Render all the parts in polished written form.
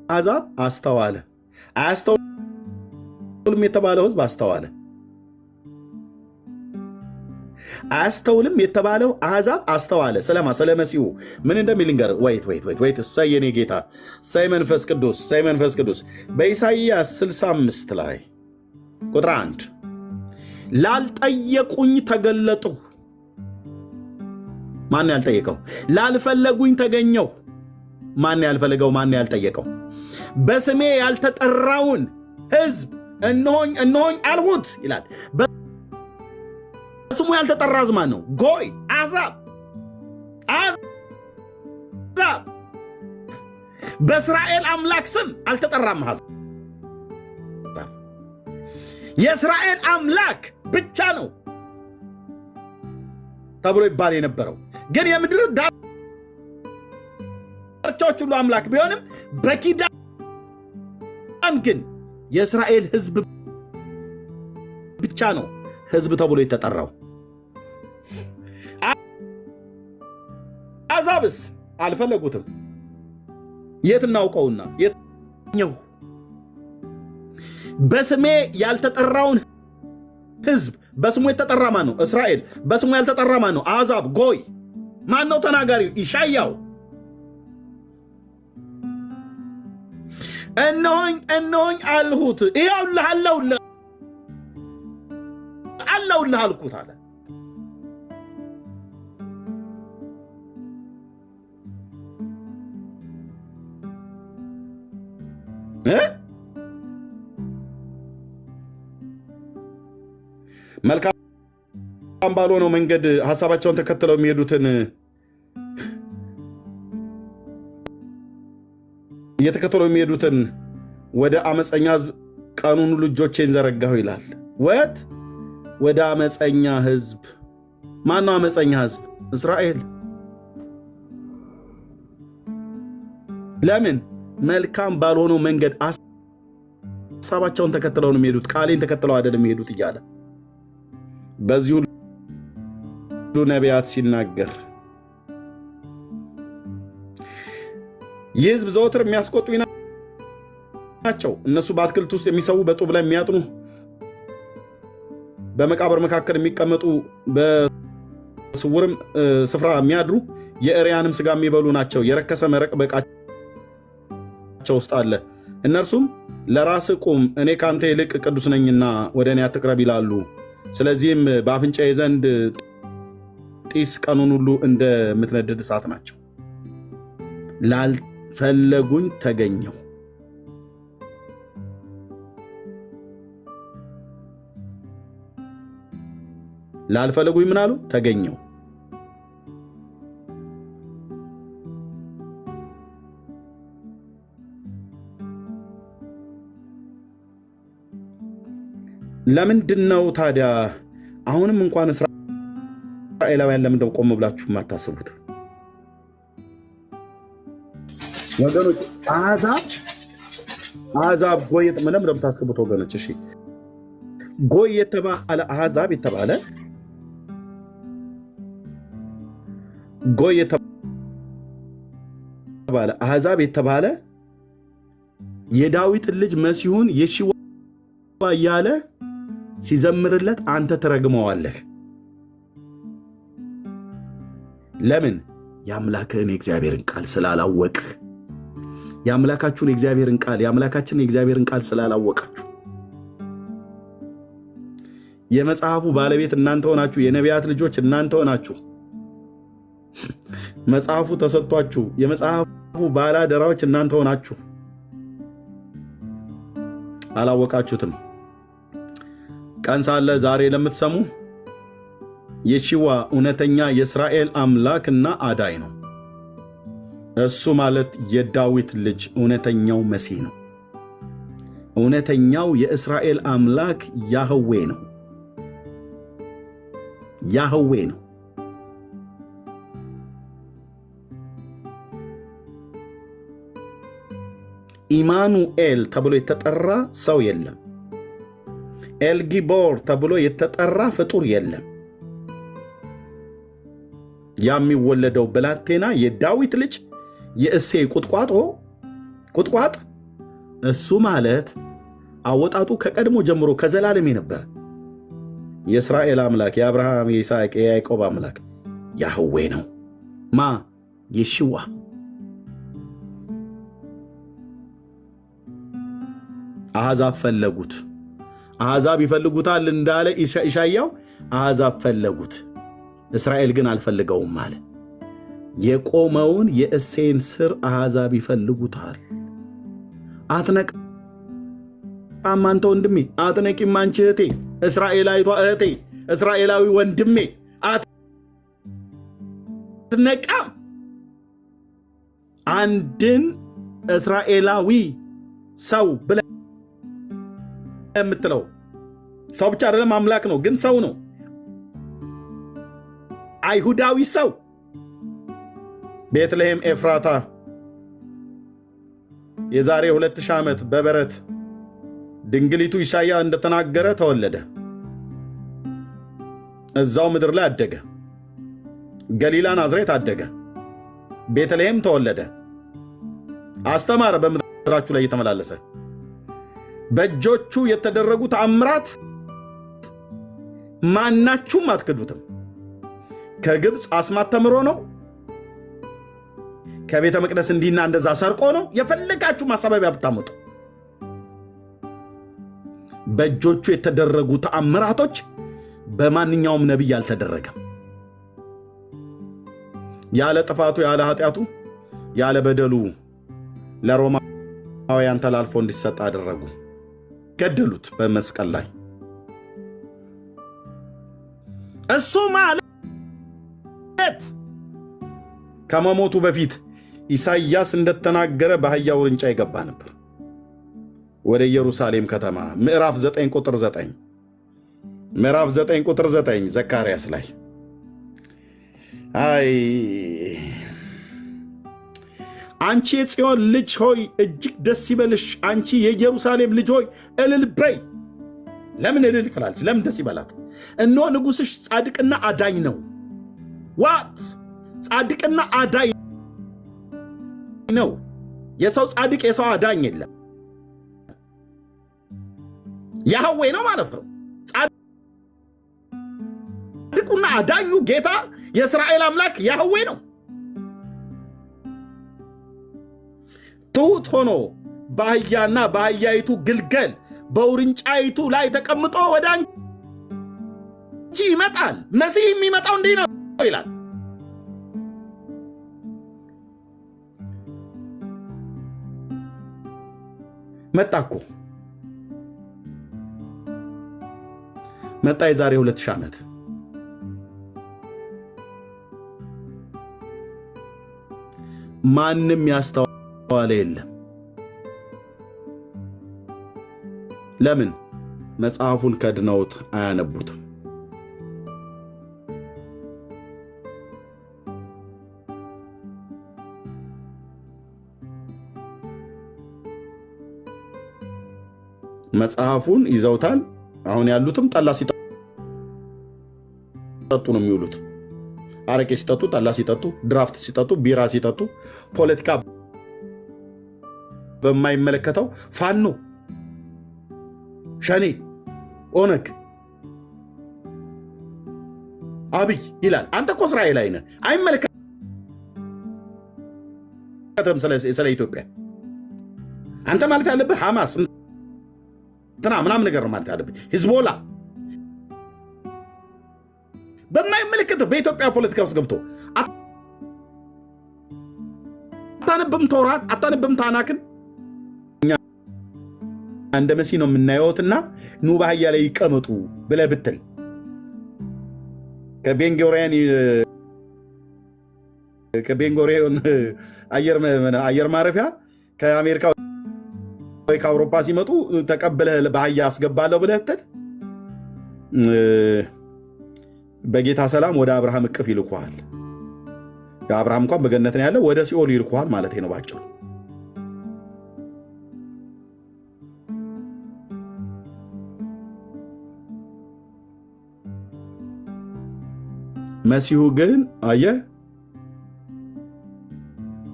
አሕዛብ አስተዋለ። አያስተውልም የተባለው ሕዝብ አስተዋለ። አያስተውልም የተባለው አሕዛብ አስተዋለ። ስለማ ስለ መሲሁ ምን እንደሚል ልንገር። ወይት እሰይ የኔ ጌታ፣ እሰይ መንፈስ ቅዱስ፣ እሰይ መንፈስ ቅዱስ። በኢሳይያስ 65 ላይ ቁጥር 1 ላልጠየቁኝ ተገለጡ። ማን ያልጠየቀው? ላልፈለጉኝ ተገኘው። ማን ያልፈለገው? ማን ያልጠየቀው? በስሜ ያልተጠራውን ሕዝብ እነሆኝ እነሆኝ አልሁት ይላል። በስሙ ያልተጠራ ሕዝብ ማን ነው? ጎይ አሕዛብ። በእስራኤል አምላክ ስም አልተጠራም ሕዝብ። የእስራኤል አምላክ ብቻ ነው ተብሎ ይባል የነበረው ግን የምድር ዳርቻዎች ሁሉ አምላክ ቢሆንም በኪዳን ግን የእስራኤል ሕዝብ ብቻ ነው ሕዝብ ተብሎ የተጠራው። አሕዛብስ አልፈለጉትም። የት እናውቀውና የትኛው? በስሜ ያልተጠራውን ሕዝብ በስሙ የተጠራ ማን ነው? እስራኤል። በስሙ ያልተጠራ ማን ነው? አሕዛብ። ጎይ ማን ነው ተናጋሪው? ኢሻያው። እነሆኝ እነሆኝ አልሁት፣ ይኸውልህ አለሁልህ አልኩት አለ። መልካም ባልሆነው መንገድ ሐሳባቸውን ተከትለው የሚሄዱትን እየተከተለው የሚሄዱትን ወደ አመፀኛ ሕዝብ ቀኑን ሁሉ እጆቼን ዘረጋሁ ይላል። ወደ አመፀኛ ሕዝብ። ማነው አመፀኛ ሕዝብ? እስራኤል። ለምን? መልካም ባልሆነው መንገድ ሐሳባቸውን ተከትለው ነው የሚሄዱት፣ ቃሌን ተከትለው አይደለም የሚሄዱት እያለ በዚህ ሁሉ ነቢያት ሲናገር ይህ ሕዝብ ዘወትር የሚያስቆጡኝ ናቸው። እነሱ በአትክልት ውስጥ የሚሰዉ፣ በጡብ ላይ የሚያጥኑ፣ በመቃብር መካከል የሚቀመጡ፣ በስውርም ስፍራ የሚያድሩ፣ የእሪያንም ሥጋ የሚበሉ ናቸው። የረከሰ መረቅ በዕቃቸው ውስጥ አለ። እነርሱም ለራስህ ቁም፣ እኔ ከአንተ ይልቅ ቅዱስ ነኝና ወደ እኔ አትቅረብ ይላሉ። ስለዚህም በአፍንጫዬ ዘንድ ጢስ ቀኑን ሁሉ እንደምትነድድ እሳት ናቸው። ላልፈለጉኝ ተገኘው። ላልፈለጉኝ ምን አሉ? ተገኘው። ለምንድን ነው ታዲያ አሁንም እንኳን እስራኤላውያን ለምንድነው ቆም ብላችሁ የማታስቡት? ወገኖች አሕዛብ ጎይ ምንም እንደምታስገቡት ወገኖች፣ እሺ ጎይ የተባለ አሕዛብ የተባለ ጎይ የተባለ አሕዛብ የተባለ የዳዊትን ልጅ መሲሁን የሺዋ እያለ ሲዘምርለት አንተ ትረግመዋለህ። ለምን? የአምላክህን የእግዚአብሔርን ቃል ስላላወቅህ። የአምላካችሁን የእግዚአብሔርን ቃል የአምላካችንን የእግዚአብሔርን ቃል ስላላወቃችሁ። የመጽሐፉ ባለቤት እናንተ ሆናችሁ፣ የነቢያት ልጆች እናንተ ሆናችሁ፣ መጽሐፉ ተሰጥቷችሁ የመጽሐፉ ባላደራዎች እናንተ ሆናችሁ አላወቃችሁትም። ቀን ሳለ ዛሬ ለምትሰሙ የሺዋ እውነተኛ የእስራኤል አምላክና አዳኝ ነው። እሱ ማለት የዳዊት ልጅ እውነተኛው መሲህ ነው። እውነተኛው የእስራኤል አምላክ ያህዌ ነው። ያህዌ ነው። ኢማኑኤል ተብሎ የተጠራ ሰው የለም። ኤልጊቦር ተብሎ የተጠራ ፍጡር የለም። የሚወለደው ብላቴና የዳዊት ልጅ የእሴይ ቁጥቋጥ እሱ ማለት አወጣጡ ከቀድሞ ጀምሮ ከዘላለም የነበረ የእስራኤል አምላክ የአብርሃም የይስሐቅ የያዕቆብ አምላክ ያህዌ ነው። ማ የሽዋ አሕዛብ ፈለጉት። አሕዛብ ይፈልጉታል እንዳለ ኢሳይያው አሕዛብ ፈለጉት፣ እስራኤል ግን አልፈልገውም አለ። የቆመውን የእሴይን ሥር አሕዛብ ይፈልጉታል። አትነቃም አንተ ወንድሜ፣ አትነቂም አንቺ እህቴ፣ እስራኤላዊቷ እህቴ፣ እስራኤላዊ ወንድሜ አትነቃም። አንድን እስራኤላዊ ሰው ብለህ የምትለው ሰው ብቻ አይደለም፣ አምላክ ነው፣ ግን ሰው ነው። አይሁዳዊ ሰው ቤትልሔም ኤፍራታ የዛሬ 2000 ዓመት በበረት ድንግሊቱ ኢሳይያስ እንደተናገረ ተወለደ። እዛው ምድር ላይ አደገ። ገሊላ ናዝሬት አደገ። ቤትልሔም ተወለደ። አስተማረ። በምድራችሁ ላይ እየተመላለሰ በእጆቹ የተደረጉ ተአምራት ማናችሁም አትክዱትም። ከግብፅ አስማት ተምሮ ነው። ከቤተ መቅደስ እንዲና እንደዛ ሰርቆ ነው። የፈለጋችሁ ማሳበቢያ ብታመጡ በእጆቹ የተደረጉ ተአምራቶች በማንኛውም ነቢይ አልተደረገም። ያለ ጥፋቱ ያለ ኃጢአቱ ያለ በደሉ ለሮማውያን ተላልፎ እንዲሰጥ አደረጉ። ገደሉት በመስቀል ላይ። እሱ ማለት ከመሞቱ በፊት ኢሳይያስ እንደተናገረ በአህያ ውርንጫ ይገባ ነበር ወደ ኢየሩሳሌም ከተማ። ምዕራፍ 9 ቁጥር 9 ምዕራፍ 9 ቁጥር 9 ዘካርያስ ላይ አይ አንቺ የጽዮን ልጅ ሆይ እጅግ ደስ ይበልሽ፣ አንቺ የኢየሩሳሌም ልጅ ሆይ እልል በይ። ለምን እልል ትላለች? ለምን ደስ ይበላት? እነሆ ንጉሥሽ ጻድቅና አዳኝ ነው። ዋት ጻድቅና አዳኝ ነው። የሰው ጻድቅ የሰው አዳኝ የለም። ያህዌ ነው ማለት ነው። ጻድቁና አዳኙ ጌታ የእስራኤል አምላክ ያህዌ ነው። ትሑት ሆኖ በአህያና በአህያይቱ ግልገል በውርንጫይቱ ላይ ተቀምጦ ወደ አንቺ ይመጣል። መሲህ የሚመጣው እንዲህ ነው ይላል። መጣ እኮ መጣ። የዛሬ 2000 ዓመት ማንም ያስተዋለ የለም። ለምን? መጽሐፉን ከድነውት አያነቡትም። መጽሐፉን ይዘውታል። አሁን ያሉትም ጠላ ሲጠጡ ነው የሚውሉት። አረቄ ሲጠጡ፣ ጠላ ሲጠጡ፣ ድራፍት ሲጠጡ፣ ቢራ ሲጠጡ፣ ፖለቲካ በማይመለከተው ፋኖ፣ ሸኔ፣ ኦነግ፣ አብይ ይላል። አንተ እኮ እስራኤላዊ ነህ፣ አይመለከተም ስለ ኢትዮጵያ። አንተ ማለት ያለብህ ሐማስ ምናምን ነገር ማለት ያለብህ ሂዝቦላ በማይመለከተው በኢትዮጵያ ፖለቲካ ውስጥ ገብቶ አታነብም ቶራን፣ አታነብም ታናክን። እንደ መሲ ነው የምናየውትና ኑ በአህያ ላይ ይቀመጡ ብለህ ብትል ከቤንጎሪዮን አየር ማረፊያ ከአሜሪካ ወይ ከአውሮፓ ሲመጡ ተቀብለህ በአህያ አስገባለሁ ብለህ ትል በጌታ ሰላም ወደ አብርሃም እቅፍ ይልኩሃል። አብርሃም እንኳን በገነት ነው ያለው፣ ወደ ሲኦል ይልኩሃል ማለት ነው ባጭሩ። መሲሁ ግን አየህ፣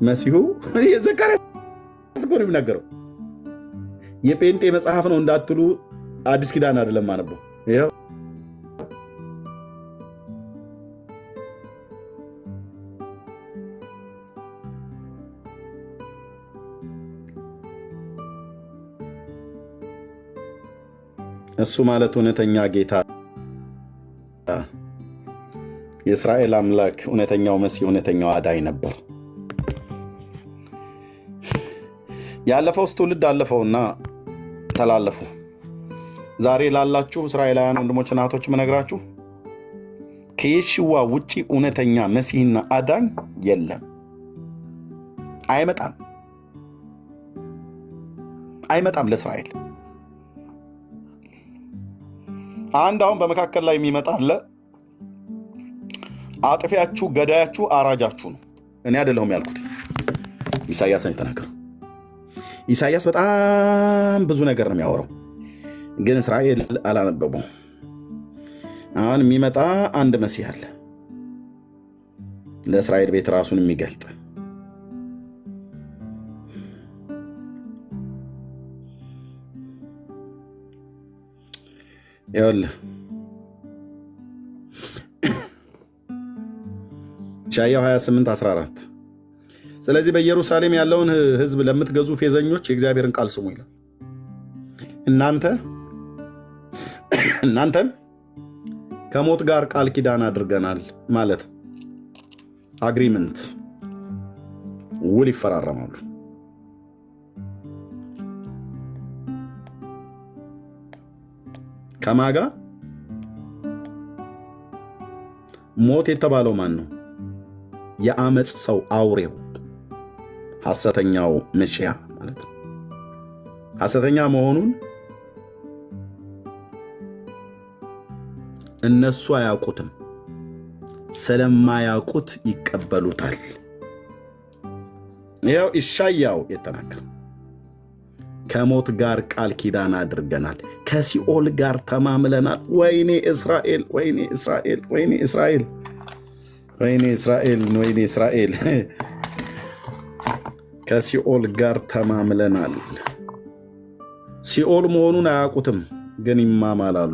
መሲሁ ዘካርያስ እኮ ነው የሚናገረው። የጴንጤ መጽሐፍ ነው እንዳትሉ አዲስ ኪዳን አይደለም ማነበው። ይሄው እሱ ማለት እውነተኛ ጌታ የእስራኤል አምላክ እውነተኛው መሲህ እውነተኛው አዳኝ ነበር። ያለፈው ትውልድ አለፈውና ተላለፉ። ዛሬ ላላችሁ እስራኤላውያን ወንድሞች እናቶች ምነግራችሁ ከየሽዋ ውጪ እውነተኛ መሲህና አዳኝ የለም። አይመጣም ለእስራኤል። አንድ አሁን በመካከል ላይ የሚመጣ አለ። አጥፊያችሁ፣ ገዳያችሁ፣ አራጃችሁ ነው። እኔ አይደለሁም ያልኩት፣ ኢሳያስ ነው የተናገረው። ኢሳያስ በጣም ብዙ ነገር ነው የሚያወራው፣ ግን እስራኤል አላነበበው። አሁን የሚመጣ አንድ መሲህ አለ ለእስራኤል ቤት ራሱን የሚገልጥ። ይኸውልህ ኢሳይያስ 28:14 ስለዚህ በኢየሩሳሌም ያለውን ሕዝብ ለምትገዙ ፌዘኞች የእግዚአብሔርን ቃል ስሙ ይላል። እናንተን ከሞት ጋር ቃል ኪዳን አድርገናል ማለት አግሪመንት፣ ውል ይፈራረማሉ። ከማጋ ሞት የተባለው ማን ነው? የአመፅ ሰው አውሬው፣ ሐሰተኛው መሲያ ማለት ነው። ሐሰተኛ መሆኑን እነሱ አያውቁትም፣ ስለማያውቁት ይቀበሉታል። ይኸው ኢሳይያው የተናገረው ከሞት ጋር ቃል ኪዳን አድርገናል፣ ከሲኦል ጋር ተማምለናል። ወይኔ እስራኤል፣ ወይኔ እስራኤል፣ ወይኔ እስራኤል፣ ወይኔ እስራኤል፣ ወይኔ እስራኤል፣ ከሲኦል ጋር ተማምለናል። ሲኦል መሆኑን አያውቁትም፣ ግን ይማማላሉ።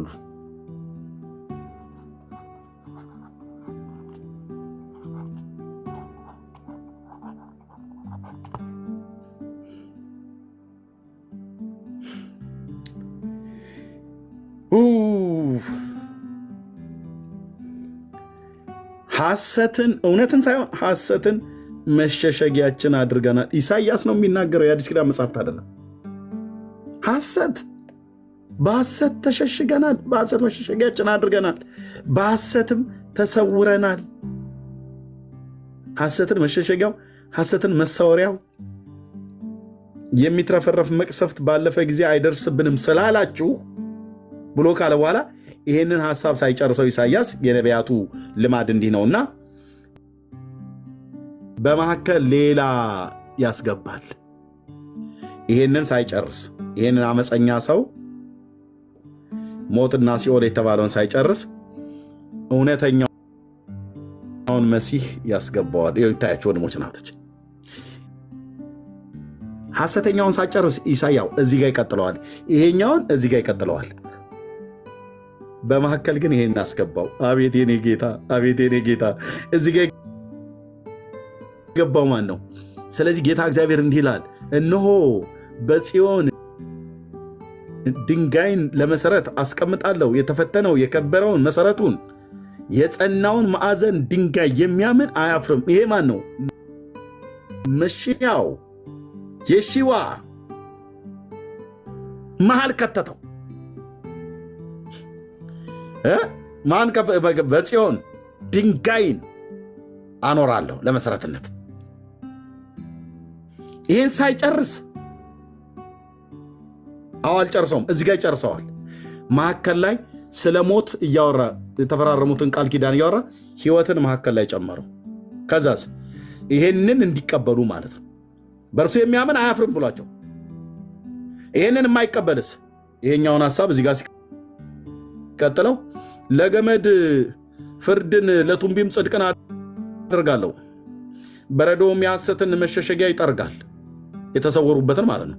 ሐሰትን እውነትን ሳይሆን ሐሰትን መሸሸጊያችን አድርገናል። ኢሳይያስ ነው የሚናገረው፣ የአዲስ ኪዳን መጽሐፍት አይደለም። በሐሰት ተሸሽገናል፣ በሐሰት መሸሸጊያችን አድርገናል፣ በሐሰትም ተሰውረናል። ሐሰትን መሸሸጊያው፣ ሐሰትን መሰወሪያው፣ የሚትረፈረፍ መቅሰፍት ባለፈ ጊዜ አይደርስብንም ስላላችሁ ብሎ ካለ በኋላ ይሄንን ሐሳብ ሳይጨርሰው ኢሳይያስ የነቢያቱ ልማድ እንዲህ ነውና በመካከል ሌላ ያስገባል። ይሄንን ሳይጨርስ ይሄንን አመፀኛ ሰው ሞትና ሲኦል የተባለውን ሳይጨርስ እውነተኛውን መሲህ ያስገባዋል። ይታያቸው ወንድሞች ናቶች፣ ሐሰተኛውን ሳይጨርስ ኢሳይያው እዚህ ጋር ይቀጥለዋል፣ ይሄኛውን እዚህ ጋር ይቀጥለዋል። በመካከል ግን ይሄን አስገባው። አቤት የኔ ጌታ፣ አቤት የኔ ጌታ። እዚህ ጋር ገባው ማን ነው? ስለዚህ ጌታ እግዚአብሔር እንዲህ ይላል፣ እነሆ በጽዮን ድንጋይን ለመሰረት አስቀምጣለሁ፣ የተፈተነው የከበረውን መሰረቱን የጸናውን ማዕዘን ድንጋይ የሚያምን አያፍርም። ይሄ ማን ነው? መሲያው የሺዋ መሃል ከተተው። ማን? በጽዮን ድንጋይን አኖራለሁ ለመሰረትነት። ይህን ሳይጨርስ አልጨርሰውም፣ እዚህ ጋር ይጨርሰዋል። መካከል ላይ ስለ ሞት እያወራ የተፈራረሙትን ቃል ኪዳን እያወራ ሕይወትን መካከል ላይ ጨመረው። ከዛስ ይሄንን እንዲቀበሉ ማለት ነው። በእርሱ የሚያምን አያፍርም ብሏቸው፣ ይሄንን የማይቀበልስ ይሄኛውን ሐሳብ እዚህ ጋር ሲቀጥለው ለገመድ ፍርድን ለቱንቢም ጽድቅን አደርጋለሁ፣ በረዶም የሐሰትን መሸሸጊያ ይጠርጋል፣ የተሰወሩበትን ማለት ነው።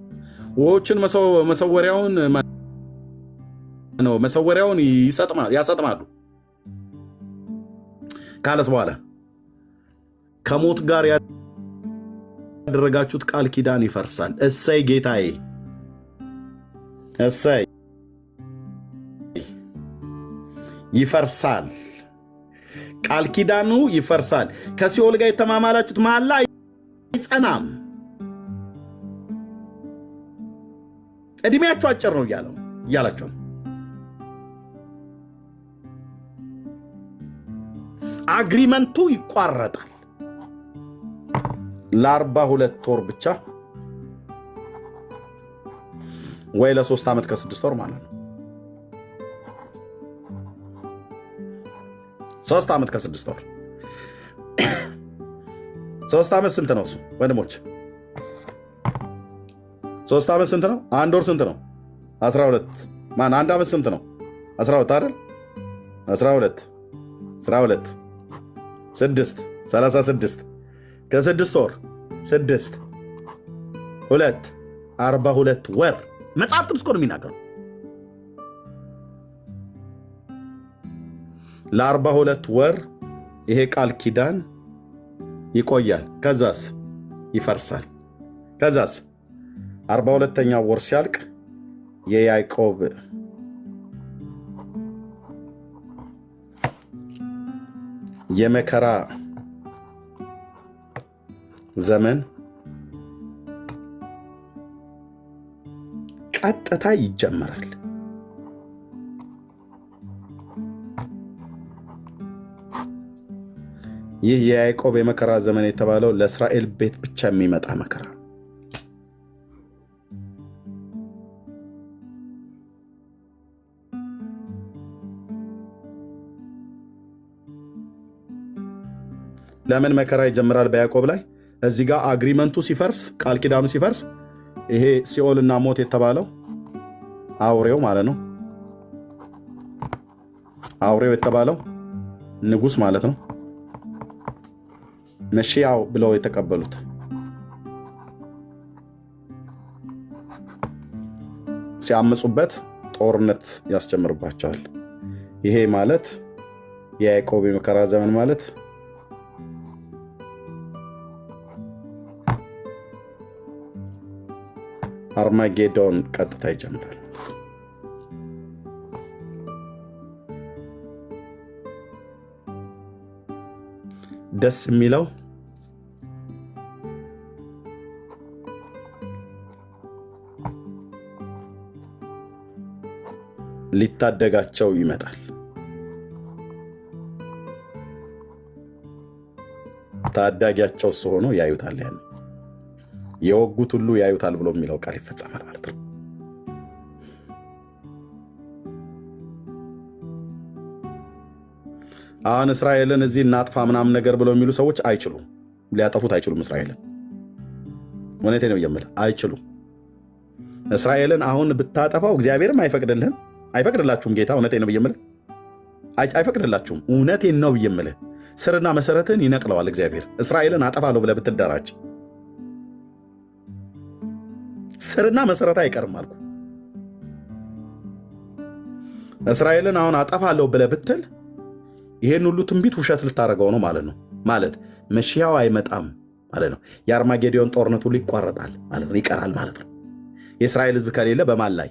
ውሆችን መሰወሪያውን ያሰጥማሉ ካለስ በኋላ ከሞት ጋር ያደረጋችሁት ቃል ኪዳን ይፈርሳል። እሰይ ጌታዬ፣ እሰይ ይፈርሳል። ቃል ኪዳኑ ይፈርሳል። ከሲኦል ጋር የተማማላችሁት መሐላ አይጸናም። እድሜያችሁ አጭር ነው እያላቸው አግሪመንቱ ይቋረጣል ለ42 ወር ብቻ ወይ ለ3 ዓመት ከ6 ወር ማለት ነው። 3 ዓመት ከ6 ወር 3 ዓመት ስንት ነው እሱ ወንድሞች? 3 ዓመት ስንት ነው? አንድ ወር ስንት ነው? 12 ማን አንድ ዓመት ስንት ነው? 12 አይደል? 12 6 36 ከ6 ወር 6 2 42 ወር መጽሐፍ ቅዱስ እኮ ነው የሚናገረው። ለ42 ወር ይሄ ቃል ኪዳን ይቆያል። ከዛስ ይፈርሳል። ከዛስ 42ኛው ወር ሲያልቅ የያዕቆብ የመከራ ዘመን ቀጥታ ይጀመራል። ይህ የያዕቆብ የመከራ ዘመን የተባለው ለእስራኤል ቤት ብቻ የሚመጣ መከራ። ለምን መከራ ይጀምራል በያዕቆብ ላይ? እዚህ ጋር አግሪመንቱ ሲፈርስ፣ ቃል ኪዳኑ ሲፈርስ፣ ይሄ ሲኦልና ሞት የተባለው አውሬው ማለት ነው። አውሬው የተባለው ንጉሥ ማለት ነው። መሺያው ብለው የተቀበሉት ሲያመፁበት ጦርነት ያስጀምርባቸዋል። ይሄ ማለት የያዕቆብ የመከራ ዘመን ማለት አርማጌዶን ቀጥታ ይጀምራል። ደስ የሚለው ሊታደጋቸው ይመጣል። ታዳጊያቸው ሆኖ ያዩታል። ያን የወጉት ሁሉ ያዩታል ብሎ የሚለው ቃል ይፈጸማል ማለት ነው። አሁን እስራኤልን እዚህ እናጥፋ ምናምን ነገር ብለው የሚሉ ሰዎች አይችሉም፣ ሊያጠፉት አይችሉም። እስራኤልን እውነቴን ነው የምልህ፣ አይችሉም። እስራኤልን አሁን ብታጠፋው እግዚአብሔርም አይፈቅድልህም፣ አይፈቅድላችሁም። ጌታ እውነቴን ነው የምልህ፣ አይፈቅድላችሁም። እውነቴን ነው የምልህ፣ ስርና መሰረትን ይነቅለዋል እግዚአብሔር። እስራኤልን አጠፋለሁ ብለህ ብትደራጅ ስርና መሰረት አይቀርም አልኩ። እስራኤልን አሁን አጠፋለሁ ብለህ ብትል ይሄን ሁሉ ትንቢት ውሸት ልታደርገው ነው ማለት ነው። ማለት መሺያው አይመጣም ማለት ነው። የአርማጌዶን ጦርነት ሁሉ ይቋረጣል ማለት ነው፣ ይቀራል ማለት ነው። የእስራኤል ሕዝብ ከሌለ በማን ላይ?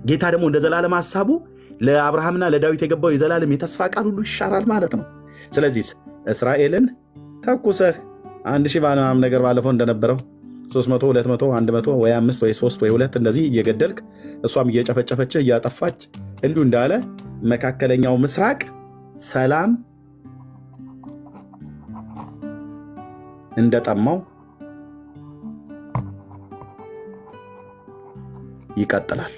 ጌታ ደግሞ እንደ ዘላለም ሐሳቡ ለአብርሃምና ለዳዊት የገባው የዘላለም የተስፋ ቃል ሁሉ ይሻራል ማለት ነው። ስለዚህ እስራኤልን ተኩሰህ 1000 ባለማም ነገር ባለፈው እንደነበረው 300 200 100 ወይ 5 ወይ 3 ወይ 2 እንደዚህ እየገደልክ እሷም እየጨፈጨፈች እያጠፋች እንዲሁ እንዳለ መካከለኛው ምስራቅ ሰላም እንደጠማው ይቀጥላል።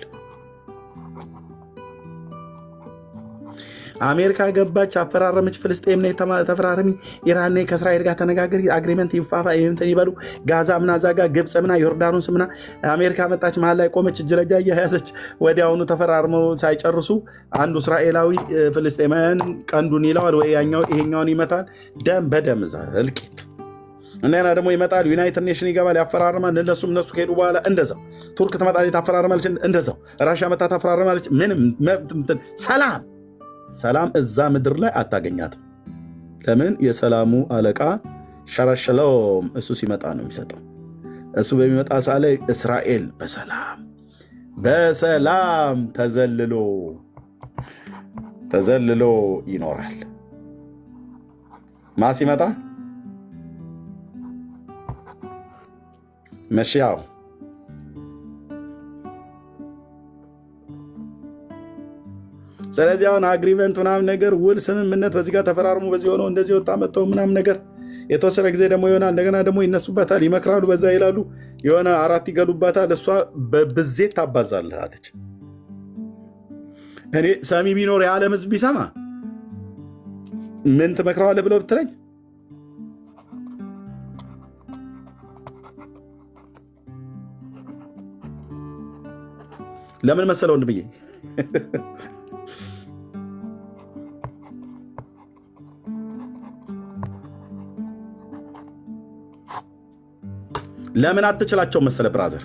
አሜሪካ ገባች፣ አፈራረመች፣ ፍልስጤም ነኝ ተፈራረሚ፣ ኢራን ነኝ ከእስራኤል ጋር ተነጋገሪ፣ አግሪመንት ይፋፋ ይበሉ፣ ጋዛ ምና ዛጋ፣ ግብፅ ምና፣ ዮርዳኖስ ምና፣ አሜሪካ መጣች፣ መሀል ላይ ቆመች፣ እጅ ለእጅ እየያዘች ወዲያውኑ ተፈራርመው ሳይጨርሱ አንዱ እስራኤላዊ ፍልስጤማውያን ቀንዱን ይለዋል ወይ ያኛው ይሄኛውን ይመታል። ደም በደም እዛ እልቂት። እንደና ደግሞ ይመጣል ዩናይትድ ኔሽን ይገባል ያፈራርማል። እነሱ ከሄዱ በኋላ እንደዛው ቱርክ ትመጣለች ታፈራርማለች፣ እንደዛው ራሽያ መጣ ታፈራርማለች። ምንም ሰላም እዛ ምድር ላይ አታገኛትም። ለምን? የሰላሙ አለቃ ሸረሸሎም እሱ ሲመጣ ነው የሚሰጠው። እሱ በሚመጣ ሰዓት ላይ እስራኤል በሰላም ተዘልሎ ይኖራል። ማ ሲመጣ? መሽያው። ስለዚህ አሁን አግሪመንት ምናምን ነገር ውል ስምምነት በዚህ ጋር ተፈራርሙ በዚህ ሆነው እንደዚህ ወጣ መጥተው ምናምን ነገር የተወሰነ ጊዜ ደግሞ ይሆናል። እንደገና ደግሞ ይነሱባታል፣ ይመክራሉ፣ በዛ ይላሉ፣ የሆነ 4 ይገሉባታል። እሷ በብዜት ታባዛለህ አለች። እኔ ሰሚ ቢኖር የዓለም ሕዝብ ቢሰማ ምን ትመክረዋለህ ብለው ብትለኝ ለምን መሰለው ወንድምዬ? ለምን አትችላቸው መሰለ ብራዘር?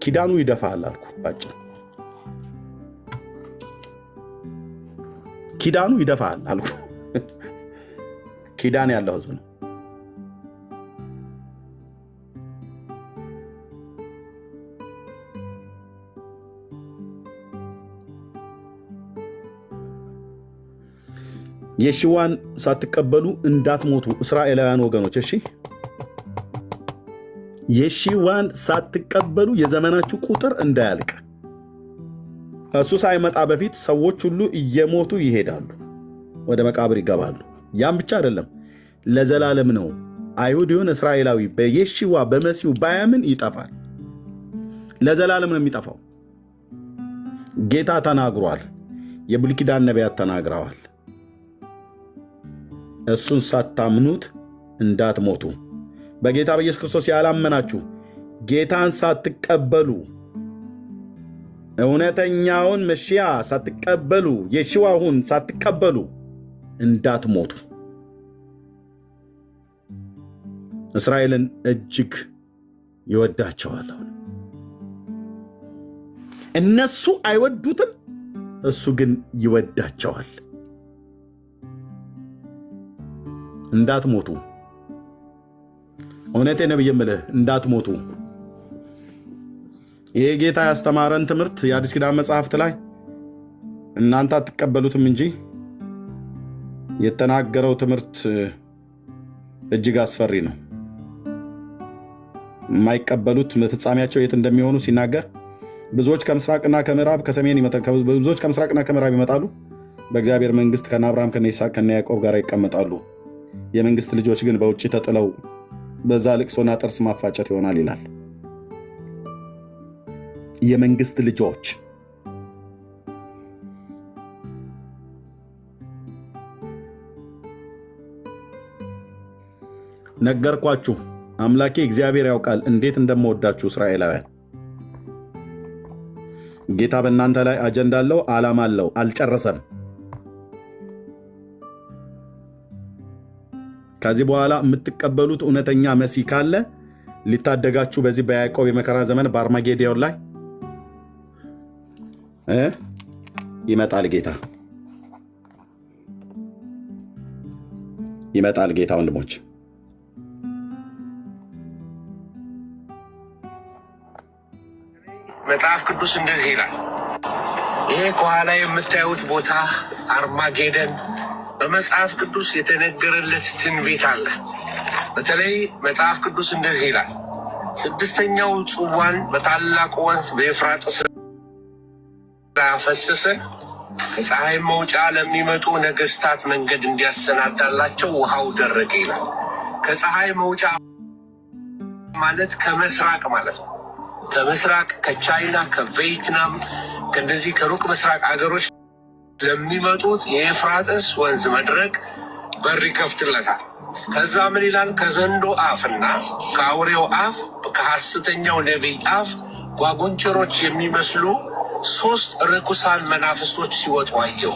ኪዳኑ ይደፋል አልኩ። ባጭ ኪዳኑ ይደፋል አልኩ። ኪዳን ያለው ህዝብ ነው። የሺዋን ሳትቀበሉ እንዳትሞቱ እስራኤላውያን ወገኖች፣ እሺ የሺዋን ሳትቀበሉ የዘመናችሁ ቁጥር እንዳያልቅ። እሱ ሳይመጣ በፊት ሰዎች ሁሉ እየሞቱ ይሄዳሉ፣ ወደ መቃብር ይገባሉ። ያም ብቻ አይደለም፣ ለዘላለም ነው። አይሁድ ይሁን እስራኤላዊ በየሺዋ በመሲሁ ባያምን ይጠፋል። ለዘላለም ነው የሚጠፋው። ጌታ ተናግሯል። የብሉይ ኪዳን ነቢያት ተናግረዋል። እሱን ሳታምኑት እንዳትሞቱ። በጌታ በኢየሱስ ክርስቶስ ያላመናችሁ ጌታን ሳትቀበሉ እውነተኛውን መሺያ ሳትቀበሉ የሺዋውን ሳትቀበሉ እንዳትሞቱ። እስራኤልን እጅግ ይወዳቸዋል። እነሱ አይወዱትም፣ እሱ ግን ይወዳቸዋል። እንዳትሞቱ። እውነቴን ነው የምልህ፣ እንዳትሞቱ። ይሄ ጌታ ያስተማረን ትምህርት የአዲስ ኪዳን መጽሐፍት ላይ እናንተ አትቀበሉትም እንጂ የተናገረው ትምህርት እጅግ አስፈሪ ነው። የማይቀበሉት ፍጻሜያቸው የት እንደሚሆኑ ሲናገር ብዙዎች ከምስራቅና ከምዕራብ ብዙዎች ከምስራቅና ከምዕራብ ይመጣሉ፣ በእግዚአብሔር መንግስት ከነ አብርሃም ከነ ይስሐቅ ከነ ያዕቆብ ጋር ይቀመጣሉ። የመንግስት ልጆች ግን በውጭ ተጥለው በዛ ልቅሶና ጥርስ ማፋጨት ይሆናል ይላል። የመንግስት ልጆች ነገርኳችሁ። አምላኬ እግዚአብሔር ያውቃል እንዴት እንደምወዳችሁ እስራኤላውያን። ጌታ በእናንተ ላይ አጀንዳ አለው፣ ዓላማ አለው፣ አልጨረሰም። ከዚህ በኋላ የምትቀበሉት እውነተኛ መሲህ ካለ ሊታደጋችሁ በዚህ በያዕቆብ የመከራ ዘመን በአርማጌዶን ላይ ይመጣል ጌታ። ወንድሞች መጽሐፍ ቅዱስ እንደዚህ ይላል። ይሄ ከኋላ የምታዩት ቦታ አርማጌደን በመጽሐፍ ቅዱስ የተነገረለት ትንቢት አለ። በተለይ መጽሐፍ ቅዱስ እንደዚህ ይላል፣ 6ኛው ጽዋን በታላቁ ወንዝ በኤፍራጥስ ያፈሰሰ ከፀሐይ መውጫ ለሚመጡ ነገስታት መንገድ እንዲያሰናዳላቸው ውሃው ደረቀ ይላል። ከፀሐይ መውጫ ማለት ከምስራቅ ማለት ነው። ከምስራቅ ከቻይና፣ ከቬትናም፣ ከእንደዚህ ከሩቅ ምስራቅ አገሮች ለሚመጡት የኤፍራጥስ ወንዝ መድረቅ በር ይከፍትለታል። ከዛ ምን ይላል? ከዘንዶ አፍና ከአውሬው አፍ ከሐሰተኛው ነቢይ አፍ ጓጉንቸሮች የሚመስሉ 3 ርኩሳን መናፍስቶች ሲወጡ አየሁ።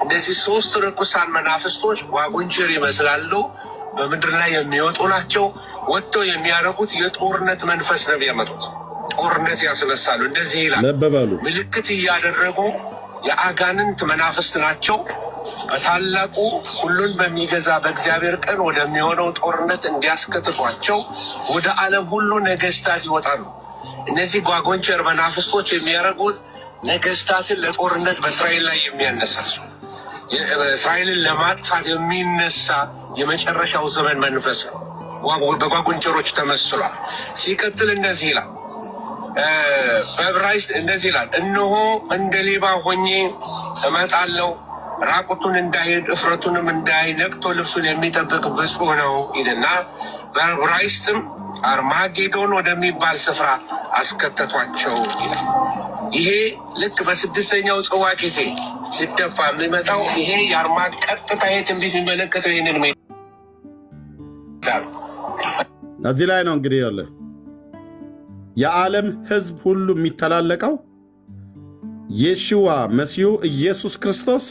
እነዚህ 3 ርኩሳን መናፍስቶች ጓጉንቸር ይመስላሉ፣ በምድር ላይ የሚወጡ ናቸው። ወጥተው የሚያደርጉት የጦርነት መንፈስ ነው የሚያመጡት። ጦርነት ያስነሳሉ። እንደዚህ ይላል፣ ምልክት እያደረጉ የአጋንንት መናፍስት ናቸው። በታላቁ ሁሉን በሚገዛ በእግዚአብሔር ቀን ወደሚሆነው ጦርነት እንዲያስከትቷቸው ወደ ዓለም ሁሉ ነገስታት ይወጣሉ። እነዚህ ጓጎንቸር መናፍስቶች የሚያደርጉት ነገስታትን ለጦርነት በእስራኤል ላይ የሚያነሳሱ እስራኤልን ለማጥፋት የሚነሳ የመጨረሻው ዘመን መንፈስ ነው። በጓጎንቸሮች ተመስሏል። ሲቀጥል እንደዚህ ይላል፣ በዕብራይስጥ እንደዚህ ይላል፣ እነሆ እንደ ሌባ ሆኜ እመጣለሁ፣ ራቁቱን እንዳይሄድ እፍረቱንም እንዳይ ነቅቶ ልብሱን የሚጠብቅ ብፁዕ ነው ይልና በዕብራይስጥም አርማጌዶን ወደሚባል ስፍራ አስከተቷቸው ይላል። ይሄ ልክ በ6ኛው ጽዋ ጊዜ ሲደፋ የሚመጣው ይሄ የአርማግ ቀጥታ ትንቢት የሚመለከተው ይህንን እዚህ ላይ ነው እንግዲህ ያለ የዓለም ህዝብ ሁሉ የሚተላለቀው የሽዋ መሲሁ ኢየሱስ ክርስቶስ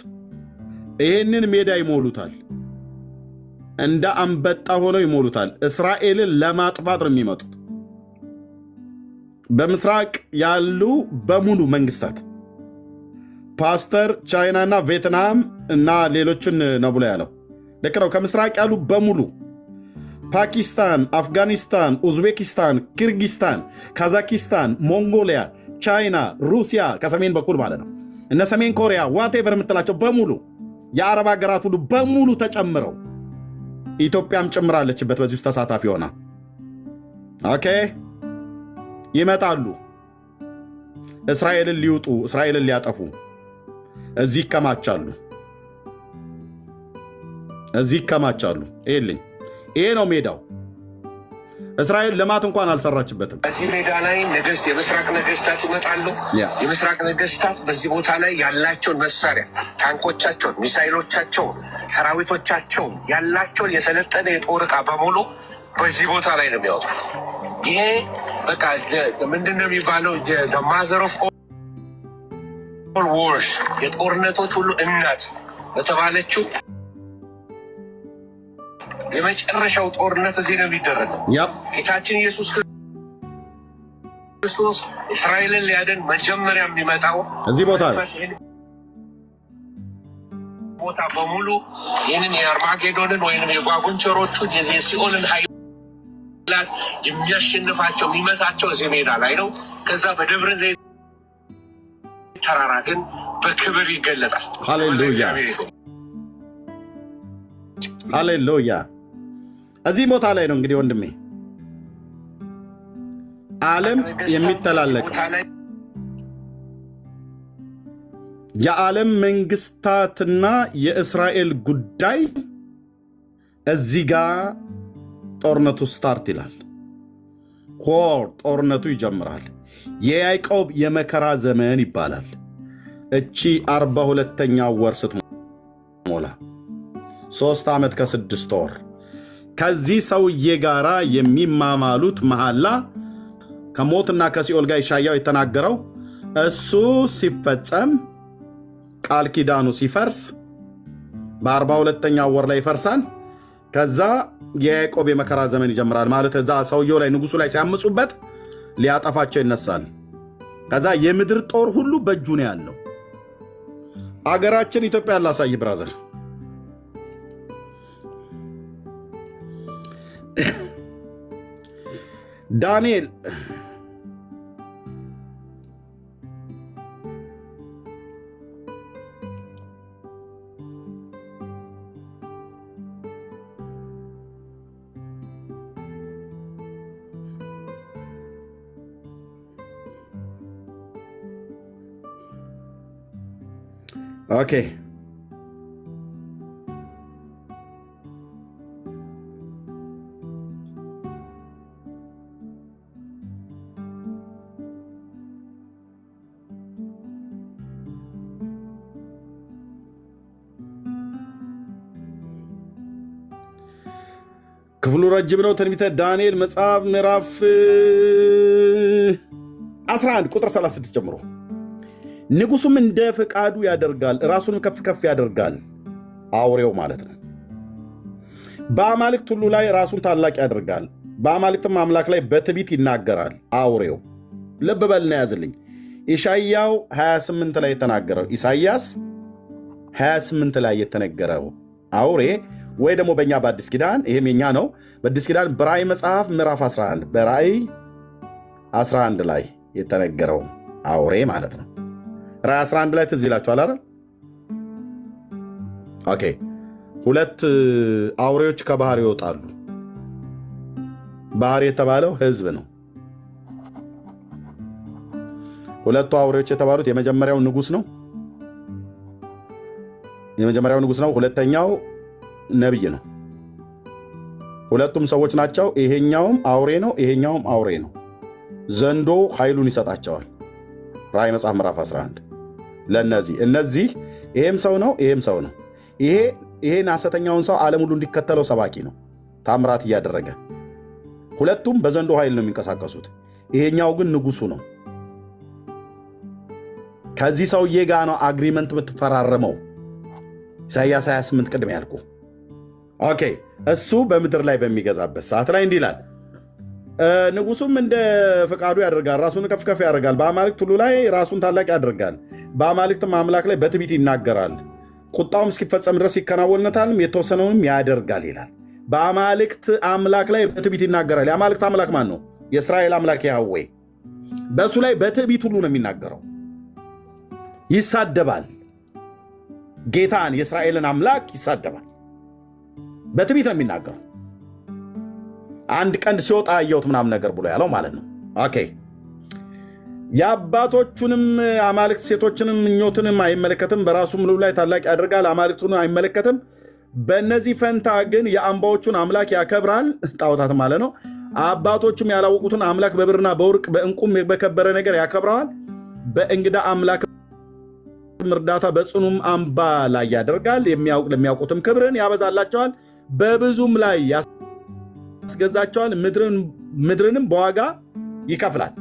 ይህንን ሜዳ ይሞሉታል፣ እንደ አንበጣ ሆነው ይሞሉታል። እስራኤልን ለማጥፋት ነው የሚመጡት። በምስራቅ ያሉ በሙሉ መንግስታት ፓስተር ቻይናና ቪየትናም እና ሌሎችን ነው ብሎ ያለው ልክ ነው። ከምስራቅ ያሉ በሙሉ ፓኪስታን፣ አፍጋኒስታን፣ ኡዝቤኪስታን፣ ኪርጊስታን፣ ካዛኪስታን፣ ሞንጎሊያ፣ ቻይና፣ ሩሲያ ከሰሜን በኩል ማለት ነው እነ ሰሜን ኮሪያ ዋቴቨር የምትላቸው በሙሉ የአረብ ሀገራት ሁሉ በሙሉ ተጨምረው ኢትዮጵያም ጨምራለችበት በዚህ ውስጥ ተሳታፊ ሆና ኦኬ ይመጣሉ። እስራኤልን ሊውጡ፣ እስራኤልን ሊያጠፉ እዚህ ይከማቻሉ። ይሄ ነው ሜዳው። እስራኤል ልማት እንኳን አልሰራችበትም። በዚህ ሜዳ ላይ የምስራቅ ነገስታት ይመጣሉ። የምስራቅ ነገስታት በዚህ ቦታ ላይ ያላቸውን መሳሪያ፣ ታንኮቻቸውን፣ ሚሳይሎቻቸውን፣ ሰራዊቶቻቸውን ያላቸውን የሰለጠነ የጦር ዕቃ በሙሉ በዚህ ቦታ ላይ ነው የሚያወጡ። ይሄ በቃ ምንድነው የሚባለው? ማዘር ኦፍ ኦል ዋርስ፣ የጦርነቶች ሁሉ እናት በተባለችው የመጨረሻው ጦርነት እዚህ ነው የሚደረገው። ጌታችን ኢየሱስ ክርስቶስ እስራኤልን ሊያድን መጀመሪያ የሚመጣው እዚህ ቦታ ቦታ በሙሉ ይህንን የአርማጌዶንን ወይም የጓጉንቸሮቹን የሲኦልን ኃይላት የሚያሸንፋቸው የሚመታቸው እዚህ ሜዳ ላይ ነው። ከዛ በደብረ ዘይት ተራራ ግን በክብር ይገለጣል። ሃሌሉያ። እዚህ ቦታ ላይ ነው እንግዲህ ወንድሜ ዓለም የሚተላለቅ የዓለም መንግስታትና የእስራኤል ጉዳይ እዚህ ጋር ጦርነቱ ስታርት ይላል። ጦርነቱ ይጀምራል። የያዕቆብ የመከራ ዘመን ይባላል። እቺ 42ኛው ወር ስትሞላ 3 ዓመት ከ6 ወር ከዚህ ሰውዬ ጋራ የሚማማሉት መሐላ ከሞትና ከሲኦል ጋር ኢሳይያስ የተናገረው እሱ ሲፈጸም ቃል ኪዳኑ ሲፈርስ በ42ኛው ወር ላይ ይፈርሳል። ከዛ የያዕቆብ የመከራ ዘመን ይጀምራል ማለት እዛ ሰውየው ላይ ንጉሱ ላይ ሲያምፁበት ሊያጠፋቸው ይነሳል። ከዛ የምድር ጦር ሁሉ በእጁ ነው ያለው። አገራችን ኢትዮጵያ ላሳይ ብራዘር ዳንኤል ኦኬ ክፍሉ ረጅም ነው። ትንቢተ ዳንኤል መጽሐፍ ምዕራፍ 11 ቁጥር 36 ጀምሮ ንጉሱም እንደ ፈቃዱ ያደርጋል፣ ራሱንም ከፍ ከፍ ያደርጋል። አውሬው ማለት ነው። በአማልክት ሁሉ ላይ ራሱን ታላቅ ያደርጋል፣ በአማልክትም አምላክ ላይ በትዕቢት ይናገራል። አውሬው ልብ በልና ያዝልኝ። ኢሳይያው 28 ላይ የተናገረው ኢሳይያስ 28 ላይ የተነገረው አውሬ ወይ ደግሞ በእኛ በአዲስ ኪዳን ይህም የኛ ነው። በአዲስ ኪዳን በራእይ መጽሐፍ ምዕራፍ 11 በራእይ 11 ላይ የተነገረው አውሬ ማለት ነው። ራእይ 11 ላይ ትዝ ይላችኋል አይደል? ኦኬ። ሁለት አውሬዎች ከባህር ይወጣሉ። ባህር የተባለው ህዝብ ነው። ሁለቱ አውሬዎች የተባሉት የመጀመሪያው ንጉስ ነው። ሁለተኛው ነቢይ ነው። ሁለቱም ሰዎች ናቸው። ይሄኛውም አውሬ ነው፣ ይሄኛውም አውሬ ነው። ዘንዶ ኃይሉን ይሰጣቸዋል። ራእይ መጽሐፍ ምዕራፍ 11 እነዚህ ይሄም ሰው ነው፣ ይሄም ሰው ነው። ይሄን ሐሰተኛውን ሰው ዓለም ሁሉ እንዲከተለው ሰባኪ ነው፣ ታምራት እያደረገ። ሁለቱም በዘንዶ ኃይል ነው የሚንቀሳቀሱት። ይሄኛው ግን ንጉሱ ነው። ከዚህ ሰውዬ ጋር ነው አግሪመንት የምትፈራረመው። ኢሳይያስ 28 ቅድም ያልኩ። ኦኬ። እሱ በምድር ላይ በሚገዛበት ሰዓት ላይ እንዲህ ይላል፣ ንጉሱም እንደ ፈቃዱ ያደርጋል፣ ራሱን ከፍ ከፍ ያደርጋል፣ በአማልክት ሁሉ ላይ ራሱን ታላቅ ያደርጋል፣ በአማልክትም አምላክ ላይ በትዕቢት ይናገራል። ቁጣውም እስኪፈጸም ድረስ ይከናወንለታልም፣ የተወሰነውንም ያደርጋል ይላል። በአማልክት አምላክ ላይ በትዕቢት ይናገራል። የአማልክት አምላክ ማን ነው? የእስራኤል አምላክ ያህዌ። በእሱ ላይ በትዕቢት ሁሉ ነው የሚናገረው። ይሳደባል። ጌታን የእስራኤልን አምላክ ይሳደባል። በትዕቢት ነው የሚናገረው። አንድ ቀንድ ሲወጣ አየሁት ምናምን ነገር ብሎ ያለው ማለት ነው። ኦኬ። የአባቶቹንም አማልክት ሴቶችንም ምኞትንም አይመለከትም፣ በራሱ ምሉ ላይ ታላቅ ያደርጋል፣ አማልክቱን አይመለከትም። በእነዚህ ፈንታ ግን የአምባዎቹን አምላክ ያከብራል፣ ጣዖታት ማለት ነው። አባቶቹም ያላወቁትን አምላክ በብርና በወርቅ በዕንቁም በከበረ ነገር ያከብረዋል። በእንግዳ አምላክ እርዳታ በጽኑም አምባ ላይ ያደርጋል። ለሚያውቁትም ክብርን ያበዛላቸዋል፣ በብዙም ላይ ያስገዛቸዋል፣ ምድርንም በዋጋ ይከፍላል።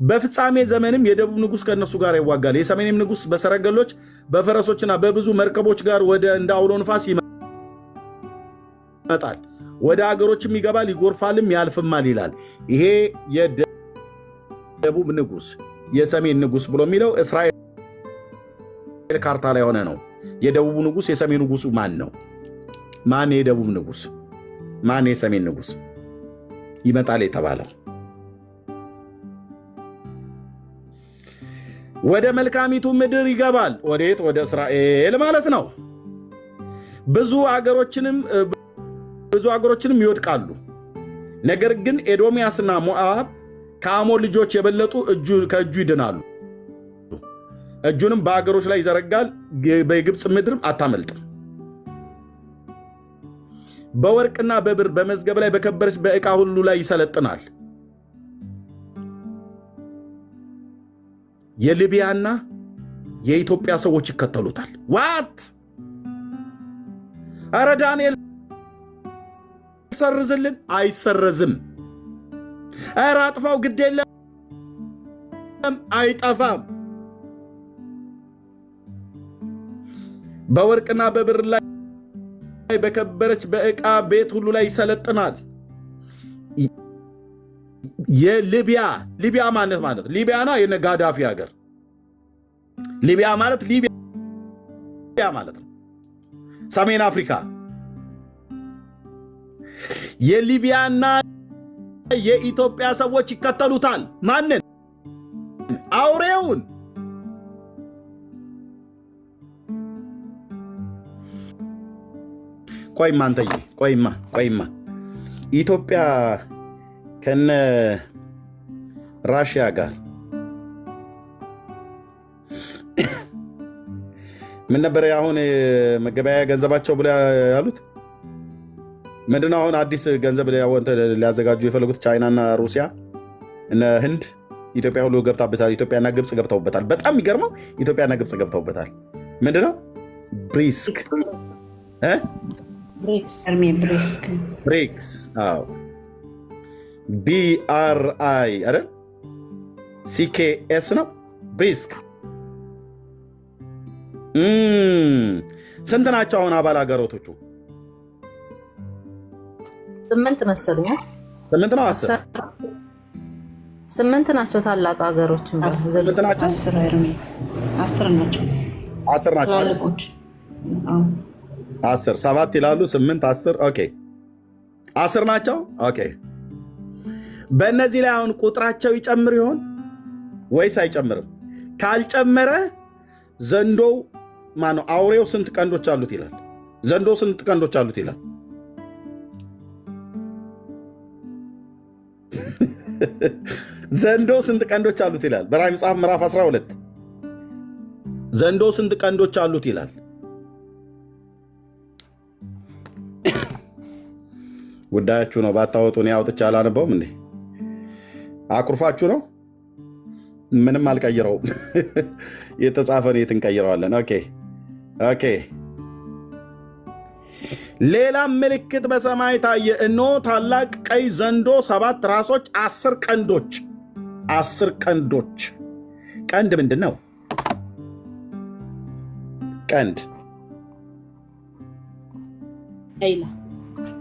በፍጻሜ ዘመንም የደቡብ ንጉሥ ከእነሱ ጋር ይዋጋል። የሰሜንም ንጉሥ በሰረገሎች በፈረሶችና በብዙ መርከቦች ጋር እንደ አውሎ ንፋስ ይመጣል፣ ወደ አገሮችም ይገባል፣ ይጎርፋልም ያልፍማል ይላል። ይሄ የደቡብ ንጉሥ የሰሜን ንጉሥ ብሎ የሚለው እስራኤል ካርታ ላይ ሆነ ነው። የደቡብ ንጉሥ የሰሜን ንጉሥ ማን ነው? ማን የደቡብ ንጉሥ? ማን የሰሜን ንጉሥ? ይመጣል የተባለው ወደ መልካሚቱ ምድር ይገባል። ወዴት? ወደ እስራኤል ማለት ነው። ብዙ አገሮችንም ይወድቃሉ። ነገር ግን ኤዶምያስና ሞዓብ ከአሞን ልጆች የበለጡ ከእጁ ይድናሉ። እጁንም በአገሮች ላይ ይዘረጋል፣ በግብፅ ምድርም አታመልጥም። በወርቅና በብር በመዝገብ ላይ በከበረች በዕቃ ሁሉ ላይ ይሰለጥናል። የሊቢያና የኢትዮጵያ ሰዎች ይከተሉታል። ዋት? ኧረ ዳንኤል ሰርዝልን። አይሰረዝም። ኧረ አጥፋው፣ ግድ የለም አይጠፋም። በወርቅና በብር ላይ በከበረች በዕቃ ቤት ሁሉ ላይ ይሰለጥናል። ሊቢያ ማለት ሊቢያና የነ ጋዳፊ ሀገር ሊቢያ ማለት ነው። ሰሜን አፍሪካ የሊቢያና የኢትዮጵያ ሰዎች ይከተሉታል። ማንን? አውሬውን። ቆይማ አንተዬ፣ ቆይማ ኢትዮጵያ ከነ ራሽያ ጋር ምን ነበር አሁን መገበያያ ገንዘባቸው ብለው ያሉት? ምንድነው አሁን አዲስ ገንዘብ ሊያዘጋጁ የፈለጉት? ቻይናና ሩሲያ እነ ህንድ ኢትዮጵያ ሁሉ ገብታበታል። ኢትዮጵያና ግብፅ ገብተውበታል። በጣም የሚገርመው ኢትዮጵያና ግብፅ ገብተውበታል። ምንድነው? ብሪክስ ብሪክስ አዎ BRI አይደል CKS ነው ብሪስክ ስንት ናቸው አሁን አባል ሀገሮቶቹ 8 መሰሉኝ 8 ነው 8 ናቸው ታላቅ ሀገሮች 8 ናቸው 10 ናቸው ታላቆች 10 7 ይላሉ 8 10 ኦኬ 10 ናቸው ኦኬ በእነዚህ ላይ አሁን ቁጥራቸው ይጨምር ይሆን ወይስ አይጨምርም ካልጨመረ ዘንዶው ማነው አውሬው ስንት ቀንዶች አሉት ይላል ዘንዶ ስንት ቀንዶች አሉት ይላል ዘንዶ ስንት ቀንዶች አሉት ይላል በራዕይ መጽሐፍ ምዕራፍ 12 ዘንዶ ስንት ቀንዶች አሉት ይላል ጉዳያችሁ ነው ባታወጡ እኔ አውጥቼ አላነበውም እንዴ አኩርፋችሁ ነው ምንም አልቀይረውም የተጻፈን የት እንቀይረዋለን ኦኬ ሌላ ምልክት በሰማይ ታየ እነሆ ታላቅ ቀይ ዘንዶ 7 ራሶች 10 ቀንዶች ቀንድ ምንድን ነው ቀንድ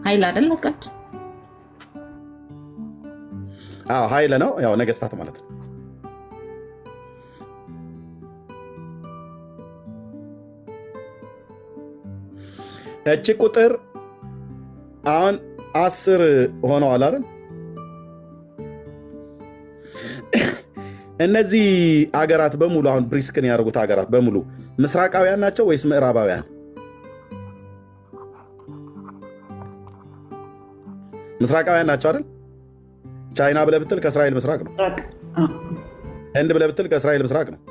ኃይል አይደለ ቀንድ አዎ ኃይል ነው ያው ነገስታት ማለት ነው እቺ ቁጥር አሁን 10 ሆነዋል አይደል እነዚህ አገራት በሙሉ አሁን ብሪስክን ያደርጉት አገራት በሙሉ ምስራቃውያን ናቸው ወይስ ምዕራባውያን ምስራቃውያን ናቸው አይደል ቻይና ብለህ ብትል ከእስራኤል ምስራቅ ነው ህንድ ብለህ ብትል ከእስራኤል ምስራቅ ነው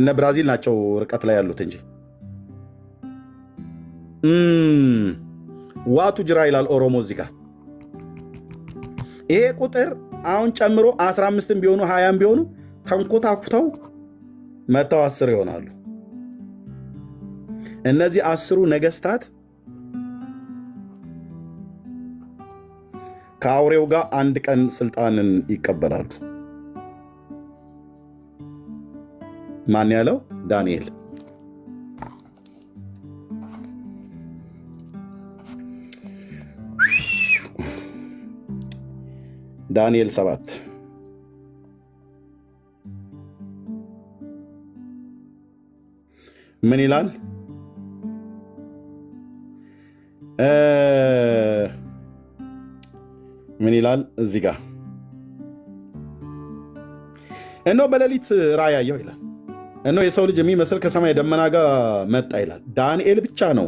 እነ ብራዚል ናቸው ርቀት ላይ ያሉት እንጂ ዋቱ ጅራ ይላል ኦሮሞ እዚህ ጋር ይሄ ቁጥር አሁን ጨምሮ 15 ቢሆኑ 20 ቢሆኑ ተንኮታኩተው መተው 10 ይሆናሉ እነዚህ 10ሩ ነገስታት ከአውሬው ጋር አንድ ቀን ስልጣንን ይቀበላሉ ማን ያለው ዳንኤል ዳንኤል 7 ምን ይላል ምን ይላል እዚህ ጋር እነሆ በሌሊት ራእይ አየሁ ይላል እነሆ የሰው ልጅ የሚመስል ከሰማይ ደመና ጋር መጣ ይላል ዳንኤል ብቻ ነው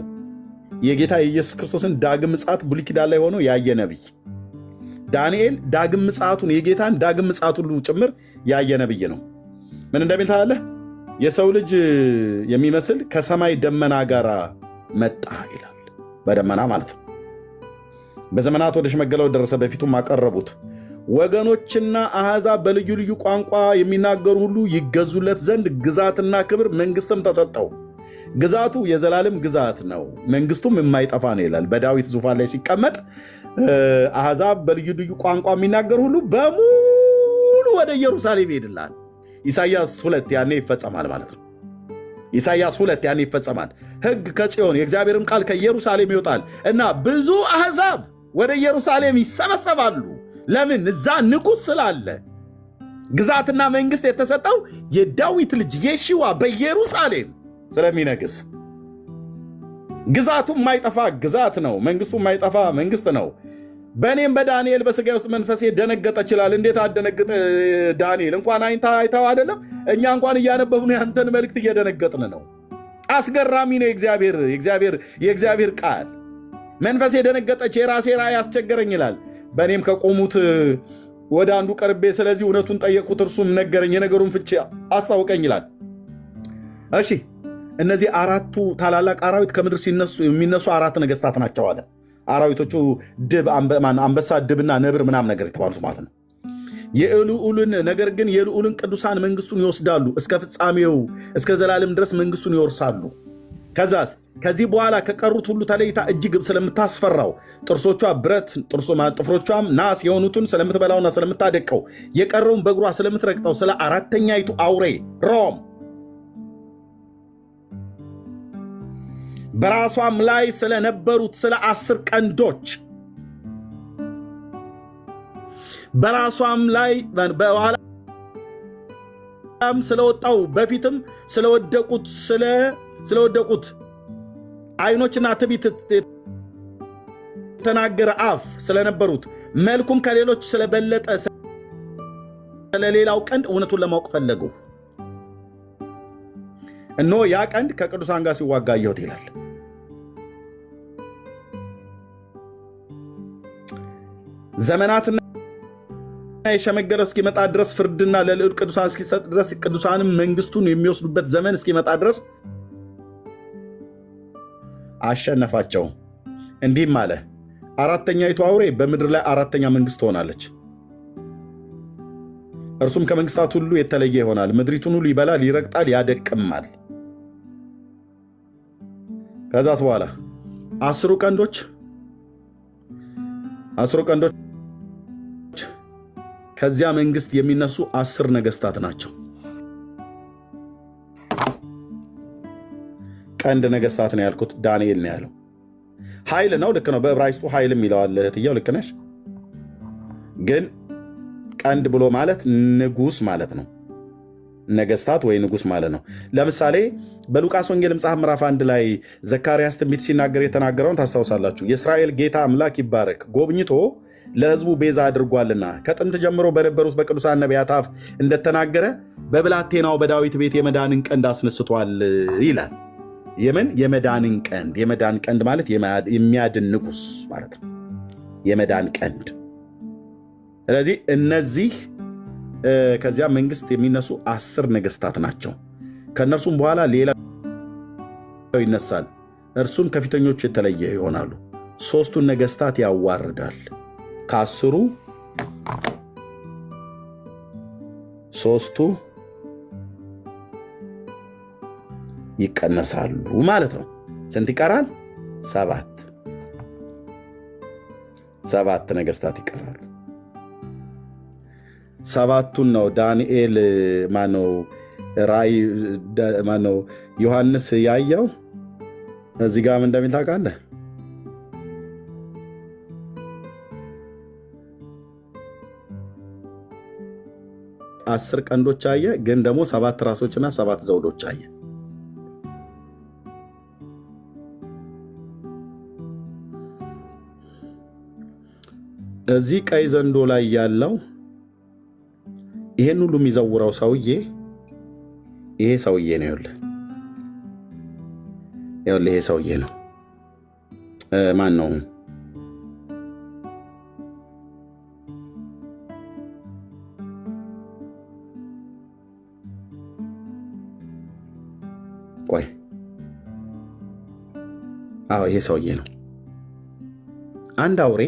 የጌታ የኢየሱስ ክርስቶስን ዳግም ምጽአት ብሉይ ኪዳን ላይ ሆኖ ያየ ነብይ ዳንኤል ዳግም ምጽአቱን የጌታን ዳግም ምጽአት ሁሉ ጭምር ያየ ነብይ ነው ምን እንደሚል ታያለህ የሰው ልጅ የሚመስል ከሰማይ ደመና ጋር መጣ ይላል በደመና ማለት ነው በዘመናት ወደ ሽመገለው ደረሰ በፊቱም አቀረቡት ወገኖችና አሕዛብ በልዩ ልዩ ቋንቋ የሚናገሩ ሁሉ ይገዙለት ዘንድ ግዛትና ክብር መንግስትም ተሰጠው ግዛቱ የዘላለም ግዛት ነው መንግስቱም የማይጠፋ ነው ይላል በዳዊት ዙፋን ላይ ሲቀመጥ አሕዛብ በልዩ ልዩ ቋንቋ የሚናገሩ ሁሉ በሙሉ ወደ ኢየሩሳሌም ይሄዳል ኢሳይያስ 2 ያኔ ይፈጸማል ማለት ነው ኢሳይያስ 2 ያኔ ይፈጸማል ሕግ ከጽዮን የእግዚአብሔርም ቃል ከኢየሩሳሌም ይወጣል እና ብዙ አሕዛብ ወደ ኢየሩሳሌም ይሰበሰባሉ ለምን እዛ ንጉሥ ስላለ ግዛትና መንግስት የተሰጠው የዳዊት ልጅ የሺዋ በኢየሩሳሌም ስለሚነግስ ግዛቱ የማይጠፋ ግዛት ነው መንግስቱ የማይጠፋ መንግስት ነው በእኔም በዳንኤል በሥጋ ውስጥ መንፈሴ ደነገጠ ይችላል እንዴት አደነግጠ ዳንኤል እንኳን አይተው አይደለም እኛ እንኳን እያነበብን ያንተን መልእክት እየደነገጥን ነው አስገራሚ ነው የእግዚአብሔር ቃል መንፈሴ ደነገጠች የራሴ ራእይ አስቸገረኝ ይላል በእኔም ከቆሙት ወደ አንዱ ቀርቤ ስለዚህ እውነቱን ጠየቅኩት እርሱም ነገረኝ የነገሩን ፍቺ አስታውቀኝ ይላል እሺ እነዚህ አራቱ ታላላቅ አራዊት ከምድር የሚነሱ 4 ነገስታት ናቸው አለ አራዊቶቹ ድብ አንበሳ ድብና ነብር ምናምን ነገር የተባሉት ማለት ነው የልዑልን ነገር ግን የልዑልን ቅዱሳን መንግስቱን ይወስዳሉ እስከ ፍጻሜው እስከ ዘላለም ድረስ መንግስቱን ይወርሳሉ ከዛስ ከዚህ በኋላ ከቀሩት ሁሉ ተለይታ እጅግ ስለምታስፈራው ጥርሶቿ ብረት ጥፍሮቿም ናስ የሆኑትን ስለምትበላውና ስለምታደቀው የቀረውን በእግሯ ስለምትረግጠው ስለ አራተኛይቱ አውሬ ሮም በራሷም ላይ ስለነበሩት ስለ 10 ቀንዶች በራሷም ላይ በኋላም ስለወጣው በፊትም ስለወደቁት አይኖችና ትዕቢት የተናገረ አፍ ስለነበሩት መልኩም ከሌሎች ስለበለጠ ስለሌላው ቀንድ እውነቱን ለማወቅ ፈለጉ። እነሆ ያ ቀንድ ከቅዱሳን ጋር ሲዋጋ አየሁት ይላል። ዘመናትና የሸመገለ እስኪመጣ ድረስ ፍርድና ለልዑል ቅዱሳን እስኪሰጥ ድረስ ቅዱሳንም መንግስቱን የሚወስዱበት ዘመን እስኪመጣ ድረስ አሸነፋቸው። እንዲህም አለ፣ አራተኛይቱ አውሬ በምድር ላይ አራተኛ መንግስት ትሆናለች። እርሱም ከመንግስታት ሁሉ የተለየ ይሆናል። ምድሪቱን ሁሉ ይበላል፣ ይረግጣል፣ ያደቅማል። ከዛስ በኋላ 10 ቀንዶች ከዚያ መንግስት የሚነሱ 10 ነገስታት ናቸው። ቀንድ ነገስታት ነው ያልኩት፣ ዳንኤል ነው ያለው። ኃይል ነው፣ ልክ ነው። በዕብራይስጡ ኃይልም ይለዋል እህትየው፣ ልክ ነሽ። ግን ቀንድ ብሎ ማለት ንጉስ ማለት ነው። ነገስታት ወይ ንጉስ ማለት ነው። ለምሳሌ በሉቃስ ወንጌል መጽሐፍ ምዕራፍ 1 ላይ ዘካርያስ ትንቢት ሲናገር የተናገረውን ታስታውሳላችሁ። የእስራኤል ጌታ አምላክ ይባረክ፣ ጎብኝቶ ለህዝቡ ቤዛ አድርጓልና ከጥንት ጀምሮ በነበሩት በቅዱሳን ነቢያት አፍ እንደተናገረ በብላቴናው በዳዊት ቤት የመዳንን ቀንድ አስነስቷል ይላል። የምን የመዳንን ቀንድ? የመዳን ቀንድ ማለት የሚያድን ንጉስ ማለት ነው። የመዳን ቀንድ። ስለዚህ እነዚህ ከዚያ መንግስት የሚነሱ 10 ነገስታት ናቸው። ከእነርሱም በኋላ ሌላ ይነሳል፣ እርሱም ከፊተኞቹ የተለየ ይሆናሉ። 3ቱን ነገስታት ያዋርዳል። ከ10ሩ 3ቱ ይቀነሳሉ ማለት ነው። ስንት ይቀራል? 7 ነገስታት ይቀራሉ። 7ቱን ነው ዳንኤል ማነው ራእይ ማነው ዮሐንስ ያየው። እዚህ ጋር ምን እንደሚል ታውቃለህ? አስር ቀንዶች አየ፣ ግን ደግሞ 7 ራሶችና 7 ዘውዶች አየ። እዚህ ቀይ ዘንዶ ላይ ያለው ይሄን ሁሉ የሚዘውረው ሰውዬ ይሄ ሰውዬ ነው። ይኸውልህ ይሄ ሰውዬ ነው። ማን ነው? ቆይ ይሄ ሰውዬ ነው። አንድ አውሬ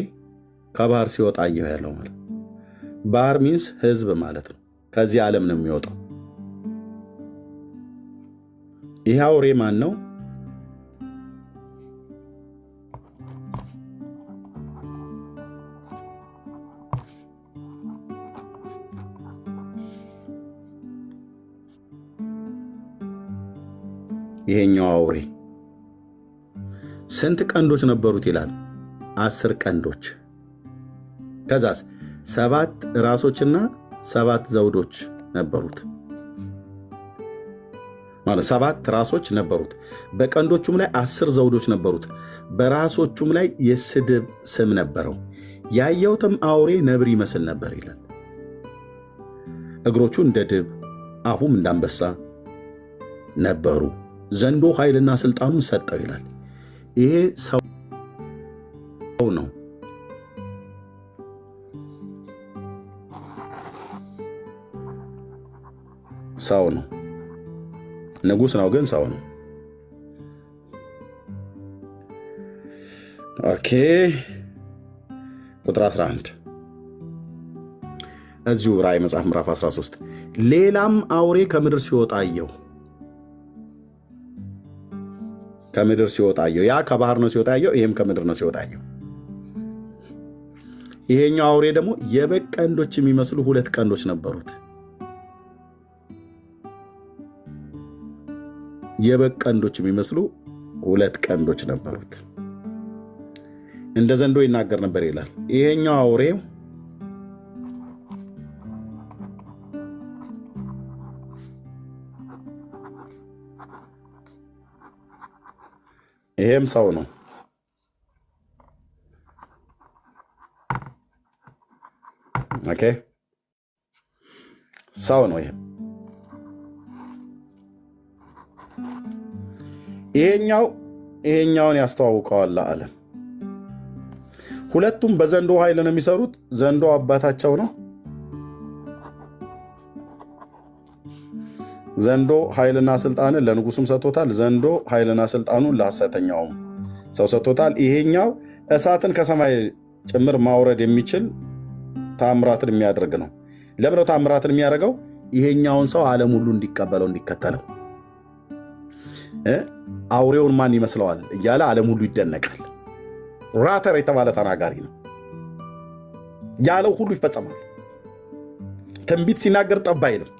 ከባህር ሲወጣ አየሁ ያለው ማለት ባህር ሚንስ ህዝብ ማለት ነው። ከዚህ ዓለም ነው የሚወጣው። ይህ አውሬ ማን ነው? ይሄኛው አውሬ ስንት ቀንዶች ነበሩት ይላል? 10 ቀንዶች። ከዛስ 7 ራሶችና 7 ዘውዶች ነበሩት ማለት 7 ራሶች ነበሩት። በቀንዶቹም ላይ 10 ዘውዶች ነበሩት። በራሶቹም ላይ የስድብ ስም ነበረው። ያየሁትም አውሬ ነብር ይመስል ነበር ይላል። እግሮቹ እንደ ድብ አፉም እንዳንበሳ ነበሩ። ዘንዶ ኃይልና ስልጣኑን ሰጠው ይላል። ይሄ ሰው ነው። ሰው ነው። ንጉሥ ነው፣ ግን ሰው ነው። ኦኬ ቁጥር 11 እዚሁ ራእይ መጽሐፍ ምዕራፍ 13 ሌላም አውሬ ከምድር ሲወጣ አየሁ። ከምድር ሲወጣየው ያ ከባህር ነው ሲወጣየው ይሄም ከምድር ነው ሲወጣየው። ይሄኛው አውሬ ደግሞ የበግ ቀንዶች የሚመስሉ 2 ቀንዶች ነበሩት። የበግ ቀንዶች የሚመስሉ 2 ቀንዶች ነበሩት። እንደ ዘንዶ ይናገር ነበር ይላል። ይሄኛው አውሬው ይሄም ሰው ነው። ኦኬ ሰው ነው። ይሄኛውን ያስተዋውቀዋል ለዓለም። ሁለቱም በዘንዶ ኃይል ነው የሚሰሩት። ዘንዶ አባታቸው ነው። ዘንዶ ኃይልና ስልጣንን ለንጉሱም ሰጥቶታል። ዘንዶ ኃይልና ስልጣኑን ለሐሰተኛውም ሰው ሰጥቶታል። ይሄኛው እሳትን ከሰማይ ጭምር ማውረድ የሚችል ታምራትን የሚያደርግ ነው። ለምን ታምራትን የሚያደርገው? ይሄኛውን ሰው ዓለም ሁሉ እንዲቀበለው እንዲከተለው። አውሬውን ማን ይመስለዋል እያለ ዓለም ሁሉ ይደነቃል። ራተር የተባለ ተናጋሪ ነው። ያለው ሁሉ ይፈጸማል። ትንቢት ሲናገር ጠብ አይልም።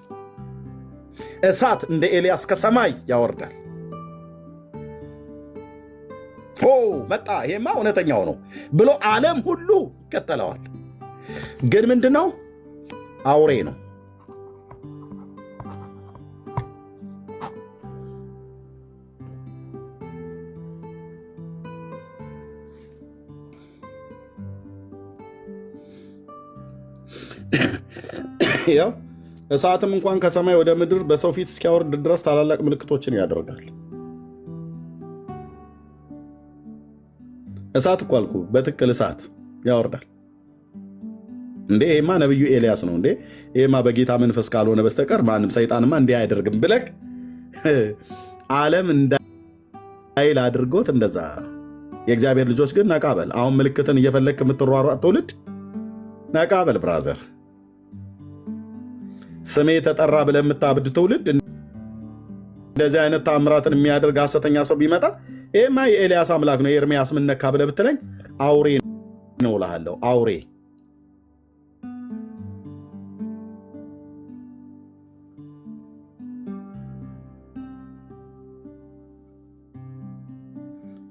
እሳት እንደ ኤልያስ ከሰማይ ያወርዳል። መጣ ይሄማ እውነተኛው ነው ብሎ ዓለም ሁሉ ይከተለዋል። ግን ምንድነው? አውሬ ነው። ያው እሳትም እንኳን ከሰማይ ወደ ምድር በሰው ፊት እስኪያወርድ ድረስ ታላላቅ ምልክቶችን ያደርጋል። እሳት እኮ አልኩ፣ በትክክል እሳት ያወርዳል። እንዴ ይሄማ ነብዩ ኤልያስ ነው እንዴ? ይሄማ በጌታ መንፈስ ካልሆነ በስተቀር ማንም ሰይጣንማ እንዲህ አያደርግም ብለክ ዓለም እንዳይል አድርጎት እንደዛ። የእግዚአብሔር ልጆች ግን ነቃበል። አሁን ምልክትን እየፈለግክ የምትሯሯጥ ትውልድ ነቃበል ብራዘር። ስሜ ተጠራ ብለህ የምታብድ ትውልድ እንደዚህ አይነት ታምራትን የሚያደርግ ሐሰተኛ ሰው ቢመጣ ይሄማ የኤልያስ አምላክ ነው የኤርሚያስ ምን ነካ ብለህ ብትለኝ አውሬ ነው እልሃለሁ። አውሬ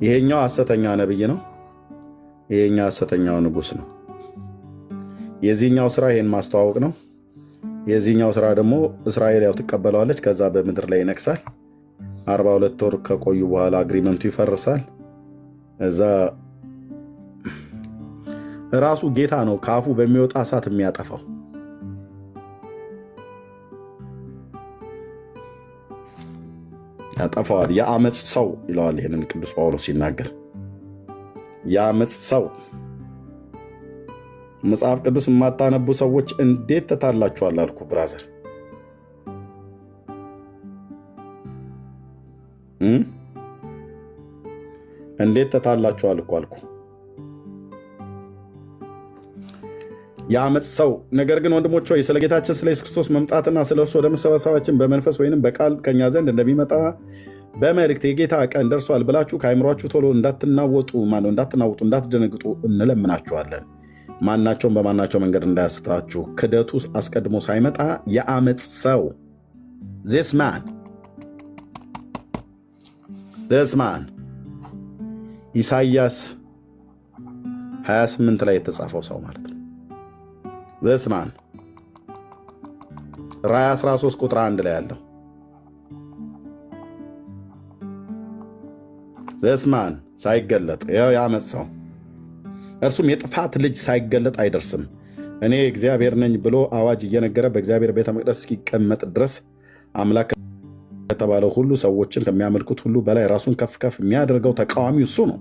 ይሄኛው ሐሰተኛ ነብይ ነው። ይሄኛው ሐሰተኛው ንጉሥ ነው። የዚህኛው ስራ ይሄን ማስተዋወቅ ነው። የዚህኛው ስራ ደግሞ እስራኤል ያው ትቀበለዋለች። ከዛ በምድር ላይ ይነግሳል። 42 ወር ከቆዩ በኋላ አግሪመንቱ ይፈርሳል። እዛ ራሱ ጌታ ነው ካፉ በሚወጣ እሳት የሚያጠፋው። ያጠፋዋል። የአመፅ ሰው ይለዋል። ይህንን ቅዱስ ጳውሎስ ሲናገር የአመፅ ሰው። መጽሐፍ ቅዱስ የማታነቡ ሰዎች እንዴት ተታላችኋል አልኩ ብራዘር። እንዴት ተታላችኋል እኮ አልኩ። የአመፅ ሰው። ነገር ግን ወንድሞች ሆይ ስለ ጌታችን ስለ ኢየሱስ ክርስቶስ መምጣትና ስለ እርሱ ወደ መሰባሰባችን በመንፈስ ወይንም በቃል ከኛ ዘንድ እንደሚመጣ በመልእክት የጌታ ቀን ደርሷል ብላችሁ ከአይምሯችሁ ቶሎ እንዳትናወጡ እንዳትደነግጡ እንለምናችኋለን። ማናቸውም በማናቸው መንገድ እንዳያስታችሁ ክደቱ አስቀድሞ ሳይመጣ የአመፅ ሰው this man ኢሳይያስ 28 ላይ የተጻፈው ሰው ማለት ነው። this man ራዕይ 13 ቁጥር 1 ላይ ያለው this man ሳይገለጥ ያው የአመፅ ሰው እርሱም የጥፋት ልጅ ሳይገለጥ አይደርስም። እኔ እግዚአብሔር ነኝ ብሎ አዋጅ እየነገረ በእግዚአብሔር ቤተ መቅደስ እስኪቀመጥ ድረስ አምላክ ከተባለው ሁሉ ሰዎችን ከሚያመልኩት ሁሉ በላይ ራሱን ከፍ ከፍ የሚያደርገው ተቃዋሚው እሱ ነው።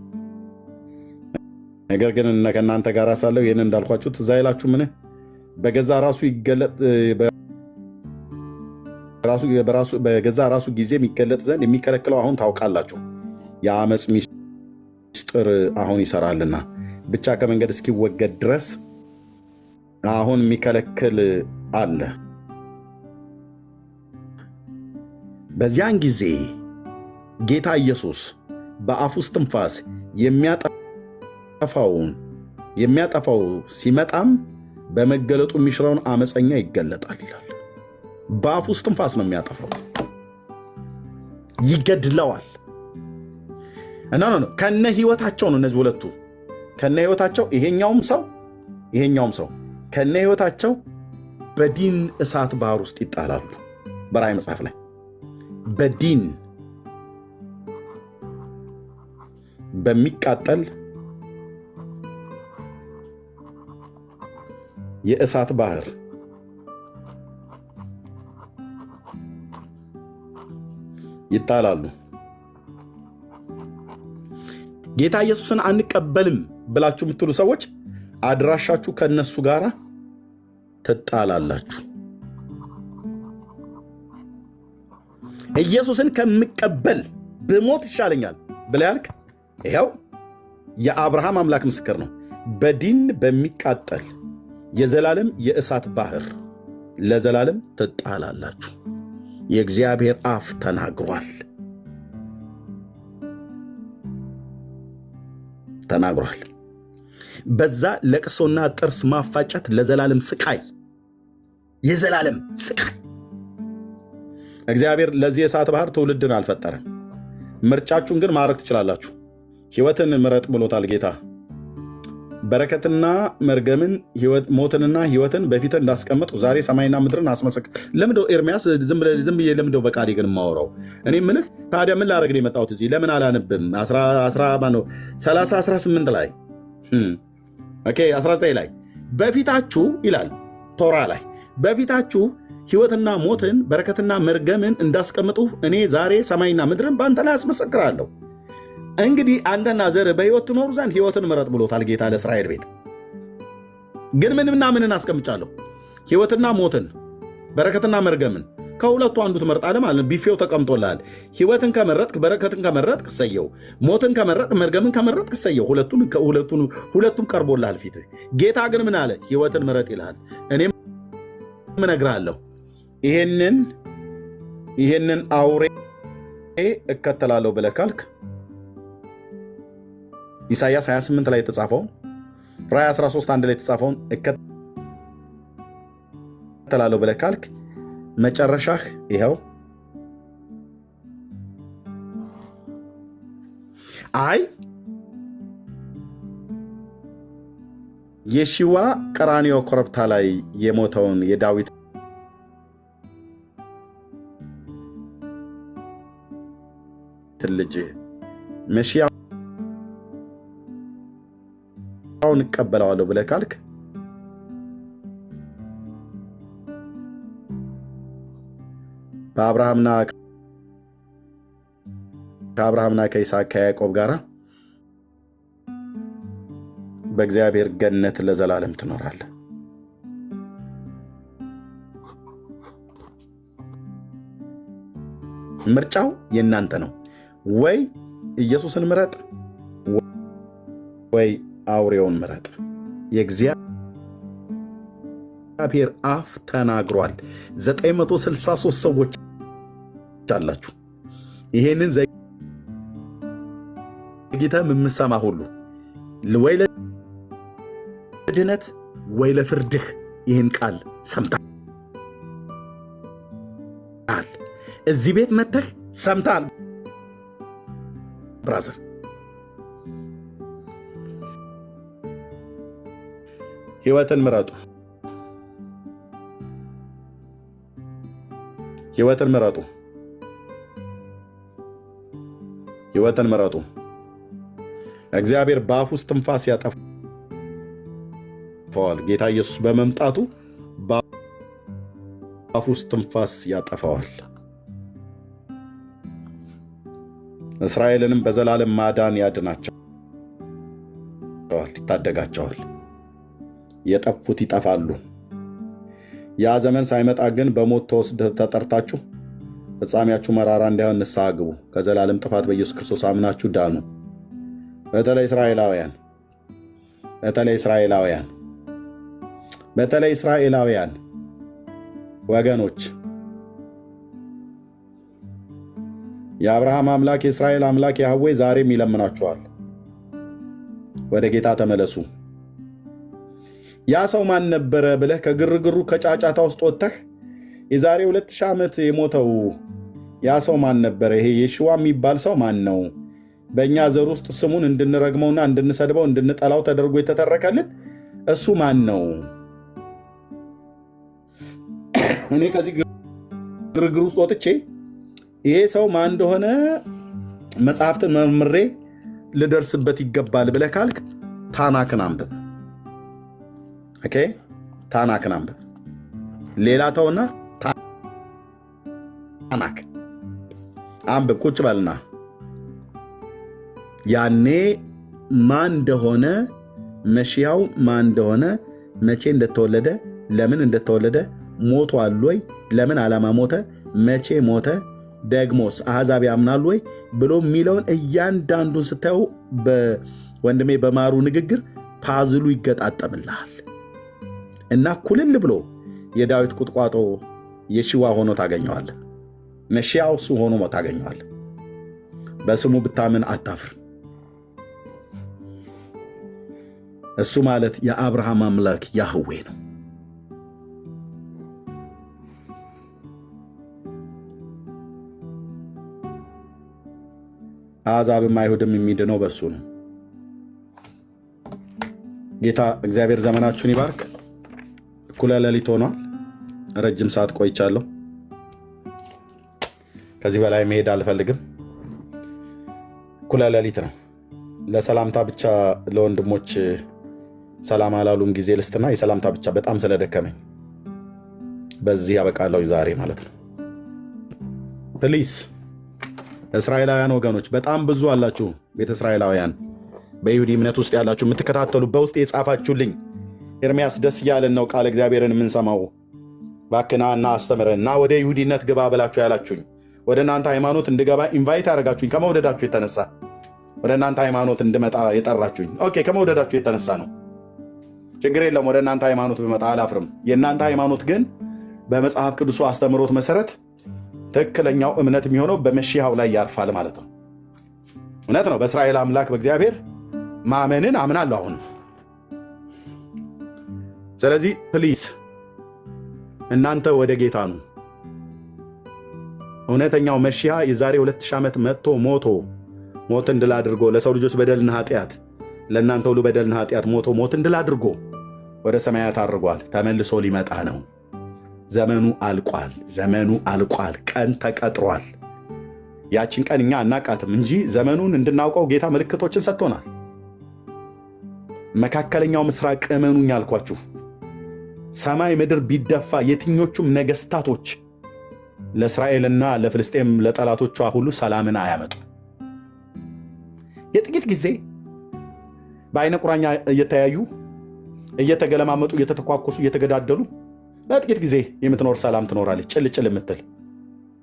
ነገር ግን ከእናንተ ጋር ሳለሁ ይህን እንዳልኳችሁ ትዝ አይላችሁ? ምን በገዛ ራሱ ጊዜ የሚገለጥ ዘንድ የሚከለክለው አሁን ታውቃላችሁ። የአመፅ ሚስጥር አሁን ይሰራልና ብቻ ከመንገድ እስኪወገድ ድረስ አሁን የሚከለክል አለ። በዚያን ጊዜ ጌታ ኢየሱስ በአፉ እስትንፋስ የሚያጠፋው ሲመጣም በመገለጡ የሚሽረውን አመፀኛ ይገለጣል ይላል። በአፉ እስትንፋስ ነው የሚያጠፋው፣ ይገድለዋል። እና ከነ ህይወታቸው ነው እነዚህ ሁለቱ ከነ ህይወታቸው ይሄኛውም ሰው ከነ ህይወታቸው በዲን እሳት ባህር ውስጥ ይጣላሉ። በራእይ መጽሐፍ ላይ በዲን በሚቃጠል የእሳት ባህር ይጣላሉ። ጌታ ኢየሱስን አንቀበልም ብላችሁ የምትሉ ሰዎች አድራሻችሁ ከነሱ ጋር ትጣላላችሁ። ኢየሱስን ከምቀበል ብሞት ይሻለኛል ብለህ ያልክ ይኸው የአብርሃም አምላክ ምስክር ነው። በዲን በሚቃጠል የዘላለም የእሳት ባህር ለዘላለም ትጣላላችሁ። የእግዚአብሔር አፍ ተናግሯል። በዛ ለቅሶና ጥርስ ማፋጨት ለዘላለም ስቃይ፣ የዘላለም ስቃይ። እግዚአብሔር ለዚህ የእሳት ባህር ትውልድን አልፈጠረም። ምርጫችሁን ግን ማድረግ ትችላላችሁ። ሕይወትን ምረጥ ብሎታል ጌታ። በረከትና መርገምን ሞትንና ሕይወትን በፊት እንዳስቀመጡ ዛሬ ሰማይና ምድርን አስመሰክር። ለምንድነው ኤርምያስ ዝም ብዬ ለምንድነው በቃሌ ግን የማወራው? እኔ ምልህ ታዲያ ምን ላደርግ ነው የመጣሁት እዚህ? ለምን አላነብም? 30:18 ላይ 19 ላይ በፊታችሁ ይላል ቶራ ላይ በፊታችሁ ሕይወትና ሞትን በረከትና መርገምን እንዳስቀምጡ እኔ ዛሬ ሰማይና ምድርን በአንተ ላይ አስመሰክራለሁ። እንግዲህ አንተና ዘርህ በሕይወት ትኖሩ ዘንድ ሕይወትን ምረጥ ብሎታል ጌታ ለእስራኤል ቤት። ግን ምንና ምንን አስቀምጫለሁ? ሕይወትና ሞትን በረከትና መርገምን ከሁለቱ አንዱ ትመርጣለህ ማለት ነው። ቢፌው ተቀምጦልሃል። ሕይወትን ከመረጥክ በረከትን ከመረጥክ እሰየው፣ ሞትን ከመረጥክ መርገምን ከመረጥክ እሰየው። ሁለቱም ቀርቦልሃል ፊትህ። ጌታ ግን ምን አለ? ሕይወትን ምረጥ ይልሃል። እኔም እነግርሃለሁ ይሄንን አውሬ እከተላለሁ ብለህ ካልክ ኢሳይያስ 28 ላይ የተጻፈውን ራእይ 13:1 ላይ የተጻፈውን እከተላለሁ ብለህ ካልክ መጨረሻህ ይኸው። አይ የሺዋ ቀራንዮ ኮረብታ ላይ የሞተውን የዳዊት ልጅ መሺያውን እቀበለዋለሁ ብለህ ካልክ ከአብርሃምና ከይስሐቅ ከያዕቆብ ጋር በእግዚአብሔር ገነት ለዘላለም ትኖራለህ። ምርጫው የእናንተ ነው። ወይ ኢየሱስን ምረጥ፣ ወይ አውሬውን ምረጥ። የእግዚአብሔር አፍ ተናግሯል። 963 ሰዎች አላችሁ። ይሄንን ዘግይተህ የምትሰማ ሁሉ ወይ ለድነት ወይ ለፍርድህ ይህን ቃል ሰምተሃል። እዚህ ቤት መጥተህ ሰምተሃል። ብራዘር ሕይወትን ምረጡ፣ ሕይወትን ምረጡ፣ ሕይወትን ምረጡ። እግዚአብሔር በአፉ እስትንፋስ ያጠፋዋል። ጌታ ኢየሱስ በመምጣቱ በአፉ እስትንፋስ ያጠፋዋል። እስራኤልንም በዘላለም ማዳን ያድናቸዋል፣ ይታደጋቸዋል። የጠፉት ይጠፋሉ። ያ ዘመን ሳይመጣ ግን በሞት ተጠርታችሁ ፍጻሜያችሁ መራራ እንዳይሆን ንስሐ ግቡ። ከዘላለም ጥፋት በኢየሱስ ክርስቶስ አምናችሁ ዳኑ። በተለይ እስራኤላውያን ወገኖች የአብርሃም አምላክ የእስራኤል አምላክ ያህዌ ዛሬም ይለምናችኋል፣ ወደ ጌታ ተመለሱ። ያ ሰው ማን ነበረ ብለህ ከግርግሩ ከጫጫታ ውስጥ ወጥተህ የዛሬ 2000 ዓመት የሞተው ያ ሰው ማን ነበረ? ይሄ የሽዋ የሚባል ሰው ማን ነው? በእኛ ዘር ውስጥ ስሙን እንድንረግመውና እንድንሰድበው እንድንጠላው ተደርጎ የተተረከልን እሱ ማን ነው? እኔ ከዚህ ግርግር ውስጥ ወጥቼ ይሄ ሰው ማን እንደሆነ መጽሐፍትን መርምሬ ልደርስበት ይገባል ብለህ ካልክ ታናክን አንብብ። ኦኬ፣ ታናክን አንብብ። ሌላ ተውና ታናክ አንብብ። ቁጭ በልና ያኔ ማን እንደሆነ መሺያው ማን እንደሆነ መቼ እንደተወለደ ለምን እንደተወለደ ሞቷል ወይ ለምን ዓላማ ሞተ መቼ ሞተ ደግሞስ አሕዛብ ያምናሉ ወይ ብሎ የሚለውን እያንዳንዱን ስታየው በወንድሜ በማሩ ንግግር ፓዝሉ ይገጣጠምልሃል እና ኩልል ብሎ የዳዊት ቁጥቋጦ የሺዋ ሆኖ ታገኘዋል። መሺያው እሱ ሆኖ ታገኘዋል። በስሙ ብታምን አታፍር። እሱ ማለት የአብርሃም አምላክ ያህዌ ነው። አሕዛብም አይሁድም የሚድነው በሱ ነው። ጌታ እግዚአብሔር ዘመናችሁን ይባርክ። እኩለ ሌሊት ሆኗል። ረጅም ሰዓት ቆይቻለሁ። ከዚህ በላይ መሄድ አልፈልግም። እኩለ ሌሊት ነው። ለሰላምታ ብቻ ለወንድሞች ሰላም አላሉም ጊዜ ልስትና የሰላምታ ብቻ በጣም ስለደከመኝ በዚህ ያበቃለሁ ዛሬ ማለት ነው። ፕሊስ እስራኤላውያን ወገኖች በጣም ብዙ አላችሁ። ቤተ እስራኤላውያን በይሁዲ እምነት ውስጥ ያላችሁ የምትከታተሉ በውስጥ የጻፋችሁልኝ ኤርምያስ ደስ እያለን ነው ቃል እግዚአብሔርን የምንሰማው፣ እባክህ ና እና አስተምረን እና ወደ ይሁዲነት ግባ ብላችሁ ያላችሁኝ፣ ወደ እናንተ ሃይማኖት እንድገባ ኢንቫይት ያደረጋችሁኝ ከመውደዳችሁ የተነሳ ወደ እናንተ ሃይማኖት እንድመጣ የጠራችሁኝ፣ ኦኬ ከመውደዳችሁ የተነሳ ነው። ችግር የለም፣ ወደ እናንተ ሃይማኖት ብመጣ አላፍርም። የእናንተ ሃይማኖት ግን በመጽሐፍ ቅዱሱ አስተምሮት መሰረት ትክክለኛው እምነት የሚሆነው በመሺያው ላይ ያርፋል ማለት ነው። እውነት ነው። በእስራኤል አምላክ በእግዚአብሔር ማመንን አምናለሁ አሁን። ስለዚህ ፕሊዝ እናንተ ወደ ጌታ ነው። እውነተኛው መሺያ የዛሬ 2000 ዓመት መጥቶ ሞትን ድል አድርጎ ለሰው ልጆች በደልና ኃጢአት ለእናንተ ሁሉ በደልና ኃጢአት ሞትን ድል አድርጎ ወደ ሰማያት አድርጓል። ተመልሶ ሊመጣ ነው። ዘመኑ አልቋል። ቀን ተቀጥሯል። ያችን ቀን እኛ አናቃትም እንጂ ዘመኑን እንድናውቀው ጌታ ምልክቶችን ሰጥቶናል። መካከለኛው ምስራቅ እመኑኝ አልኳችሁ፣ ሰማይ ምድር ቢደፋ የትኞቹም ነገስታቶች ለእስራኤልና ለፍልስጤም ለጠላቶቿ ሁሉ ሰላምን አያመጡ። የጥቂት ጊዜ በአይነ ቁራኛ እየተያዩ እየተገለማመጡ እየተተኳኮሱ እየተገዳደሉ ለጥቂት ጊዜ የምትኖር ሰላም ትኖራለች፣ ጭልጭል የምትል።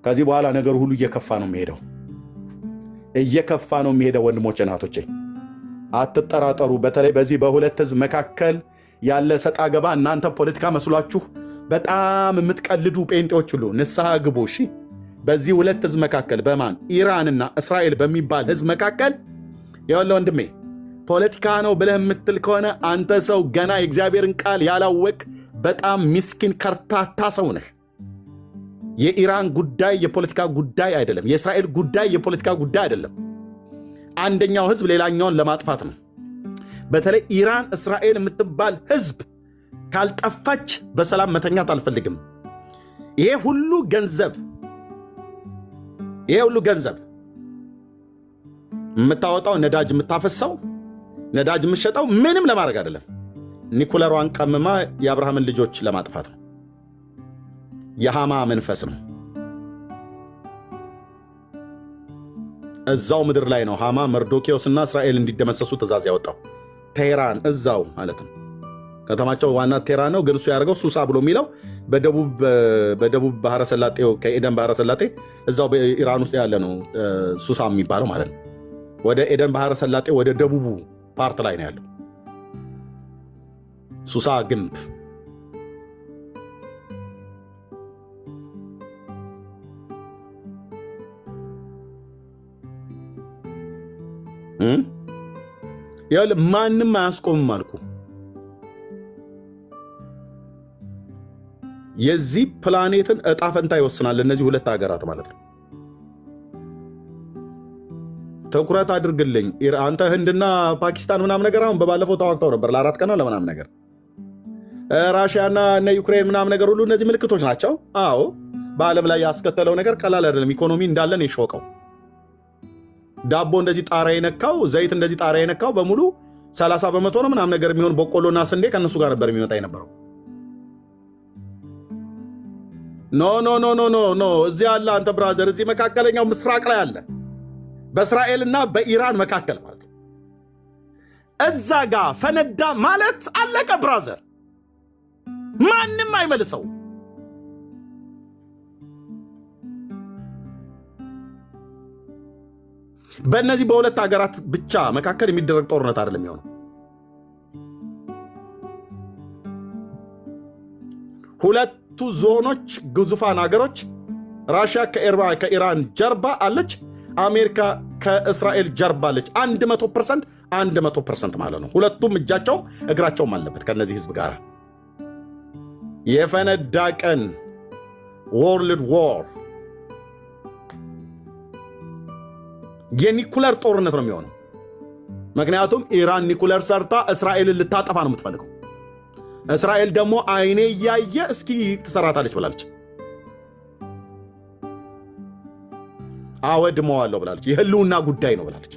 ከዚህ በኋላ ነገሩ ሁሉ እየከፋ ነው የሚሄደው። ወንድሞቼ እናቶቼ አትጠራጠሩ። በተለይ በዚህ በሁለት ህዝብ መካከል ያለ ሰጣ ገባ እናንተ ፖለቲካ መስሏችሁ በጣም የምትቀልዱ ጴንጤዎች ሁሉ ንስሐ ግቡ። እሺ፣ በዚህ ሁለት ህዝብ መካከል በማን ኢራንና እስራኤል በሚባል ህዝብ መካከል ይኸውልህ ወንድሜ፣ ፖለቲካ ነው ብለህ የምትል ከሆነ አንተ ሰው ገና የእግዚአብሔርን ቃል ያላወቅ በጣም ምስኪን ከርታታ ሰው ነህ። የኢራን ጉዳይ የፖለቲካ ጉዳይ አይደለም። የእስራኤል ጉዳይ የፖለቲካ ጉዳይ አይደለም። አንደኛው ህዝብ ሌላኛውን ለማጥፋት ነው። በተለይ ኢራን እስራኤል የምትባል ህዝብ ካልጠፋች በሰላም መተኛት አልፈልግም። ይሄ ሁሉ ገንዘብ የምታወጣው ነዳጅ የምታፈሰው ነዳጅ የምትሸጠው ምንም ለማድረግ አይደለም። ኒኩለሯን ቀምማ የአብርሃምን ልጆች ለማጥፋት ነው። የሃማ መንፈስ ነው። እዛው ምድር ላይ ነው ሃማ መርዶኪዎስና እስራኤል እንዲደመሰሱ ትእዛዝ ያወጣው። ቴህራን እዛው ማለት ነው። ከተማቸው ዋና ቴህራን ነው፣ ግን እሱ ያደርገው ሱሳ ብሎ የሚለው በደቡብ ባህረ ሰላጤው ከኤደን ባህረ ሰላጤ እዛው በኢራን ውስጥ ያለ ነው ሱሳ የሚባለው ማለት ነው። ወደ ኤደን ባህረ ሰላጤ ወደ ደቡቡ ፓርት ላይ ነው ያለው ሱሳ ግንብ። ይኸውልህ ማንም አያስቆምም አልኩ። የዚህ ፕላኔትን እጣ ፈንታ ይወስናል እነዚህ ሁለት ሀገራት ማለት ነው። ትኩረት አድርግልኝ። አንተ ህንድና ፓኪስታን ምናምን ነገር አሁን በባለፈው ተዋግተው ነበር ለ4 ቀን ለምናምን ነገር። ራሽያና እነ ዩክሬን ምናምን ነገር ሁሉ እነዚህ ምልክቶች ናቸው። አዎ በዓለም ላይ ያስከተለው ነገር ቀላል አይደለም። ኢኮኖሚ እንዳለን የሾቀው ዳቦ እንደዚህ ጣራ የነካው ዘይት እንደዚህ ጣራ የነካው በሙሉ 30 በመቶ ነው ምናምን ነገር የሚሆን በቆሎና ስንዴ ከነሱ ጋር ነበር የሚመጣ የነበረው። ኖ ኖ ኖ ኖ ኖ ኖ እዚህ አለ አንተ ብራዘር፣ እዚህ መካከለኛው ምስራቅ ላይ አለ፣ በእስራኤልና በኢራን መካከል ማለት ነው። እዛ ጋር ፈነዳ ማለት አለቀ ብራዘር፣ ማንም አይመልሰው። በእነዚህ በሁለት ሀገራት ብቻ መካከል የሚደረግ ጦርነት አይደለም የሚሆነው። ሁለቱ ዞኖች ግዙፋን ሀገሮች፣ ራሽያ ከኢራን ጀርባ አለች፣ አሜሪካ ከእስራኤል ጀርባ አለች። 100% ማለት ነው። ሁለቱም እጃቸውም እግራቸውም አለበት ከነዚህ ህዝብ ጋር። የፈነዳ ቀን ወርልድ ዎር የኒኩለር ጦርነት ነው የሚሆነው። ምክንያቱም ኢራን ኒኩለር ሰርታ እስራኤልን ልታጠፋ ነው የምትፈልገው። እስራኤል ደግሞ አይኔ እያየ እስኪ ትሰራታለች ብላለች። አወድመዋለሁ ብላለች። የህልውና ጉዳይ ነው ብላለች።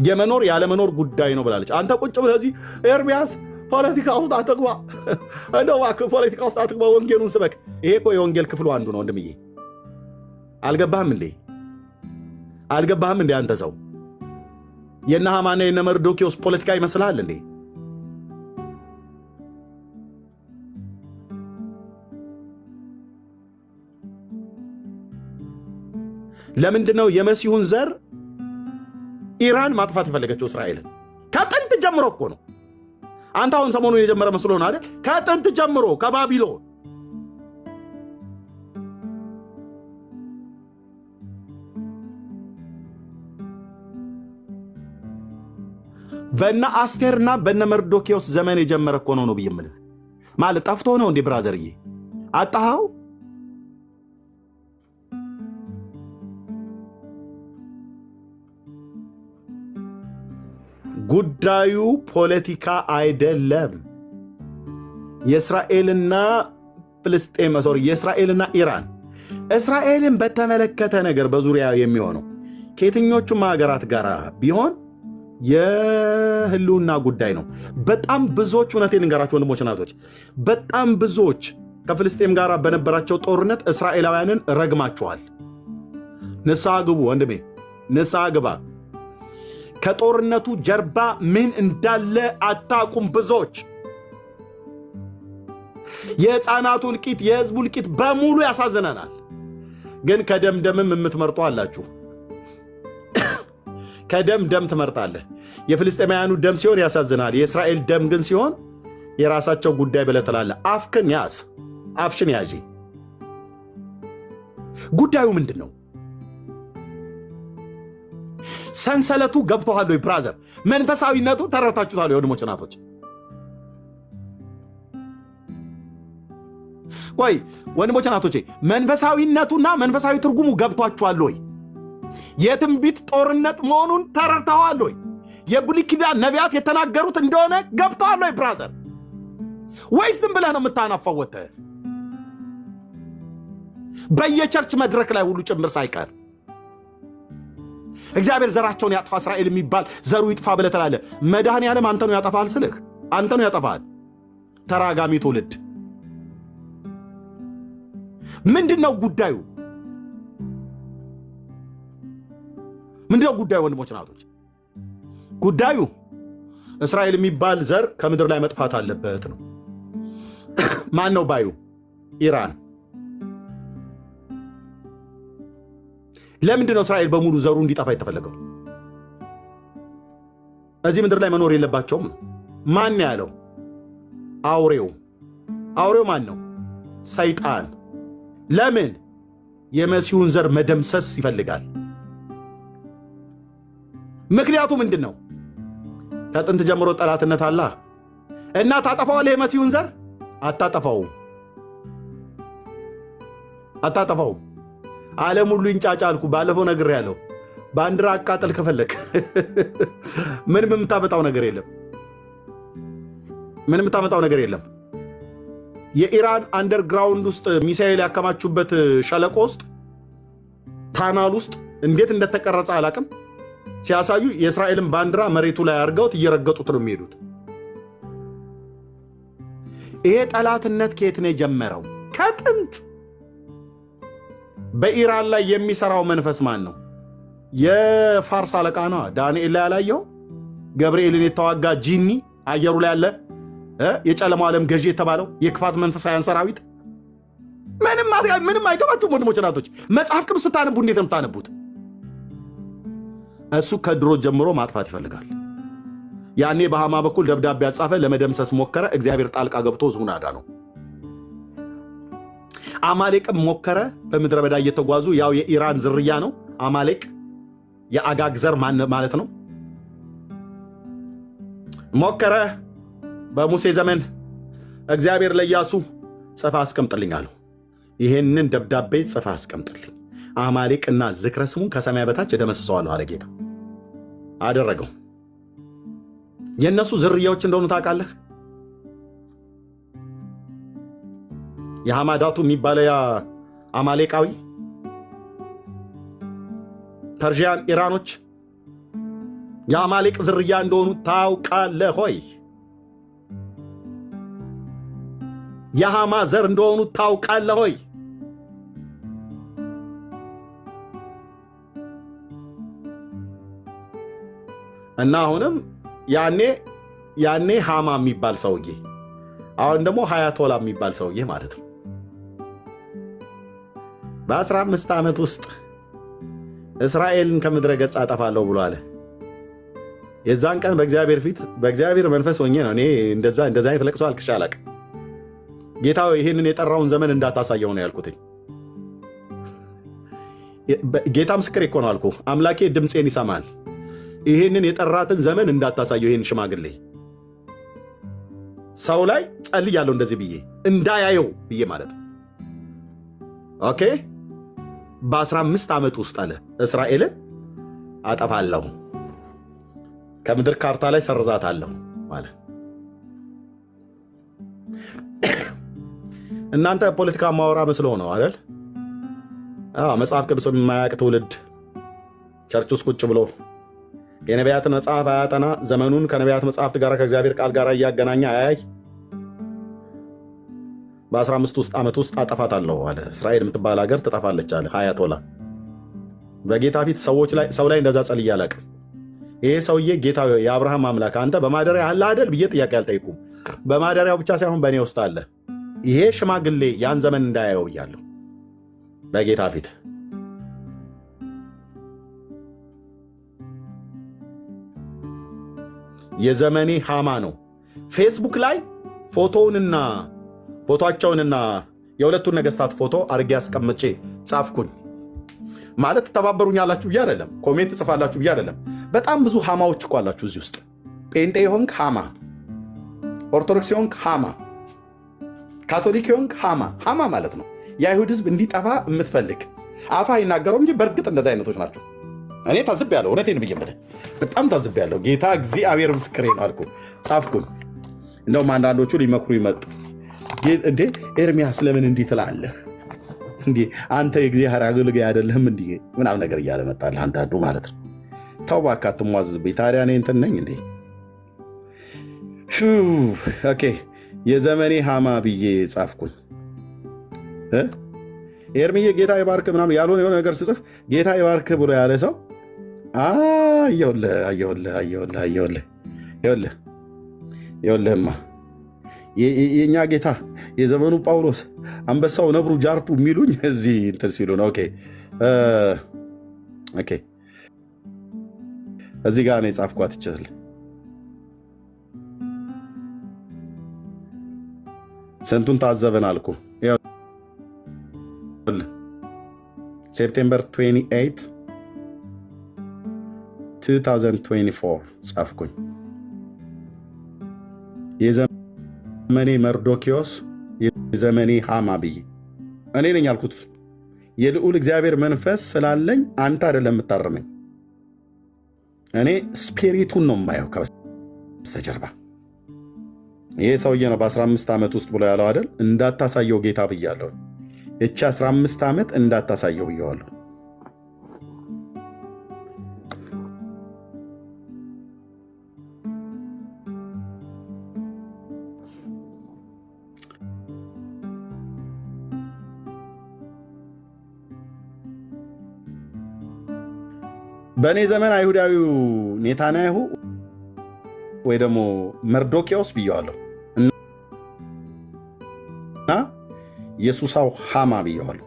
የመኖር ያለመኖር ጉዳይ ነው ብላለች። አንተ ቁጭ ብለህ እዚህ ኤርሚያስ ፖለቲካ ውስጥ አትግባ፣ እንደው እባክህ ፖለቲካ ውስጥ አትግባ፣ ወንጌሉን ስበክ። ይሄ እኮ የወንጌል ክፍሉ አንዱ ነው ወንድምዬ። አልገባህም እንዴ? አልገባህም እንዴ? አንተ ሰው የነ ሐማና የነ መርዶኪዎስ ፖለቲካ ይመስልሃል እንዴ? ለምንድነው የመሲሁን ዘር ኢራን ማጥፋት የፈለገችው እስራኤልን? ከጥንት ጀምሮ እኮ ነው። አንተ አሁን ሰሞኑን የጀመረ መስሎ ነው አይደል? ከጥንት ጀምሮ ከባቢሎን በእነ አስቴርና በእነ መርዶኪዎስ ዘመን የጀመረ እኮ ነው ብዬ የምልህ። ማለት ጠፍቶ ነው እንዴ ብራዘርዬ? አጣኸው? ጉዳዩ ፖለቲካ አይደለም። የእስራኤልና ፍልስጤም የእስራኤልና ኢራን እስራኤልን በተመለከተ ነገር በዙሪያ የሚሆነው ከየትኞቹም ሀገራት ጋር ቢሆን የህልውና ጉዳይ ነው። በጣም ብዙዎች እውነቴን ልንገራችሁ ወንድሞች እናቶች፣ በጣም ብዙዎች ከፍልስጤም ጋር በነበራቸው ጦርነት እስራኤላውያንን ረግማችኋል። ንስሐ ግቡ ወንድሜ፣ ንስሐ ግባ። ከጦርነቱ ጀርባ ምን እንዳለ አታቁም ብዙዎች። የህፃናቱ እልቂት፣ የህዝቡ እልቂት በሙሉ ያሳዝነናል። ግን ከደምደምም የምትመርጡ አላችሁ። ከደም ደም ትመርጣለህ። የፍልስጤማውያኑ ደም ሲሆን ያሳዝናል። የእስራኤል ደም ግን ሲሆን የራሳቸው ጉዳይ ብለህ ትላለህ። አፍክን ያዝ፣ አፍሽን ያዢ። ጉዳዩ ምንድን ነው? ሰንሰለቱ ገብቶሃል ወይ ብራዘር? መንፈሳዊነቱ ተረድታችሁታል ወይ ወንድሞች እናቶች? ቆይ ወንድሞች እናቶቼ፣ መንፈሳዊነቱና መንፈሳዊ ትርጉሙ ገብቷችኋል ወይ? የትንቢት ጦርነት መሆኑን ተረድተዋል ወይ? የብሉይ ኪዳን ነቢያት የተናገሩት እንደሆነ ገብቶሃል ወይ ብራዘር? ወይስ ዝም ብለህ ነው የምታናፋው ወጥተህ በየቸርች መድረክ ላይ ሁሉ ጭምር ሳይቀር እግዚአብሔር ዘራቸውን ያጥፋ እስራኤል የሚባል ዘሩ ይጥፋ ብለህ ትላለህ። መድኃኔዓለም አንተ ነው ያጠፋል ስልህ፣ አንተ ነው ያጠፋል። ተራጋሚ ትውልድ። ምንድን ነው ጉዳዩ? ምንድን ነው ጉዳዩ ወንድሞች ናቶች? ጉዳዩ እስራኤል የሚባል ዘር ከምድር ላይ መጥፋት አለበት ነው። ማን ነው ባዩ? ኢራን። ለምንድን ነው እስራኤል በሙሉ ዘሩ እንዲጠፋ የተፈለገው? እዚህ ምድር ላይ መኖር የለባቸውም። ማን ያለው? አውሬው። አውሬው ማን ነው? ሰይጣን። ለምን? የመሲሁን ዘር መደምሰስ ይፈልጋል። ምክንያቱ ምንድን ነው? ከጥንት ጀምሮ ጠላትነት አለ እና ታጠፋዋለህ። የመሲሁን ዘር አታጠፋውም። ዓለም ሁሉ ይንጫጫ አልኩ። ባለፈው ነግሬያለሁ። ባንዲራ አቃጠል ከፈለክ ምንም የምታመጣው ነገር የለም። የኢራን አንደርግራውንድ ውስጥ ሚሳኤል ያከማቹበት ሸለቆ ውስጥ ታናል ውስጥ እንዴት እንደተቀረጸ አላቅም። ሲያሳዩ የእስራኤልን ባንዲራ መሬቱ ላይ አድርገውት እየረገጡት ነው የሚሄዱት። ይሄ ጠላትነት ከየት ነው የጀመረው? ከጥንት። በኢራን ላይ የሚሰራው መንፈስ ማን ነው? የፋርስ አለቃ ነው። ዳንኤል ላይ ያላየው ገብርኤልን የተዋጋ ጂኒ አየሩ ላይ ያለ የጨለማው ዓለም ገዢ የተባለው የክፋት መንፈሳውያን ሰራዊት ምንም አይገባችሁም ወንድሞች እናቶች። መጽሐፍ ቅዱስ ስታነቡ እንዴት ነው የምታነቡት? እሱ ከድሮ ጀምሮ ማጥፋት ይፈልጋል። ያኔ በሃማ በኩል ደብዳቤ ያጻፈ ለመደምሰስ ሞከረ። እግዚአብሔር ጣልቃ ገብቶ ሕዝቡን አዳነው። አማሌቅም ሞከረ። በምድረ በዳ እየተጓዙ ያው የኢራን ዝርያ ነው አማሌቅ፣ የአጋግ ዘር ማለት ነው። ሞከረ። በሙሴ ዘመን እግዚአብሔር ለኢያሱ ጽፈህ አስቀምጥልኝ አለው። ይሄንን ደብዳቤ ጽፈህ አስቀምጥልኝ፣ አማሌቅና ዝክረ ስሙን ከሰማይ በታች እደመስሰዋለሁ አለ ጌታ። አደረገው። የእነሱ ዝርያዎች እንደሆኑ ታውቃለህ? የሐማዳቱ የሚባለው ያ አማሌቃዊ ፐርዥያን ኢራኖች የአማሌቅ ዝርያ እንደሆኑ ታውቃለህ ሆይ? የሃማ ዘር እንደሆኑ ታውቃለህ ሆይ? እና አሁንም ያኔ ሃማ የሚባል ሰውዬ፣ አሁን ደግሞ ሀያቶላ የሚባል ሰውዬ ማለት ነው። በ15 ዓመት ውስጥ እስራኤልን ከምድረ ገጽ አጠፋለሁ ብሎ አለ። የዛን ቀን በእግዚአብሔር ፊት በእግዚአብሔር መንፈስ ሆኜ ነው እኔ እንደዛ አይነት ለቅሶ አልቅሼ አላቅም። ጌታ ይህንን የጠራውን ዘመን እንዳታሳየው ነው ያልኩትኝ። ጌታ ምስክሬ እኮ ነው አልኩ። አምላኬ ድምፄን ይሰማል። ይህንን የጠራትን ዘመን እንዳታሳየው ይህን ሽማግሌ ሰው ላይ ጸልያለሁ እንደዚህ ብዬ እንዳያየው ብዬ ማለት ነው። ኦኬ በ15 ዓመት ውስጥ አለ እስራኤልን አጠፋለሁ፣ ከምድር ካርታ ላይ ሰርዛታለሁ ማለት። እናንተ ፖለቲካ ማወራ መስሎ ነው አይደል? መጽሐፍ ቅዱስን የማያውቅ ትውልድ ቸርች ውስጥ ቁጭ ብሎ የነቢያትን መጽሐፍ አያጠና፣ ዘመኑን ከነቢያት መጽሐፍት ጋር ከእግዚአብሔር ቃል ጋር እያገናኘ አያይ። በ15 ዓመት ውስጥ አጠፋታለሁ አለ። እስራኤል የምትባል ሀገር ትጠፋለች አለ ሀያቶላ። በጌታ ፊት ሰው ላይ እንደዛ ጸልዬ አላቅም። ይሄ ሰውዬ ጌታ የአብርሃም አምላክ አንተ በማደሪያ አለ አይደል ብዬ ጥያቄ አልጠይቁም። በማደሪያው ብቻ ሳይሆን በእኔ ውስጥ አለ። ይሄ ሽማግሌ ያን ዘመን እንዳያየው ብያለሁ በጌታ ፊት። የዘመኔ ሃማ ነው። ፌስቡክ ላይ ፎቶቸውንና የሁለቱን ነገስታት ፎቶ አድርጌ አስቀምጬ ጻፍኩኝ። ማለት ተባበሩኛላችሁ ብዬ አይደለም፣ ኮሜንት ጽፋላችሁ ብዬ አይደለም። በጣም ብዙ ሃማዎች እኮ አላችሁ እዚህ ውስጥ። ጴንጤ ሆንክ ሃማ፣ ኦርቶዶክስ ሆንክ ሃማ፣ ካቶሊክ ሆንክ ሃማ ማለት ነው የአይሁድ ህዝብ እንዲጠፋ የምትፈልግ። አፋ አይናገረው እንጂ በእርግጥ እንደዚህ አይነቶች ናቸው። እኔ ታዝቤያለሁ፣ እውነቴን ብዬ የምልህ በጣም ታዝቤያለሁ። ጌታ እግዚአብሔር ምስክሬ ነው አልኩ። ጻፍኩኝ። እንደውም አንዳንዶቹ ሊመክሩ ይመጡ። እንዴ ኤርሚያስ ለምን እንዲህ ትላለህ? እንዴ አንተ የእግዚአብሔር አገልጋይ አይደለህም እንዴ ምናምን ነገር እያለ መጣልህ አንዳንዱ ማለት ነው። ተው እባክህ አትሟዝዝብኝ። ታዲያ እኔ እንትን ነኝ እንዴ? ኦኬ የዘመኔ ሃማ ብዬ ጻፍኩኝ። ኤርሚዬ ጌታ ይባርክ ምናምን ያልሆነ የሆነ ነገር ስጽፍ ጌታ ይባርክ ብሎ ያለ ሰው ይኸውልህማ የእኛ ጌታ የዘመኑ ጳውሎስ አንበሳው ነብሩ ጃርቱ የሚሉኝ እዚህ እንትን ሲሉ ነው። ኦኬ እዚህ ጋር ነው የጻፍኳት። ይችላል ስንቱን ታዘበን አልኩ። ሴፕቴምበር 28 2024 ጻፍኩኝ። የዘመኔ መርዶኪዎስ የዘመኔ ሃማ ብዬ እኔ ነኝ ያልኩት። የልዑል እግዚአብሔር መንፈስ ስላለኝ አንተ አይደለም የምታርመኝ። እኔ ስፒሪቱን ነው የማየው ከበስተጀርባ። ይሄ ሰውዬ ነው በ15 ዓመት ውስጥ ብሎ ያለው አይደል? እንዳታሳየው ጌታ ብያለሁ። እቺ 15 ዓመት እንዳታሳየው ብየዋለሁ። በእኔ ዘመን አይሁዳዊው ኔታንያሁ ወይ ደግሞ መርዶኪዎስ ብየዋለሁ እና የሱሳው ሃማ ብየዋለሁ።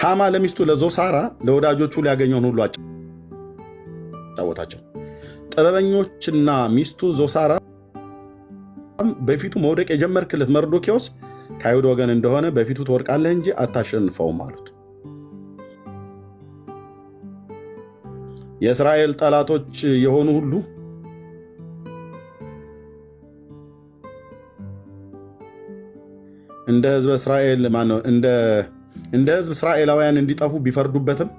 ሃማ ለሚስቱ ለዞሳራ ለወዳጆቹ ሊያገኘውን ሁሉ አጫወታቸው። ጥበበኞችና ሚስቱ ዞሳራ በፊቱ መውደቅ የጀመርክለት መርዶኪዎስ ከአይሁድ ወገን እንደሆነ በፊቱ ትወድቃለህ እንጂ አታሸንፈውም አሉት። የእስራኤል ጠላቶች የሆኑ ሁሉ እንደ ሕዝብ እስራኤል ማነው እንደ ሕዝብ እስራኤላውያን እንዲጠፉ ቢፈርዱበትም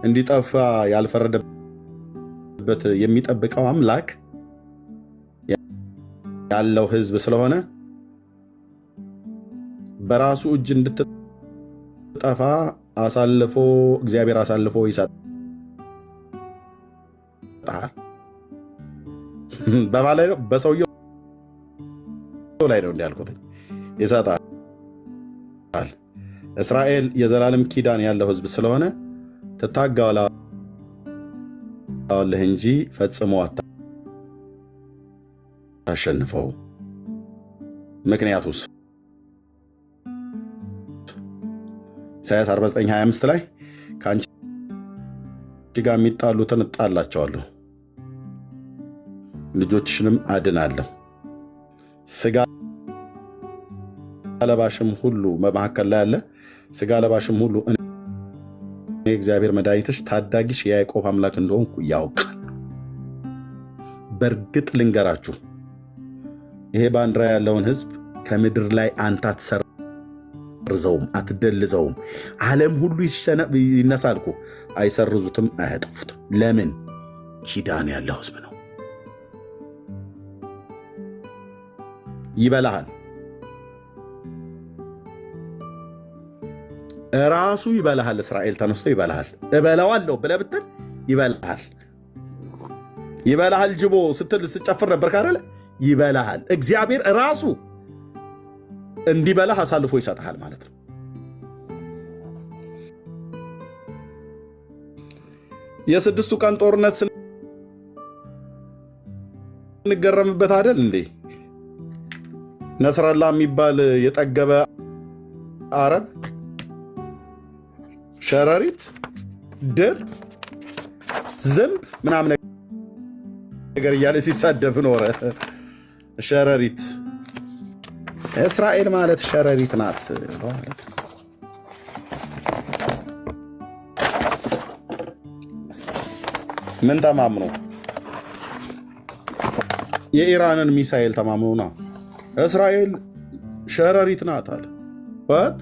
እንዲጠፋ ያልፈረደበት የሚጠብቀው አምላክ ያለው ሕዝብ ስለሆነ በራሱ እጅ እንድትጠፋ እግዚአብሔር አሳልፎ ይሰጣል። በማለት ነው፣ በሰውየው ላይ ነው እንዲያልኩት ይሰጣል። እስራኤል የዘላለም ኪዳን ያለው ሕዝብ ስለሆነ ትታገላለህ እንጂ ፈጽሞ አታሸንፈው። ምክንያቱስ ኢሳይያስ 49:25 ላይ ከአንቺ ጋር የሚጣሉትን እጣላቸዋለሁ፣ ልጆችሽንም አድናለሁ፣ ስጋ ለባሽም ሁሉ በመካከል ላይ ያለ ስጋ ለባሽም ሁሉ እኔ እግዚአብሔር መድኃኒትሽ ታዳጊሽ የያዕቆብ አምላክ እንደሆንኩ ያውቃል። በእርግጥ ልንገራችሁ፣ ይሄ ባንዲራ ያለውን ሕዝብ ከምድር ላይ አንተ አትሰርዘውም፣ አትደልዘውም። ዓለም ሁሉ ይነሳልኩ፣ አይሰርዙትም፣ አያጠፉትም። ለምን? ኪዳን ያለው ሕዝብ ነው። ይበላሃል፣ ራሱ ይበላሃል። እስራኤል ተነስቶ ይበላሃል። እበላዋለሁ ብለህ ብትል ይበላሃል። ጅቦ ስትል ስጨፍር ነበር ካለ ይበላሃል። እግዚአብሔር ራሱ እንዲበላህ አሳልፎ ይሰጥሃል ማለት ነው። የስድስቱ ቀን ጦርነት ስንገረምበት አይደል እንዴ? ነስራላ የሚባል የጠገበ አረብ ሸረሪት፣ ድር፣ ዝንብ ምናምን ነገር እያለ ሲሳደብ ኖረ። ሸረሪት እስራኤል ማለት ሸረሪት ናት ማለት ነው። ምን ተማምኖ? የኢራንን ሚሳኤል ተማምኖ ነው። እስራኤል ሸረሪት ናት አለ። ወት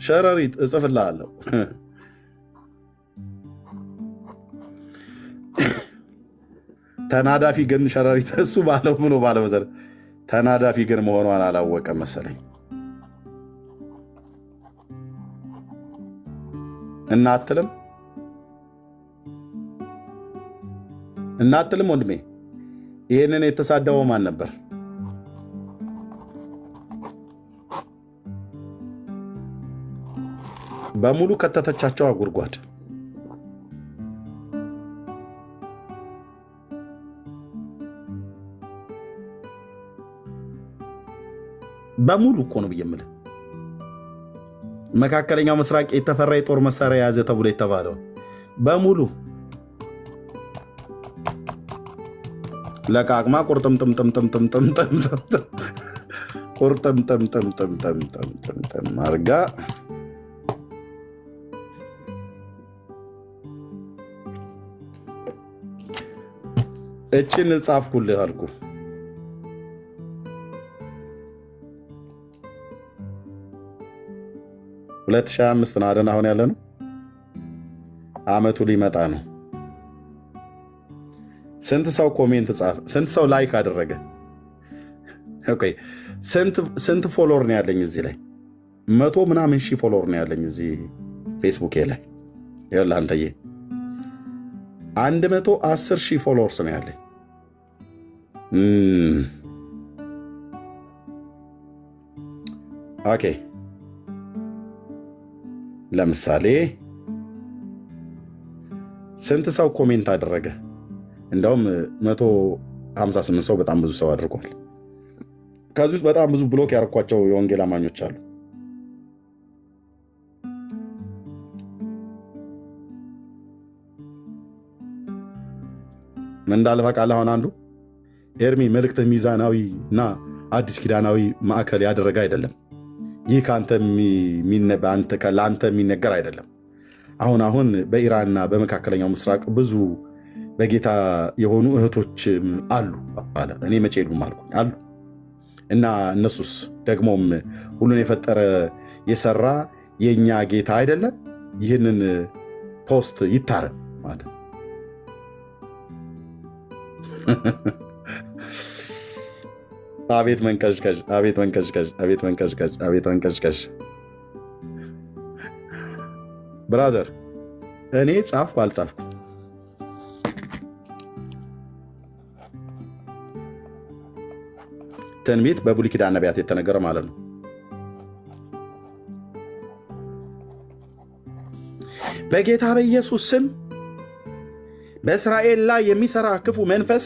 ሸረሪት እጽፍልሃለሁ። ተናዳፊ ግን ሸረሪት እሱ ባለው ብሎ ባለው መሰለኝ ተናዳፊ ግን መሆኗን አላወቀም መሰለኝ። እናትልም ወንድሜ፣ ይህንን የተሳደበው ማን ነበር? በሙሉ ከተተቻቸው አጉርጓድ። በሙሉ እኮ ነው ብዬ የምልህ። መካከለኛው ምስራቅ የተፈራ የጦር መሳሪያ የያዘ ተብሎ የተባለው በሙሉ ለቃቅማ ቁርጥምጥምጥምጥምጥምጥምጥምጥምጥምጥምጥም አርጋ እችን ጻፍኩልህ አልኩ። ሁለት ሺህ 25 ነው አይደል? አሁን ያለ ነው። አመቱ ሊመጣ ነው። ስንት ሰው ኮሜንት ጻፈ? ስንት ሰው ላይክ አደረገ? ኦኬ ስንት ፎሎወር ነው ያለኝ እዚህ ላይ? 100 ምናምን ሺህ ፎሎወር ነው ያለኝ እዚህ ፌስቡክ ላይ። ይኸውልህ አንተዬ 110 ሺህ ፎሎወርስ ነው ያለኝ። ኦኬ ለምሳሌ ስንት ሰው ኮሜንት አደረገ? እንደውም 158 ሰው በጣም ብዙ ሰው አድርጓል። ከዚህ ውስጥ በጣም ብዙ ብሎክ ያደረኳቸው የወንጌል አማኞች አሉ። ምን እንዳለ ታውቃለህ? አሁን አንዱ ኤርሚ መልእክት ሚዛናዊ እና አዲስ ኪዳናዊ ማዕከል ያደረገ አይደለም። ይህ ለአንተ የሚነገር አይደለም። አሁን በኢራንና በመካከለኛው ምስራቅ ብዙ በጌታ የሆኑ እህቶች አሉ አለ። እኔ መቼ የሉም አልኩኝ አሉ። እና እነሱስ ደግሞም ሁሉን የፈጠረ የሰራ የእኛ ጌታ አይደለም? ይህንን ፖስት ይታረም ማለት አቤት መንቀዥቀዥ፣ አቤት መንቀዥቀዥ፣ አቤት መንቀዥቀዥ፣ አቤት መንቀዥቀዥ። ብራዘር እኔ ጻፍኩ አልጻፍኩ ትንቢት በብሉይ ኪዳን ነቢያት የተነገረ ማለት ነው። በጌታ በኢየሱስ ስም በእስራኤል ላይ የሚሰራ ክፉ መንፈስ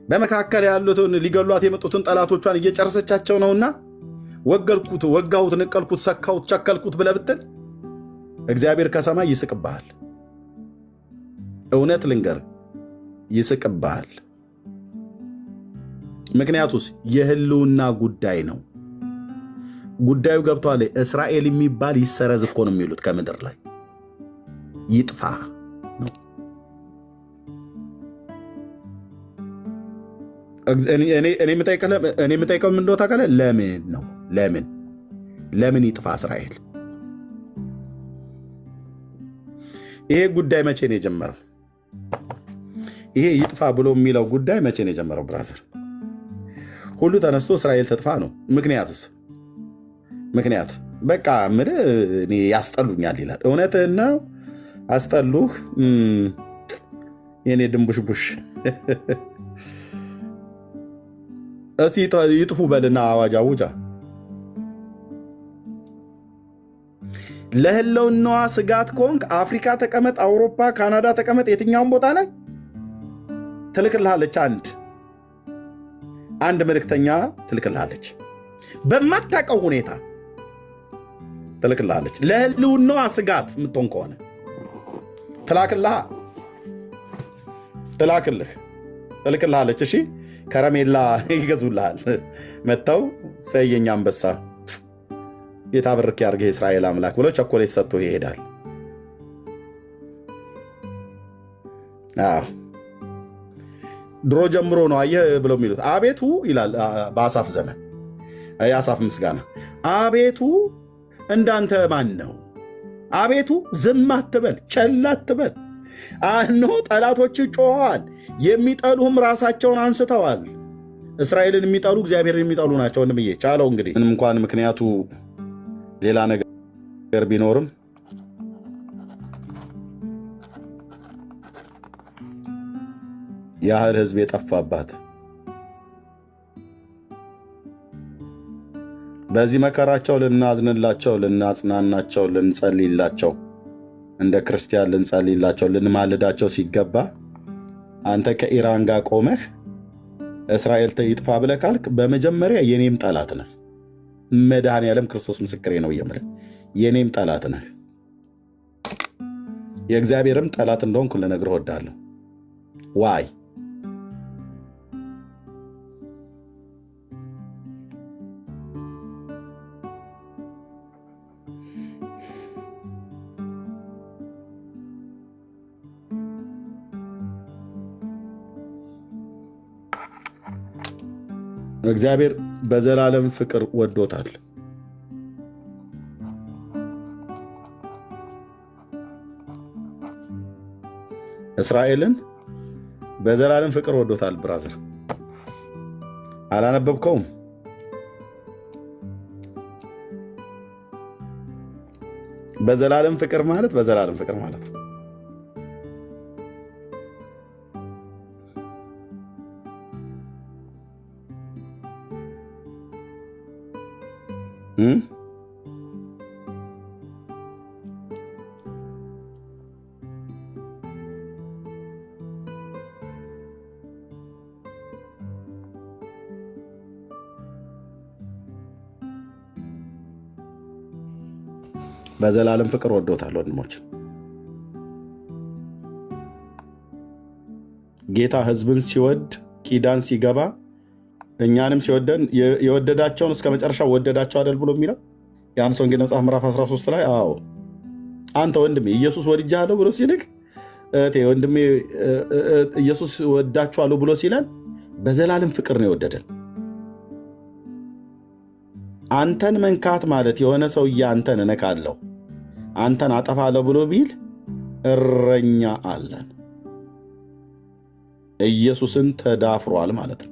በመካከል ያሉትን ሊገሏት የመጡትን ጠላቶቿን እየጨረሰቻቸው ነውና ወገልኩት፣ ወጋሁት፣ ንቀልኩት፣ ሰካሁት፣ ቸከልኩት ብለህ ብትል እግዚአብሔር ከሰማይ ይስቅብሃል። እውነት ልንገር ይስቅብሃል። ምክንያቱስ የህልውና ጉዳይ ነው። ጉዳዩ ገብቷል። እስራኤል የሚባል ይሰረዝ እኮ ነው የሚሉት ከምድር ላይ ይጥፋ ነው። እኔ የምጠይቀው ምን እንደሆነ ታውቃለህ? ለምን ነው? ለምን ይጥፋ እስራኤል? ይሄ ጉዳይ መቼ ነው የጀመረው? ይሄ ይጥፋ ብሎ የሚለው ጉዳይ መቼ ነው የጀመረው? ብራዘር ሁሉ ተነስቶ እስራኤል ትጥፋ ነው። ምክንያት በቃ እኔ ያስጠሉኛል ይላል። እውነትህን ነው። አስጠሉህ የኔ ድንቡሽቡሽ። እስቲ ይጥፉ በልና አዋጅ አውጃ። ለህልውናዋ ስጋት ከሆንክ አፍሪካ ተቀመጥ፣ አውሮፓ፣ ካናዳ ተቀመጥ፣ የትኛውን ቦታ ላይ ትልክልሃለች። አንድ መልእክተኛ ትልክልሃለች። በማታውቀው ሁኔታ ትልክልሃለች። ለህልውናዋ ስጋት የምትሆን ከሆነ ትልክልሃለች። እሺ ከረሜላ ይገዙልሃል። መጥተው ሰየኛ አንበሳ የታበርክ ያርገህ የእስራኤል አምላክ ብሎ ቸኮሌት ሰጥቶ ይሄዳል። ድሮ ጀምሮ ነው አየህ ብለው የሚሉት አቤቱ ይላል በአሳፍ ዘመን የአሳፍ ምስጋና። አቤቱ እንዳንተ ማን ነው? አቤቱ ዝም አትበል፣ ቸል አትበል። እነሆ ጠላቶች ጮኸዋል፣ የሚጠሉህም ራሳቸውን አንስተዋል። እስራኤልን የሚጠሉ እግዚአብሔርን የሚጠሉ ናቸው። ወንድምዬ ቻለው እንግዲህ ምንም እንኳን ምክንያቱ ሌላ ነገር ቢኖርም ያህል ህዝብ የጠፋባት በዚህ መከራቸው ልናዝንላቸው፣ ልናጽናናቸው፣ ልንጸልይላቸው፣ እንደ ክርስቲያን ልንጸልይላቸው፣ ልንማልዳቸው ሲገባ አንተ ከኢራን ጋር ቆመህ እስራኤል ይጥፋ ብለህ ካልክ በመጀመሪያ የኔም ጠላት ነህ። መድኃኔዓለም ክርስቶስ ምስክሬ ነው የምልህ የኔም ጠላት ነህ። የእግዚአብሔርም ጠላት እንደሆንኩ ልነግርህ እወዳለሁ። ዋይ እግዚአብሔር በዘላለም ፍቅር ወዶታል። እስራኤልን በዘላለም ፍቅር ወዶታል። ብራዘር አላነበብከውም? በዘላለም ፍቅር ማለት በዘላለም ፍቅር ማለት ነው። በዘላለም ፍቅር ወዶታል። ወንድሞች ጌታ ሕዝብን ሲወድ ኪዳን ሲገባ እኛንም ሲወደን የወደዳቸውን እስከ መጨረሻ ወደዳቸው አይደል ብሎ የሚለው ዮሐንስ ወንጌል መጽሐፍ ምዕራፍ 13 ላይ አዎ አንተ ወንድሜ ኢየሱስ ወድጃለሁ ብሎ ሲልክ እህቴ ወንድሜ ኢየሱስ ወዳችኋለሁ ብሎ ሲለን በዘላለም ፍቅር ነው የወደደን። አንተን መንካት ማለት የሆነ ሰውዬ አንተን እነካለሁ አንተን አጠፋለሁ ብሎ ቢል እረኛ አለን ኢየሱስን ተዳፍሯል ማለት ነው።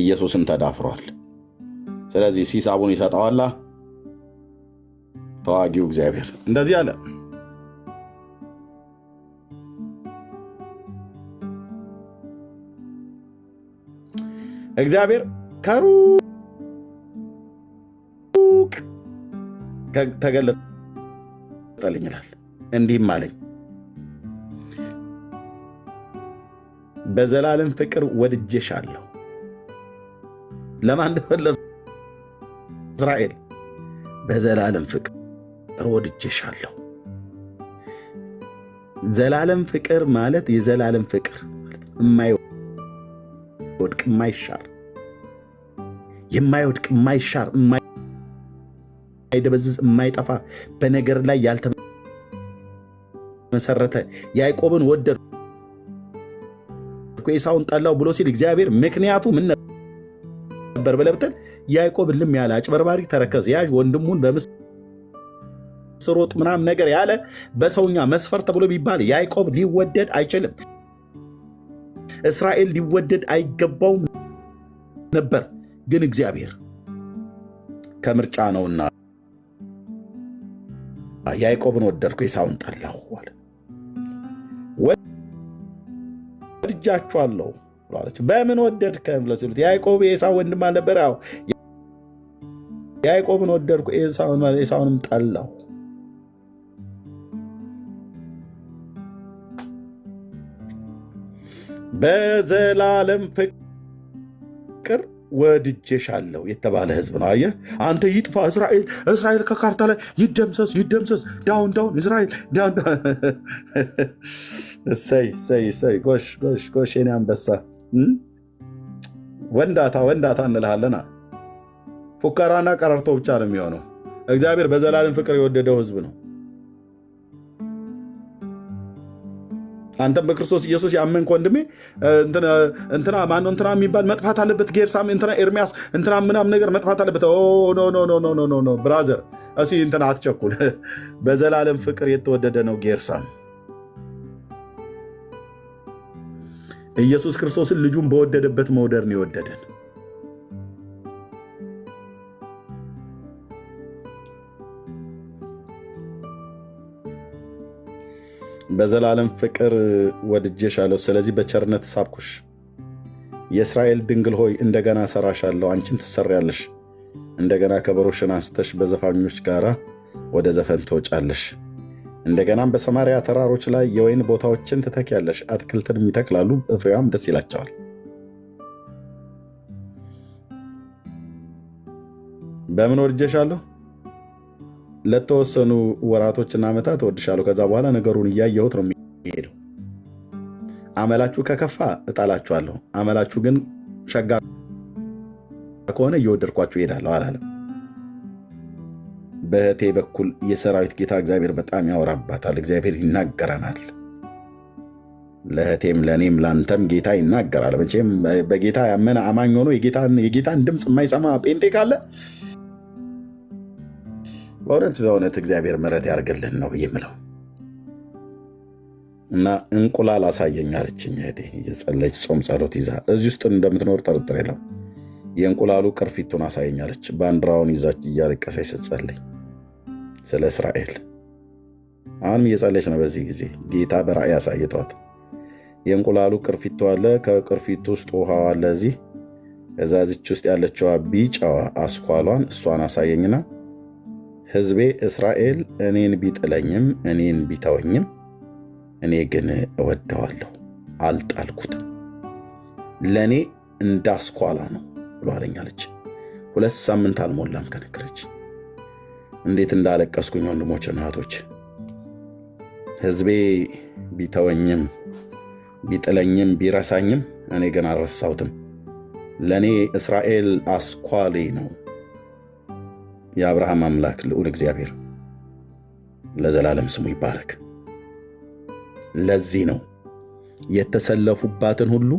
ኢየሱስን ተዳፍሯል። ስለዚህ ሲሳቡን ይሰጠዋላ። ተዋጊው እግዚአብሔር እንደዚህ አለ። እግዚአብሔር ከሩቅ ተገለጠልኝ ይላል። እንዲህም አለኝ በዘላለም ፍቅር ወድጄሻለሁ። ለማን እንደፈለሰ እስራኤል በዘላለም ፍቅር ወድጄሻለሁ። ዘላለም ፍቅር ማለት የዘላለም ፍቅር የማይወድቅ የማይሻር የማይደበዝዝ የማይጠፋ በነገር ላይ ያልተመሰረተ ያዕቆብን ወደድኩ ኤሳውን ጠላው ብሎ ሲል እግዚአብሔር ምክንያቱ ምን ነበር ብለህ ብትል ያዕቆብ ልም ያለ አጭበርባሪ ተረከዝ ያዥ ወንድሙን በምስር ወጥ ምናምን ነገር ያለ በሰውኛ መስፈርት ብሎ ቢባል ያዕቆብ ሊወደድ አይችልም። እስራኤል ሊወደድ አይገባውም ነበር። ግን እግዚአብሔር ከምርጫ ነውና ያዕቆብን ወደድኩ ኤሳውን ጠላሁ አለ። ወድጃችኋለሁ አለች። በምን ወደድከም ለሲሉት ያዕቆብ የኤሳው ወንድም አልነበረ? አዎ ያዕቆብን ወደድኩ ኤሳውንም ጠላሁ። በዘላለም ፍቅር ወድጄሻለሁ የተባለ ህዝብ ነው። አየህ አንተ ይጥፋ እስራኤል ከካርታ ላይ ይደምሰስ ዳውን እስራኤል ዳውን። እሰይ ጎሽ የኔ አንበሳ ወንዳታ እንልሃለና ፉከራና ቀረርቶ ብቻ ነው የሚሆነው። እግዚአብሔር በዘላለም ፍቅር የወደደው ህዝብ ነው። አንተም በክርስቶስ ኢየሱስ ያመንክ ወንድሜ እንትና ማነው እንትና የሚባል መጥፋት አለበት፣ ጌርሳም እንትና ኤርሚያስ እንትና ምናምን ነገር መጥፋት አለበት። ኖ ብራዘር እስኪ እንትና አትቸኩል። በዘላለም ፍቅር የተወደደ ነው ጌርሳም። ኢየሱስ ክርስቶስን ልጁን በወደደበት መውደድ ነው የወደደን። በዘላለም ፍቅር ወድጄሻለሁ፣ ስለዚህ በቸርነት ሳብኩሽ። የእስራኤል ድንግል ሆይ እንደገና ሰራሻለሁ፣ አንቺም ትሰሪያለሽ። እንደገና ከበሮሽን አንስተሽ በዘፋኞች ጋር ወደ ዘፈን ትወጫለሽ። እንደገናም በሰማርያ ተራሮች ላይ የወይን ቦታዎችን ትተኪያለሽ፣ አትክልትንም ይተክላሉ፣ ፍሬዋም ደስ ይላቸዋል። በምን ወድጄሻለሁ? ለተወሰኑ ወራቶችና ዓመታት እወድሻለሁ። ከዛ በኋላ ነገሩን እያየሁት ነው የሚሄደው። አመላችሁ ከከፋ እጣላችኋለሁ፣ አመላችሁ ግን ሸጋ ከሆነ እየወደድኳችሁ እሄዳለሁ አላለም። በእህቴ በኩል የሰራዊት ጌታ እግዚአብሔር በጣም ያወራባታል። እግዚአብሔር ይናገረናል። ለእህቴም ለእኔም ላንተም ጌታ ይናገራል። መቼም በጌታ ያመነ አማኝ ሆኖ የጌታን ድምፅ የማይሰማ ጴንጤ ካለ በእውነት እግዚአብሔር ምሕረት ያርግልን ነው የምለው። እና እንቁላል አሳየኝ አለችኝ እህቴ እየጸለች ጾም ጸሎት ይዛ እዚህ ውስጥ እንደምትኖር ጥርጥር የለው። የእንቁላሉ ቅርፊቱን አሳየኝ አለች። ባንዲራውን ይዛች እያለቀሰች ስትጸልይ ስለ እስራኤል አሁንም እየጸለች ነው። በዚህ ጊዜ ጌታ በራእይ አሳይቷት የእንቁላሉ ቅርፊቱ አለ፣ ከቅርፊቱ ውስጥ ውሃው አለ። እዚህ ከዛ ዚች ውስጥ ያለችዋ ቢጫዋ አስኳሏን እሷን አሳየኝና ሕዝቤ እስራኤል እኔን ቢጥለኝም እኔን ቢተወኝም እኔ ግን እወደዋለሁ፣ አልጣልኩትም፣ ለእኔ እንዳስኳላ ነው ብሎ አለኛለች። 2 ሳምንት አልሞላም ከነገረች። እንዴት እንዳለቀስኩኝ ወንድሞች እህቶች። ሕዝቤ ቢተወኝም ቢጥለኝም ቢረሳኝም እኔ ግን አልረሳሁትም፣ ለእኔ እስራኤል አስኳሌ ነው። የአብርሃም አምላክ ልዑል እግዚአብሔር ለዘላለም ስሙ ይባረክ። ለዚህ ነው የተሰለፉባትን ሁሉ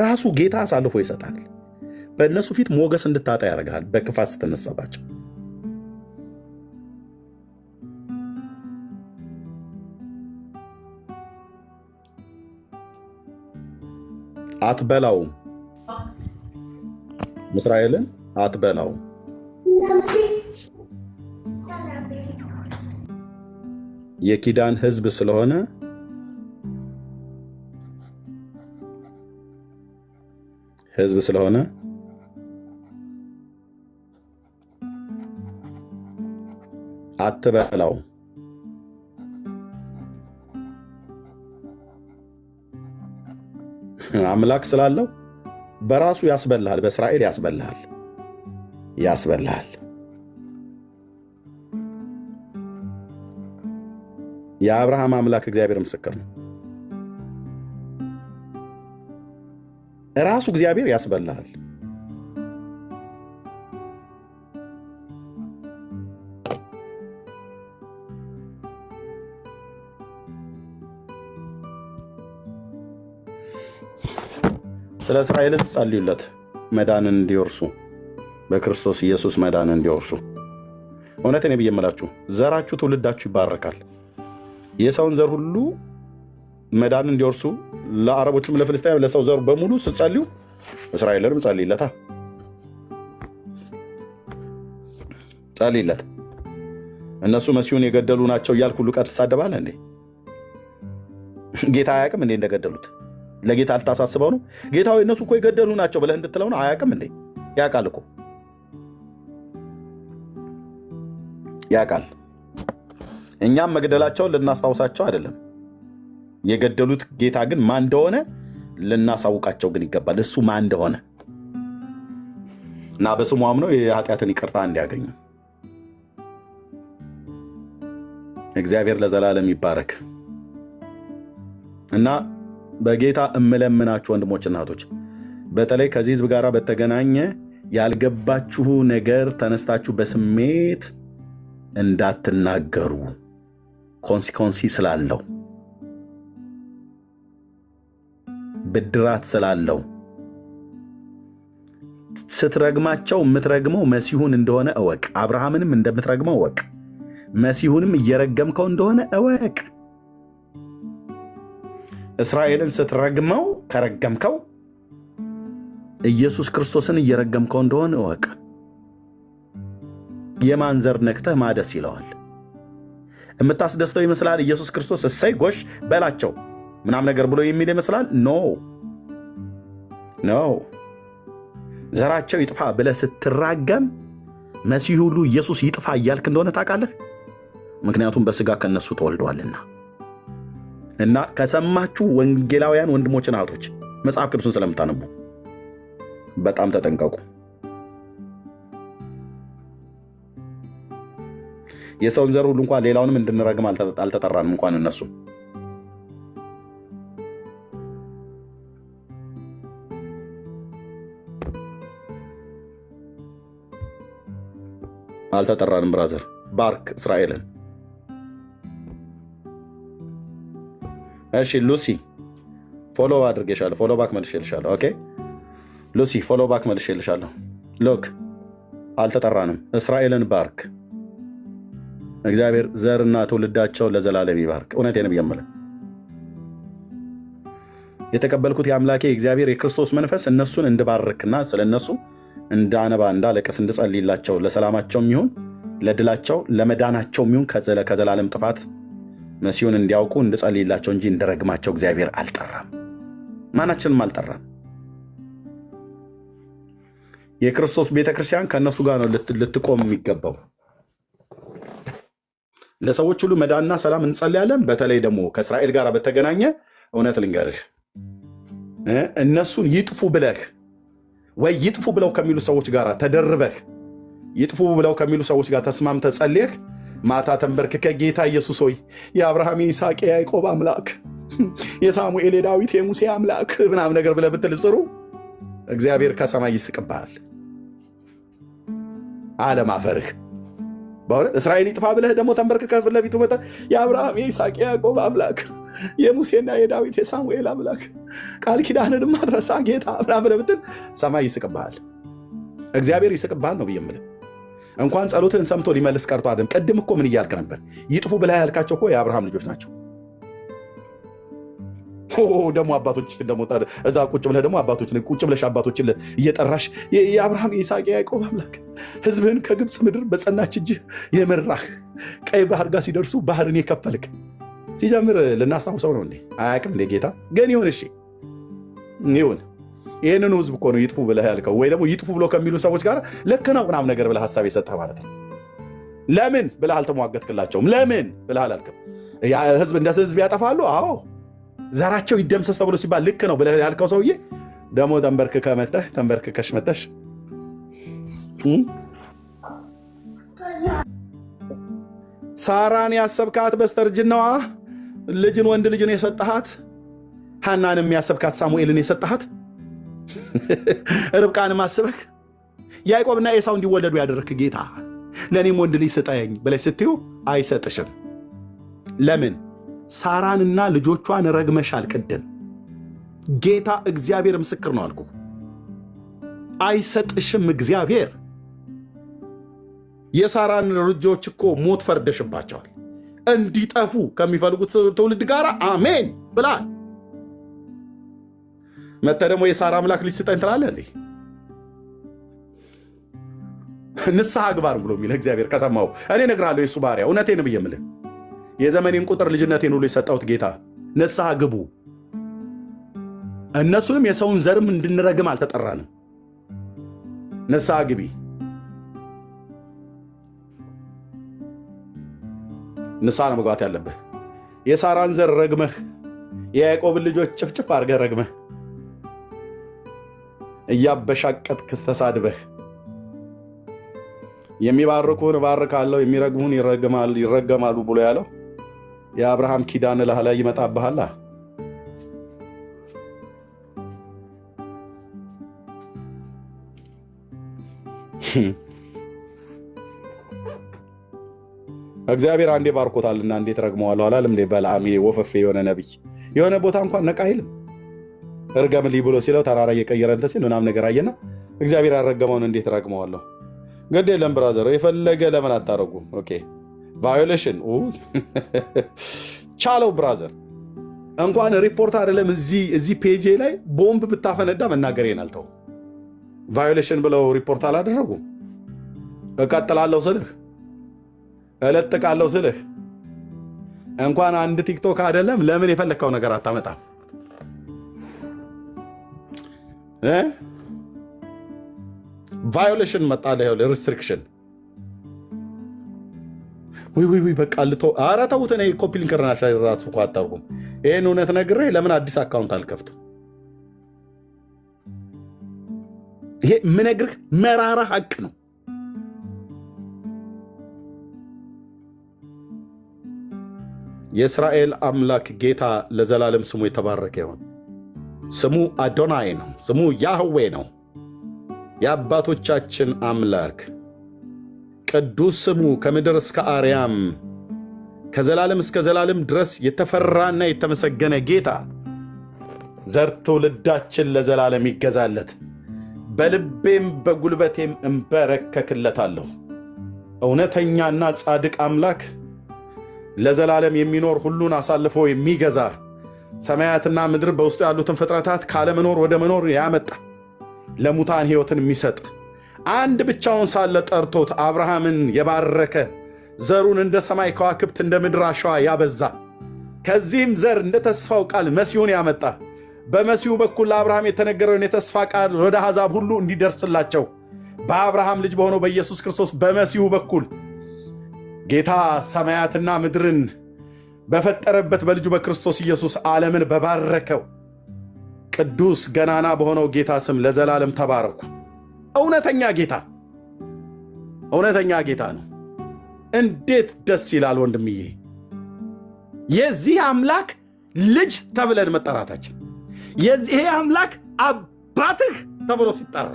ራሱ ጌታ አሳልፎ ይሰጣል። በእነሱ ፊት ሞገስ እንድታጣ ያደርግሃል በክፋት ስትነሳባቸው። አትበላውም፣ እስራኤልን አትበላውም። የኪዳን ሕዝብ ስለሆነ አትበላውም። አምላክ ስላለው በራሱ ያስበልሃል፣ በእስራኤል ያስበልሃል። የአብርሃም አምላክ እግዚአብሔር ምስክር ነው። ራሱ እግዚአብሔር ያስበልሃል። ስለ እስራኤል ጸልዩለት፣ መዳንን እንዲወርሱ፣ በክርስቶስ ኢየሱስ መዳንን እንዲወርሱ። እውነት እኔ ብዬ እምላችሁ ዘራችሁ ትውልዳችሁ ይባረካል። የሰውን ዘር ሁሉ መዳንን እንዲወርሱ ለአረቦችም ለፍልስጤም ለሰው ዘር በሙሉ ስትጸልዩ እስራኤልንም ጸልይለት። እነሱ መሲሁን የገደሉ ናቸው እያልክ ሁሉ ቀን ትሳደባለህ እንዴ? ጌታ አያውቅም እንዴ እንደገደሉት? ለጌታ አልታሳስበው ነው? ጌታ ሆይ እነሱ እኮ የገደሉ ናቸው ብለህ እንድትለው ነው? አያውቅም እንዴ? ያውቃል እኮ ያውቃል። እኛም መግደላቸውን ልናስታውሳቸው አይደለም። የገደሉት ጌታ ግን ማን እንደሆነ ልናሳውቃቸው ግን ይገባል። እሱ ማን እንደሆነ እና በስሙ አምነው የኃጢአትን ይቅርታ እንዲያገኙ እግዚአብሔር ለዘላለም ይባረክ። እና በጌታ እምለምናችሁ ወንድሞች እናቶች፣ በተለይ ከዚህ ህዝብ ጋር በተገናኘ ያልገባችሁ ነገር ተነስታችሁ በስሜት እንዳትናገሩ። ኮንሲኮንሲ ስላለው፣ ብድራት ስላለው ስትረግማቸው የምትረግመው መሲሁን እንደሆነ እወቅ። አብርሃምንም እንደምትረግመው እወቅ። መሲሁንም እየረገምከው እንደሆነ እወቅ። እስራኤልን ስትረግመው ከረገምከው ኢየሱስ ክርስቶስን እየረገምከው እንደሆነ እወቅ። የማን ዘር ነክተህ ማደስ ይለዋል? የምታስደስተው ይመስላል ኢየሱስ ክርስቶስ እሰይ ጎሽ በላቸው ምናም ነገር ብሎ የሚል ይመስላል። ኖ ዘራቸው ይጥፋ ብለህ ስትራገም መሲሁ ሁሉ ኢየሱስ ይጥፋ እያልክ እንደሆነ ታውቃለህ። ምክንያቱም በስጋ ከነሱ ተወልደዋልና። እና ከሰማችሁ ወንጌላውያን ወንድሞችና እህቶች መጽሐፍ ቅዱስን ስለምታነቡ በጣም ተጠንቀቁ። የሰውን ዘር ሁሉ እንኳን ሌላውንም እንድንረግም አልተጠራንም እንኳን እነሱ። አልተጠራንም ብራዘር። ባርክ እስራኤልን። እሺ ሉሲ ፎሎ አድርጌሻለሁ። ፎሎ ባክ መልሼልሻለሁ። ኦኬ ሉሲ ፎሎ ባክ መልሼልሻለሁ። ሎክ አልተጠራንም። እስራኤልን ባርክ። እግዚአብሔር ዘርና ትውልዳቸው ለዘላለም ይባርክ። እውነቴን ብየምልህ የተቀበልኩት የአምላኬ እግዚአብሔር የክርስቶስ መንፈስ እነሱን እንድባርክና ስለነሱ እንዳነባ እንዳለቀስ እንድጸልይላቸው ለሰላማቸውም ይሁን ለድላቸው ለመዳናቸውም ይሁን ከዘላለም ጥፋት መሲሁን እንዲያውቁ እንድጸልይላቸው እንጂ እንደረግማቸው እግዚአብሔር አልጠራም። ማናችንም አልጠራም። የክርስቶስ ቤተክርስቲያን ከእነሱ ጋር ነው ልትቆም የሚገባው። ለሰዎች ሁሉ መዳንና ሰላም እንጸልያለን። በተለይ ደግሞ ከእስራኤል ጋር በተገናኘ እውነት ልንገርህ እነሱን ይጥፉ ብለህ ወይ ይጥፉ ብለው ከሚሉ ሰዎች ጋር ተደርበህ ይጥፉ ብለው ከሚሉ ሰዎች ጋር ተስማምተህ ጸልየህ ማታ ተንበርክከ ጌታ ኢየሱስ ሆይ የአብርሃም የይስሐቅ የያዕቆብ አምላክ የሳሙኤል የዳዊት የሙሴ አምላክ ምናምን ነገር ብለህ ብትል ጽሩ እግዚአብሔር ከሰማይ ይስቅብሃል። አለማፈርህ በእውነት እስራኤል ይጥፋ ብለህ ደግሞ ተንበርክከህ ፊት ለፊቱ መጥተህ የአብርሃም የይስሐቅ የያዕቆብ አምላክ የሙሴና የዳዊት የሳሙኤል አምላክ ቃል ኪዳንን ማትረሳ ጌታ ምናምን ብለህ ብትል ሰማይ ይስቅብሃል። እግዚአብሔር ይስቅብሃል ነው ብዬ የምልህ። እንኳን ጸሎትህን ሰምቶ ሊመልስ ቀርቶ አይደለም። ቅድም እኮ ምን እያልክ ነበር? ይጥፉ ብለህ ያልካቸው እኮ የአብርሃም ልጆች ናቸው። ደግሞ አባቶች ደግሞ እዛ ቁጭ ብለህ ደግሞ አባቶች ቁጭ ብለሽ አባቶችን እየጠራሽ የአብርሃም የይስሐቅ የያዕቆብ አምላክ ሕዝብህን ከግብፅ ምድር በጸናች እጅህ የመራህ ቀይ ባህር ጋር ሲደርሱ ባህርን የከፈልክ ሲጀምር ልናስታውሰው ነው እንዴ? አያውቅም እንዴ ጌታ? ግን ይሁን እሺ ይሁን። ይህንኑ ሕዝብ እኮ ነው ይጥፉ ብለህ ያልከው። ወይ ደግሞ ይጥፉ ብሎ ከሚሉ ሰዎች ጋር ልክ ነው ምናምን ነገር ብለህ ሀሳብ የሰጠህ ማለት ነው። ለምን ብለህ አልተሟገትክላቸውም? ለምን ብለህ አላልክም? ሕዝብ እንደ ሕዝብ ያጠፋሉ። አዎ ዘራቸው ይደምሰስ ተብሎ ሲባል ልክ ነው ብለህ ያልከው ሰውዬ ደግሞ ተንበርክከህ መተህ ተንበርክከሽ መተሽ ሳራን ያሰብካት በስተርጅናዋ ልጅን ወንድ ልጅን የሰጠሃት፣ ሐናንም ያሰብካት ሳሙኤልን የሰጠሃት፣ ርብቃንም አስበህ ያዕቆብና ኤሳው እንዲወለዱ ያደረክ ጌታ ለእኔም ወንድ ልጅ ስጠኝ ብለሽ ስትዩ አይሰጥሽም። ለምን? ሳራንና ልጆቿን ረግመሻል። ቅድም ጌታ እግዚአብሔር ምስክር ነው አልኩ። አይሰጥሽም እግዚአብሔር። የሳራን ልጆች እኮ ሞት ፈርደሽባቸዋል። እንዲጠፉ ከሚፈልጉት ትውልድ ጋር አሜን ብላል። መተህ ደግሞ የሳራ አምላክ ልጅ ስጠኝ ትላለህ እንዴ? ንስሐ ግባር ብሎ የሚል እግዚአብሔር ከሰማው እኔ እነግርሃለሁ። የእሱ ባሪያ እውነቴን ብዬ የምልህ የዘመኔን ቁጥር ልጅነቴን ሁሉ የሰጠሁት ጌታ ንስሐ ግቡ። እነሱንም የሰውን ዘርም እንድንረግም አልተጠራንም። ንስሐ ግቢ። ንስሐ ነው መግባት ያለብህ። የሳራን ዘር ረግመህ የያዕቆብን ልጆች ጭፍጭፍ አድርገህ ረግመህ እያበሻቀጥክ ተሳድበህ የሚባርኩህን እባርካለሁ የሚረግሙህን ይረገማሉ ብሎ ያለው የአብርሃም ኪዳን እላህ ላይ ይመጣብሃላ። እግዚአብሔር አንዴ ባርኮታልና እንዴት ረግመዋለሁ አላለም እንዴ? በለዓም ወፈፌ የሆነ ነቢይ የሆነ ቦታ እንኳን ነቃ አይልም። እርገምልኝ ብሎ ሲለው ተራራ እየቀየረ እንትን ሲል ምናምን ነገር አየና እግዚአብሔር ያረገመውን እንዴት ረግመዋለሁ? ግድ የለም ብራዘር፣ የፈለገ ለምን አታረጉም? ኦኬ ቫዮሌሽን ቻለው ብራዘር። እንኳን ሪፖርት አይደለም እዚህ ፔጄ ላይ ቦምብ ብታፈነዳ መናገሬን አልተው። ቫዮሌሽን ብለው ሪፖርት አላደረጉም። እቀጥላለሁ ስልህ እለጥቃለሁ ስልህ እንኳን አንድ ቲክቶክ አይደለም ለምን የፈለግከው ነገር አታመጣም? ቫዮሌሽን መጣለ ሪስትሪክሽን ወይ በቃ ልቶ ኧረ ተውት። እኔ ኮፒ ሊንክ ራሱ እኮ አታርጉም። ይህን እውነት ነግሬ ለምን አዲስ አካውንት አልከፍትም? ይሄ ምነግርህ መራራ ሀቅ ነው። የእስራኤል አምላክ ጌታ ለዘላለም ስሙ የተባረከ ይሁን። ስሙ አዶናይ ነው። ስሙ ያህዌ ነው። የአባቶቻችን አምላክ ቅዱስ ስሙ ከምድር እስከ አርያም ከዘላለም እስከ ዘላለም ድረስ የተፈራና የተመሰገነ ጌታ ዘር ትውልዳችን ለዘላለም ይገዛለት። በልቤም በጉልበቴም እንበረከክለታለሁ። እውነተኛና ጻድቅ አምላክ ለዘላለም የሚኖር ሁሉን አሳልፎ የሚገዛ ሰማያትና ምድር በውስጡ ያሉትን ፍጥረታት ካለመኖር ወደ መኖር ያመጣ ለሙታን ሕይወትን የሚሰጥ አንድ ብቻውን ሳለ ጠርቶት አብርሃምን የባረከ ዘሩን እንደ ሰማይ ከዋክብት እንደ ምድር አሸዋ ያበዛ ከዚህም ዘር እንደ ተስፋው ቃል መሲሁን ያመጣ በመሲሁ በኩል ለአብርሃም የተነገረውን የተስፋ ቃል ወደ አሕዛብ ሁሉ እንዲደርስላቸው በአብርሃም ልጅ በሆነው በኢየሱስ ክርስቶስ በመሲሁ በኩል ጌታ ሰማያትና ምድርን በፈጠረበት በልጁ በክርስቶስ ኢየሱስ ዓለምን በባረከው ቅዱስ ገናና በሆነው ጌታ ስም ለዘላለም ተባረኩ። እውነተኛ ጌታ ነው። እንዴት ደስ ይላል ወንድምዬ! የዚህ አምላክ ልጅ ተብለን መጠራታችን፣ ይሄ አምላክ አባትህ ተብሎ ሲጠራ፣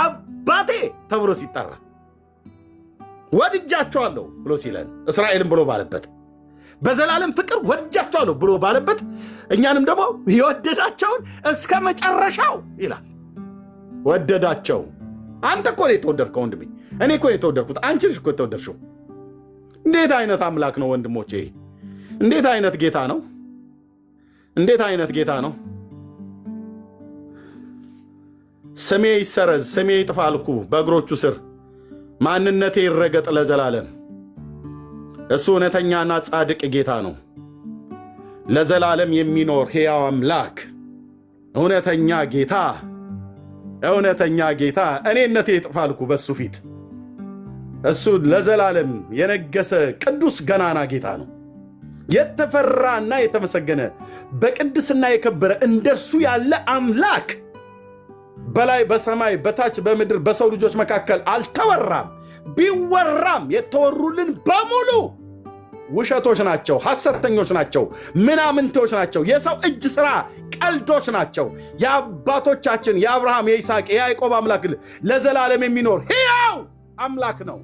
አባቴ ተብሎ ሲጠራ፣ ወድጃቸዋለሁ ብሎ ሲለን እስራኤልን ብሎ ባለበት በዘላለም ፍቅር ወድጃቸዋለሁ ብሎ ባለበት እኛንም ደግሞ የወደዳቸውን እስከ መጨረሻው ይላል። ወደዳቸው። አንተ እኮ ነው የተወደድከው ወንድሜ፣ እኔ እኮ የተወደድኩት፣ አንቺ ነሽ እኮ የተወደድሽው። እንዴት አይነት አምላክ ነው ወንድሞቼ! እንዴት አይነት ጌታ ነው! እንዴት አይነት ጌታ ነው! ስሜ ይሰረዝ፣ ስሜ ይጥፋ አልኩ በእግሮቹ ስር፣ ማንነቴ ይረገጥ ለዘላለም። እሱ እውነተኛና ጻድቅ ጌታ ነው። ለዘላለም የሚኖር ሕያው አምላክ፣ እውነተኛ ጌታ እኔነቴ ይጥፋ አልኩ በእሱ ፊት። እሱ ለዘላለም የነገሰ ቅዱስ ገናና ጌታ ነው። የተፈራና የተመሰገነ በቅድስና የከበረ እንደርሱ ያለ አምላክ በላይ በሰማይ በታች በምድር በሰው ልጆች መካከል አልተወራም። ቢወራም የተወሩልን በሙሉ ውሸቶች ናቸው፣ ሐሰተኞች ናቸው፣ ምናምንቶች ናቸው፣ የሰው እጅ ሥራ ቀልዶች ናቸው። የአባቶቻችን የአብርሃም የይስሐቅ የያዕቆብ አምላክ ለዘላለም የሚኖር ሕያው አምላክ ነው።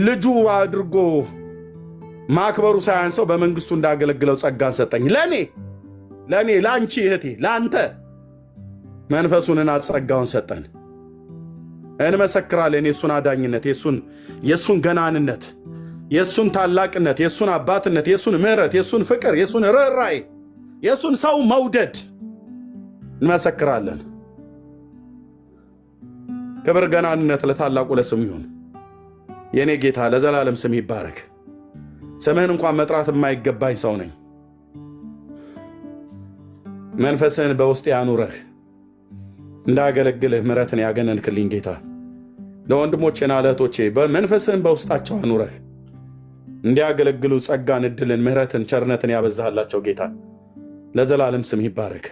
ልጁ አድርጎ ማክበሩ ሳያንሰው በመንግስቱ እንዳገለግለው ጸጋን ሰጠኝ። ለእኔ ለአንቺ እህቴ ለአንተ መንፈሱንና ጸጋውን ሰጠን። እንመሰክራለን የእሱን አዳኝነት፣ የእሱን ገናንነት፣ የእሱን ታላቅነት፣ የእሱን አባትነት፣ የእሱን ምሕረት፣ የእሱን ፍቅር፣ የእሱን ርኅራኄ፣ የእሱን ሰው መውደድ እንመሰክራለን። ክብር ገናንነት ለታላቁ ለስሙ ይሁን። የእኔ ጌታ ለዘላለም ስም ይባረክ። ስምህን እንኳን መጥራት የማይገባኝ ሰው ነኝ። መንፈስህን በውስጥ ያኑረህ እንዳገለግልህ ምሕረትን ያገነንክልኝ ጌታ ለወንድሞቼና ለእህቶቼ በመንፈስህን በውስጣቸው አኑረህ እንዲያገለግሉ ጸጋን፣ ዕድልን፣ ምሕረትን፣ ቸርነትን ያበዛላቸው ጌታ ለዘላለም ስም ይባረክ።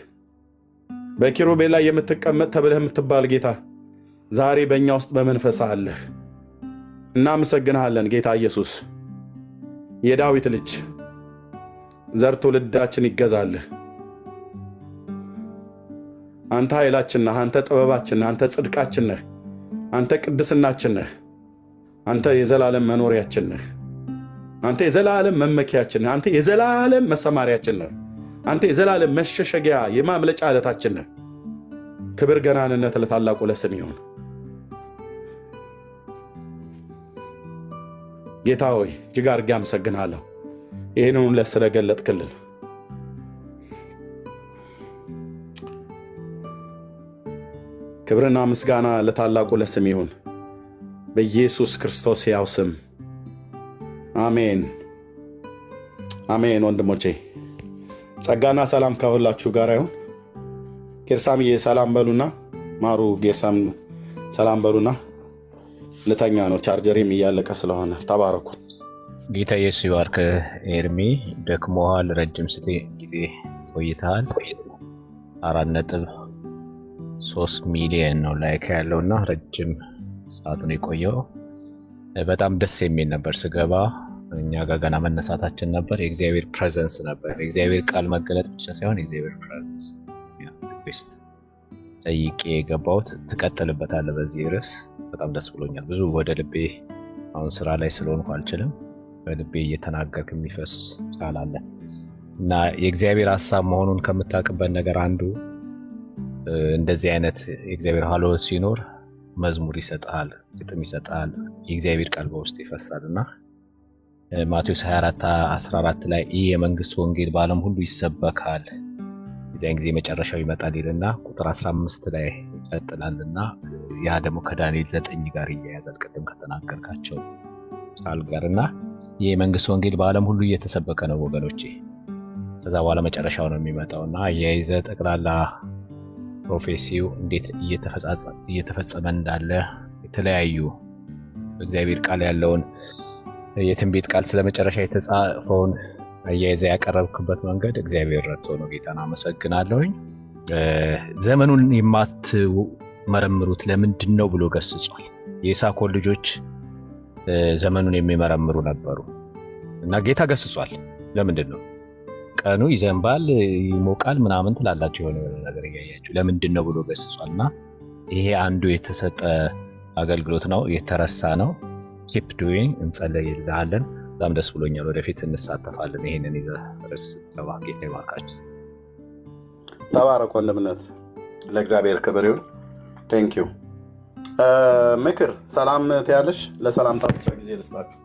በኪሩቤል ላይ የምትቀመጥ ተብለህ የምትባል ጌታ ዛሬ በእኛ ውስጥ በመንፈስ አለህ። እናመሰግንሃለን ጌታ ኢየሱስ፣ የዳዊት ልጅ ዘር ትውልዳችን ይገዛልህ። አንተ ኃይላችን ነህ፣ አንተ ጥበባችን ነህ፣ አንተ ጽድቃችን ነህ፣ አንተ ቅድስናችን ነህ፣ አንተ የዘላለም መኖሪያችን ነህ፣ አንተ የዘላለም መመኪያችን ነህ፣ አንተ የዘላለም መሰማሪያችን ነህ፣ አንተ የዘላለም መሸሸጊያ የማምለጫ ዓለታችን ነህ። ክብር ገናንነት ለታላቁ ለስም ይሁን። ጌታ ሆይ እጅግ አድርጌ አመሰግናለሁ ይህንን ስለገለጥክልን። ክብርና ምስጋና ለታላቁ ለስም ይሁን በኢየሱስ ክርስቶስ ሕያው ስም አሜን፣ አሜን። ወንድሞቼ ጸጋና ሰላም ከሁላችሁ ጋር ይሁን። ጌርሳምዬ ሰላም በሉና፣ ማሩ ጌርሳም ሰላም በሉና። ልተኛ ነው፣ ቻርጀሬም እያለቀ ስለሆነ። ተባረኩ። ጌታ ኢየሱስ ይባርክ። ኤርሚ ደክሞሃል፣ ረጅም ጊዜ ቆይተሃል። 4 ነጥብ 3 ሚሊዮን ነው ላይክ ያለውና ረጅም ሰዓት ነው የቆየው። በጣም ደስ የሚል ነበር። ስገባ እኛ ጋር ገና መነሳታችን ነበር። የእግዚአብሔር ፕሬዘንስ ነበር። የእግዚአብሔር ቃል መገለጥ ብቻ ሳይሆን የእግዚአብሔር ፕሬዘንስ ሪኩዌስት ጠይቄ የገባሁት። ትቀጥልበታለህ በዚህ ርዕስ። በጣም ደስ ብሎኛል። ብዙ ወደ ልቤ አሁን ስራ ላይ ስለሆንኩ አልችልም። በልቤ እየተናገርክ የሚፈስ ቃል አለ እና የእግዚአብሔር ሐሳብ መሆኑን ከምታውቅበት ነገር አንዱ እንደዚህ አይነት የእግዚአብሔር ሀልወት ሲኖር መዝሙር ይሰጣል፣ ግጥም ይሰጣል፣ የእግዚአብሔር ቃል በውስጥ ይፈሳልና ማቴዎስ 24:14 ላይ ይህ የመንግስት ወንጌል በዓለም ሁሉ ይሰበካል የዚያን ጊዜ መጨረሻው ይመጣል ይልና ቁጥር 15 ላይ ይቀጥላልና ያ ደግሞ ከዳንኤል 9 ጋር ይያያዛል ቅድም ከተናገርካቸው ቃል ጋርና ይህ የመንግስት ወንጌል በዓለም ሁሉ እየተሰበከ ነው ወገኖቼ። ከዛ በኋላ መጨረሻው ነው የሚመጣውና የይዘ ጠቅላላ ፕሮፌሲው እንዴት እየተፈጸመ እንዳለ የተለያዩ እግዚአብሔር ቃል ያለውን የትንቢት ቃል ስለመጨረሻ የተጻፈውን አያይዘ ያቀረብክበት መንገድ እግዚአብሔር ረድቶ ነው። ጌታን አመሰግናለሁኝ። ዘመኑን የማትመረምሩት ለምንድን ነው ብሎ ገስጿል። የይሳኮር ልጆች ዘመኑን የሚመረምሩ ነበሩ እና ጌታ ገስጿል። ለምንድን ነው ቀኑ ይዘንባል ይሞቃል ምናምን ትላላችሁ የሆነ ነገር እያያችሁ ለምንድን ነው ብሎ ገስጿልና ይሄ አንዱ የተሰጠ አገልግሎት ነው። የተረሳ ነው። ኪፕ ዱዊንግ እንጸልይልሃለን። በጣም ደስ ብሎኛል። ወደፊት እንሳተፋለን። ይሄንን ይዘህ ርዕስ ጌታ ይባርካችሁ። ተባረክ ወንድምነት። ለእግዚአብሔር ክብር ይሁን። ቴንክ ዩ። ምክር ሰላም ትያለሽ? ለሰላምታ ብቻ ጊዜ ልስጣችሁ።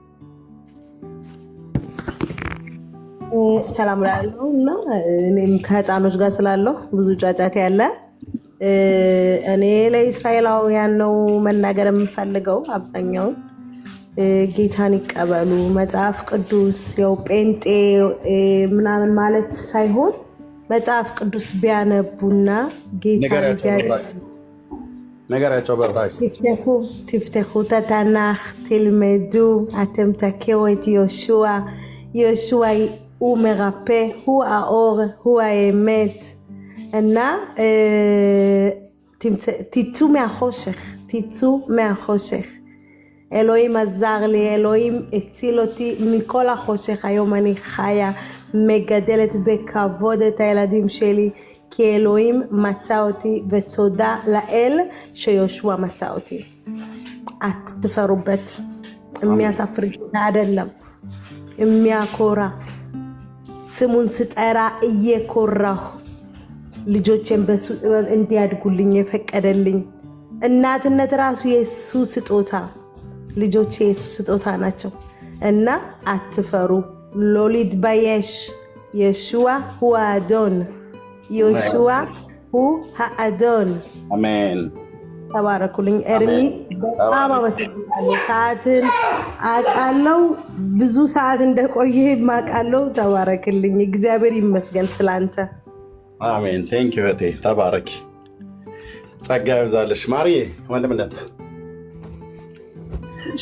ሰላም ላለው እና እኔም ከህፃኖች ጋር ስላለው ብዙ ጫጫታ ያለ እኔ ለእስራኤላውያን ነው መናገር የምፈልገው። አብዛኛውን ጌታን ይቀበሉ፣ መጽሐፍ ቅዱስ ያው ጴንጤ ምናምን ማለት ሳይሆን መጽሐፍ ቅዱስ ቢያነቡና ጌታን ነገራቸው በዕብራይስጥ תפתחו את התנ"ך, תלמדו, אתם תכירו את יהושע. יהושע הוא מרפא, הוא האור, הוא האמת. תצאו מהחושך, תצאו מהחושך. אלוהים עזר לי, אלוהים הציל אותי מכל החושך. היום אני חיה, מגדלת בכבוד את הילדים שלי, כי אלוהים מצא אותי, ותודה לאל שיהושע מצא אותי. את תפרוበት የሚያሳፍር አይደለም፣ የሚያኮራ ስሙን ስጠራ እየኮራሁ ልጆቼን በሱ ጥበብ እንዲያድጉልኝ የፈቀደልኝ እናትነት ራሱ የሱ ስጦታ፣ ልጆቼ የሱ ስጦታ ናቸው እና አትፈሩ። ሎሊት ባየሽ יהושע הוא האדון, יהושע הוא האדון. አሜን። ተባረኩልኝ። ኤርሚ በጣም አመሰግናለሁ። ሰዓትን አውቃለሁ፣ ብዙ ሰዓት እንደቆየ ማውቃለሁ። ተባረክልኝ። እግዚአብሔር ይመስገን ስላንተ። አሜን። ቴንክ ዩ እህቴ፣ ተባረኪ። ጸጋ ይብዛልሽ። ማርዬ ወንድምነት።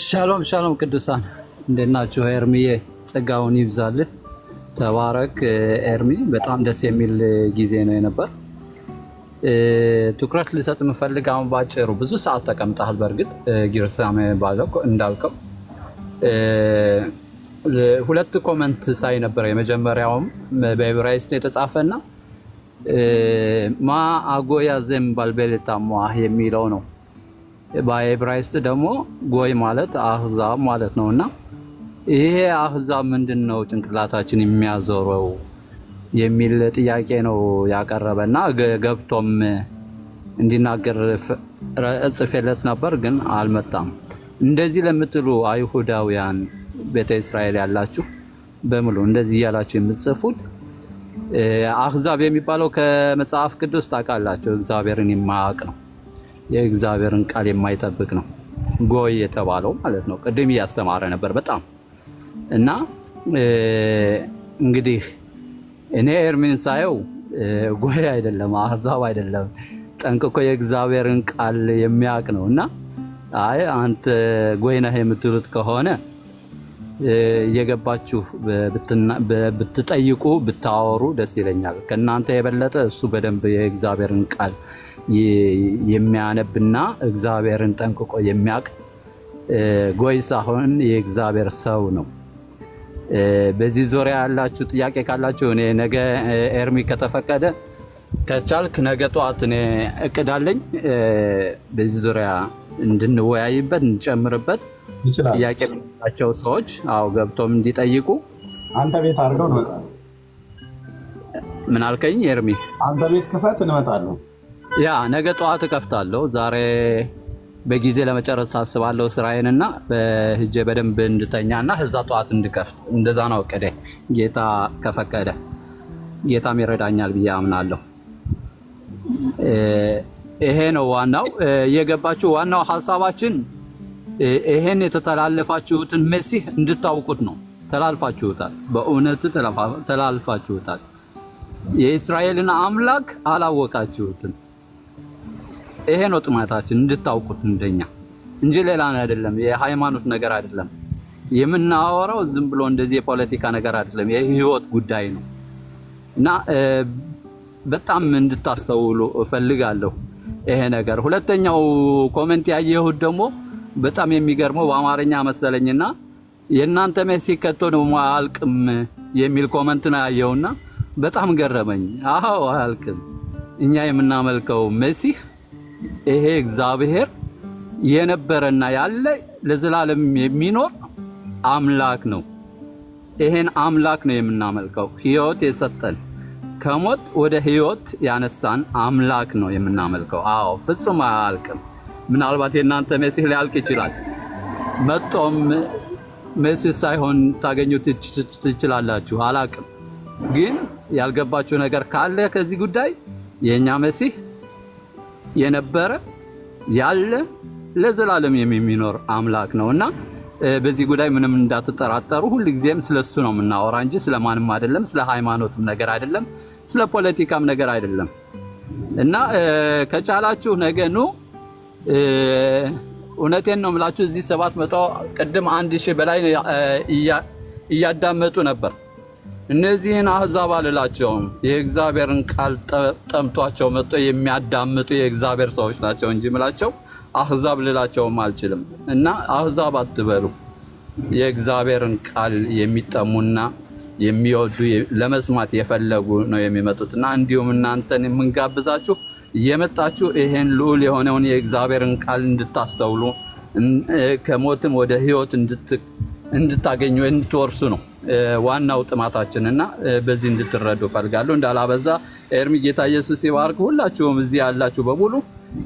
ሻሎም ሻሎም ቅዱሳን እንዴት ናችሁ? ኤርሚዬ ጸጋውን ይብዛልህ። ተባረክ ኤርሚ። በጣም ደስ የሚል ጊዜ ነው የነበር። ትኩረት ልሰጥ የምፈልግ አሁን ባጭሩ ብዙ ሰዓት ተቀምጠሃል። በእርግጥ ጊርሳሜ ባለው እንዳልከው ሁለት ኮመንት ሳይ ነበር። የመጀመሪያውም በዕብራይስጥ የተጻፈና ማ አጎያ ዘም ባልቤልታማ የሚለው ነው። በዕብራይስጥ ደግሞ ጎይ ማለት አህዛብ ማለት ነውና ይሄ አህዛብ ምንድነው ጭንቅላታችን የሚያዞረው የሚል ጥያቄ ነው ያቀረበና ገብቶም እንዲናገር ጽፌለት ነበር፣ ግን አልመጣም። እንደዚህ ለምትሉ አይሁዳውያን ቤተ እስራኤል ያላችሁ በሙሉ እንደዚህ ያላችሁ የምትጽፉት አህዛብ የሚባለው ከመጽሐፍ ቅዱስ ታውቃላችሁ እግዚአብሔርን የማያውቅ ነው፣ የእግዚአብሔርን ቃል የማይጠብቅ ነው። ጎይ የተባለው ማለት ነው። ቅድም እያስተማረ ነበር በጣም እና እንግዲህ እኔ ኤርሚን ሳየው ጎይ አይደለም፣ አህዛብ አይደለም፣ ጠንቅቆ የእግዚአብሔርን ቃል የሚያውቅ ነው። እና አይ አንተ ጎይ ነህ የምትሉት ከሆነ እየገባችሁ ብትጠይቁ ብታወሩ ደስ ይለኛል። ከእናንተ የበለጠ እሱ በደንብ የእግዚአብሔርን ቃል የሚያነብና እግዚአብሔርን ጠንቅቆ የሚያውቅ ጎይ ሳይሆን የእግዚአብሔር ሰው ነው። በዚህ ዙሪያ ያላችሁ ጥያቄ ካላችሁ እኔ ነገ ኤርሚ ከተፈቀደ ከቻልክ ነገ ጠዋት እኔ እቅዳለኝ በዚህ ዙሪያ እንድንወያይበት እንጨምርበት። ጥያቄ ያላቸው ሰዎች ገብቶም እንዲጠይቁ አንተ ቤት አድርገው ነው። ምን አልከኝ ኤርሚ? አንተ ቤት ክፈት እንመጣለን። ያ ነገ ጠዋት እከፍታለሁ። ዛሬ በጊዜ ለመጨረስ አስባለሁ ስራዬንና በህጄ በደንብ እንድተኛና እዛ ጠዋት እንድከፍት እንደዛ ነው እቅዴ። ጌታ ከፈቀደ ጌታም ይረዳኛል ብዬ አምናለሁ። ይሄ ነው ዋናው የገባችሁ ዋናው ሐሳባችን። ይሄን የተተላለፋችሁትን መሲህ እንድታውቁት ነው። ተላልፋችሁታል፣ በእውነት ተላልፋችሁታል። የእስራኤልን አምላክ አላወቃችሁትም። ይሄ ነው ጥማታችን፣ እንድታውቁት እንደኛ እንጂ ሌላ አይደለም። የሃይማኖት ነገር አይደለም የምናወራው፣ ዝም ብሎ እንደዚህ የፖለቲካ ነገር አይደለም። የህይወት ጉዳይ ነው እና በጣም እንድታስተውሉ እፈልጋለሁ ይሄ ነገር። ሁለተኛው ኮሜንት ያየሁት ደግሞ በጣም የሚገርመው በአማርኛ መሰለኝና የእናንተ መሲህ ከቶ ደግሞ አያልቅም የሚል ኮሜንት ነው ያየውና በጣም ገረመኝ። አዎ አያልቅም። እኛ የምናመልከው መሲህ ይሄ እግዚአብሔር የነበረና ያለ ለዘላለም የሚኖር አምላክ ነው። ይሄን አምላክ ነው የምናመልከው። ህይወት የሰጠን ከሞት ወደ ህይወት ያነሳን አምላክ ነው የምናመልከው። አዎ ፍጹም አያልቅም። ምናልባት የእናንተ መሲህ ሊያልቅ ይችላል። መጦም መሲህ ሳይሆን ታገኙት ትችላላችሁ። አላቅም። ግን ያልገባችሁ ነገር ካለ ከዚህ ጉዳይ የኛ መሲህ የነበረ ያለ ለዘላለም የሚኖር አምላክ ነውና በዚህ ጉዳይ ምንም እንዳትጠራጠሩ። ሁልጊዜም ስለሱ ነው የምናወራ እንጂ ስለማንም አይደለም። ስለ ሃይማኖትም ነገር አይደለም፣ ስለ ፖለቲካም ነገር አይደለም። እና ከቻላችሁ ነገ ኑ። እውነቴን ነው የምላችሁ። እዚህ 700 ቅድም 1000 በላይ እያዳመጡ ነበር። እነዚህን አህዛብ አልላቸውም። የእግዚአብሔርን ቃል ጠምቷቸው መጥቶ የሚያዳምጡ የእግዚአብሔር ሰዎች ናቸው እንጂ ምላቸው አህዛብ ልላቸውም አልችልም። እና አህዛብ አትበሉ። የእግዚአብሔርን ቃል የሚጠሙና የሚወዱ ለመስማት የፈለጉ ነው የሚመጡትና እንዲሁም እናንተን የምንጋብዛችሁ እየመጣችሁ ይሄን ልዑል የሆነውን የእግዚአብሔርን ቃል እንድታስተውሉ ከሞትም ወደ ህይወት እንድታገኙ እንድትወርሱ ነው ዋናው ጥማታችንና በዚህ እንድትረዱ ፈልጋለሁ። እንዳላበዛ ኤርሚ ጌታ ኢየሱስ ይባርክ። ሁላችሁም እዚህ ያላችሁ በሙሉ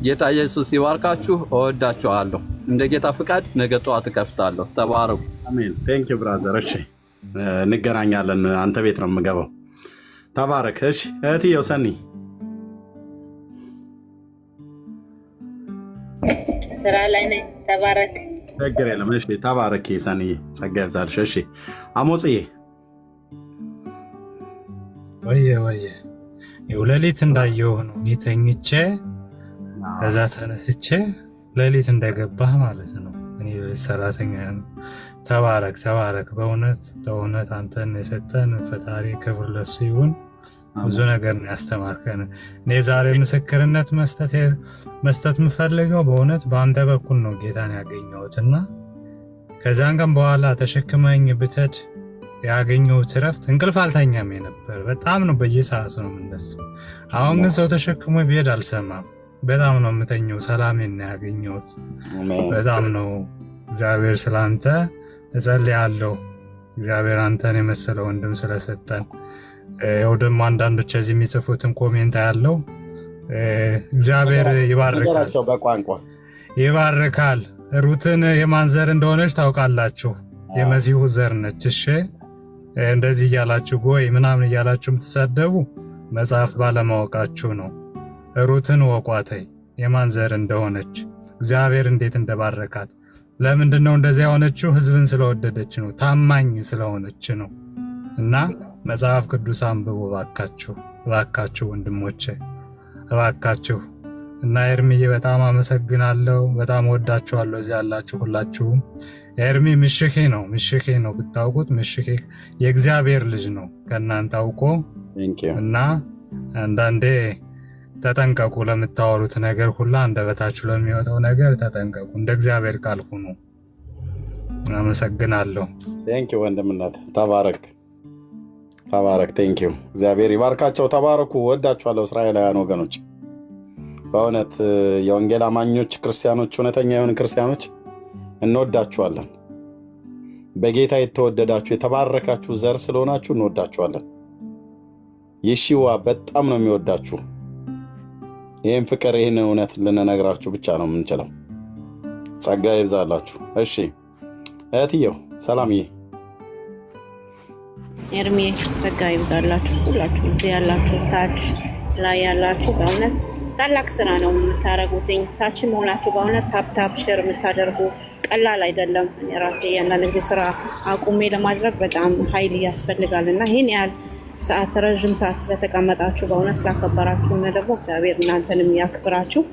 ጌታ ኢየሱስ ይባርካችሁ። እወዳችኋለሁ። እንደ ጌታ ፍቃድ ነገ ጠዋት እከፍታለሁ። ተባረኩ። አሜን። ቴንክ ዩ ብራዘር። እሺ እንገናኛለን። አንተ ቤት ነው የምገባው። ተባረክ። እሺ እህትዬው ሰኒ ስራ ላይ ነኝ። ተባረክ። ችግር የለም። እሺ ተባረክ ሰኒዬ፣ ጸጋ ይብዛልሽ። እሺ አሞጽዬ ወየ ሌሊት እንዳየሁ ነው ተኝቼ፣ ከዛ ተነስቼ ሌሊት እንደገባህ ማለት ነው። እኔ ሰራተኛ ነው። ተባረክ። በእውነት አንተን የሰጠን ፈጣሪ ክብር ለሱ ይሁን። ብዙ ነገር ነው ያስተማርከን። እኔ ዛሬ ምስክርነት መስጠት የምፈልገው በእውነት በአንተ በኩል ነው ጌታን ያገኘሁትና ከዛን ቀን በኋላ ተሸክመኝ ብትሄድ ያገኘሁት እረፍት እንቅልፍ አልተኛም ነበር። በጣም ነው በየሰዓቱ ነው የምነሳው። አሁን ግን ሰው ተሸክሞ ቢሄድ አልሰማም። በጣም ነው የምተኘው። ሰላሜን ነው ያገኘሁት። በጣም ነው። እግዚአብሔር ስላንተ እጸልያለሁ። እግዚአብሔር አንተን የመሰለ ወንድም ስለሰጠን። ያው ደግሞ አንዳንዶች እዚህ የሚጽፉትን ኮሜንት ያለው እግዚአብሔር ይባርካል። ሩትን የማን ዘር እንደሆነች ታውቃላችሁ? የመሲሁ ዘር ነች። እሺ እንደዚህ እያላችሁ ጎይ ምናምን እያላችሁ የምትሳደቡ መጽሐፍ ባለማወቃችሁ ነው። ሩትን ወቋተይ የማን ዘር እንደሆነች እግዚአብሔር እንዴት እንደባረካት። ለምንድነው እንደዚያ የሆነችው? ህዝብን ስለወደደች ነው፣ ታማኝ ስለሆነች ነው። እና መጽሐፍ ቅዱስ አንብቡ እባካችሁ ወንድሞቼ እባካችሁ። እና ኤርሚዬ በጣም አመሰግናለሁ። በጣም ወዳችኋለሁ እዚህ ያላችሁ ሁላችሁም። ኤርሚ ምሽኬ ነው ብታውቁት። ምሽኬ የእግዚአብሔር ልጅ ነው ከእናንተ አውቆ እና አንዳንዴ ተጠንቀቁ። ለምታወሩት ነገር ሁላ አንደበታችሁ ለሚወጣው ነገር ተጠንቀቁ። እንደ እግዚአብሔር ቃል ሁኑ። አመሰግናለሁ። ቴንኪው ወንድምነት፣ ተባረክ ተባረክ። ቴንኪው፣ እግዚአብሔር ይባርካቸው። ተባረኩ። ወዳችኋለሁ እስራኤላውያን ወገኖች። በእውነት የወንጌል አማኞች ክርስቲያኖች፣ እውነተኛ የሆኑ ክርስቲያኖች እንወዳችኋለን። በጌታ የተወደዳችሁ የተባረካችሁ ዘር ስለሆናችሁ እንወዳችኋለን። ይሺዋ በጣም ነው የሚወዳችሁ። ይህን ፍቅር ይህን እውነት ልንነግራችሁ ብቻ ነው የምንችለው። ጸጋ ይብዛላችሁ። እሺ እህትየው ሰላምዬ። ኤርሚ ጸጋ ይብዛላችሁ ሁላችሁ፣ እዚህ ያላችሁ ታች ላይ ያላችሁ በእውነት ታላቅ ስራ ነው የምታደርጉትኝ። ታችም ሆናችሁ በእውነት ታፕታፕ ሼር የምታደርጉ ቀላል አይደለም። የራሴ አንዳንድ ጊዜ ስራ አቁሜ ለማድረግ በጣም ኃይል ያስፈልጋል እና ይህን ያህል ሰዓት ረዥም ሰዓት ስለተቀመጣችሁ በእውነት ስላከበራችሁ ደግሞ እግዚአብሔር እናንተንም ያክብራችሁ።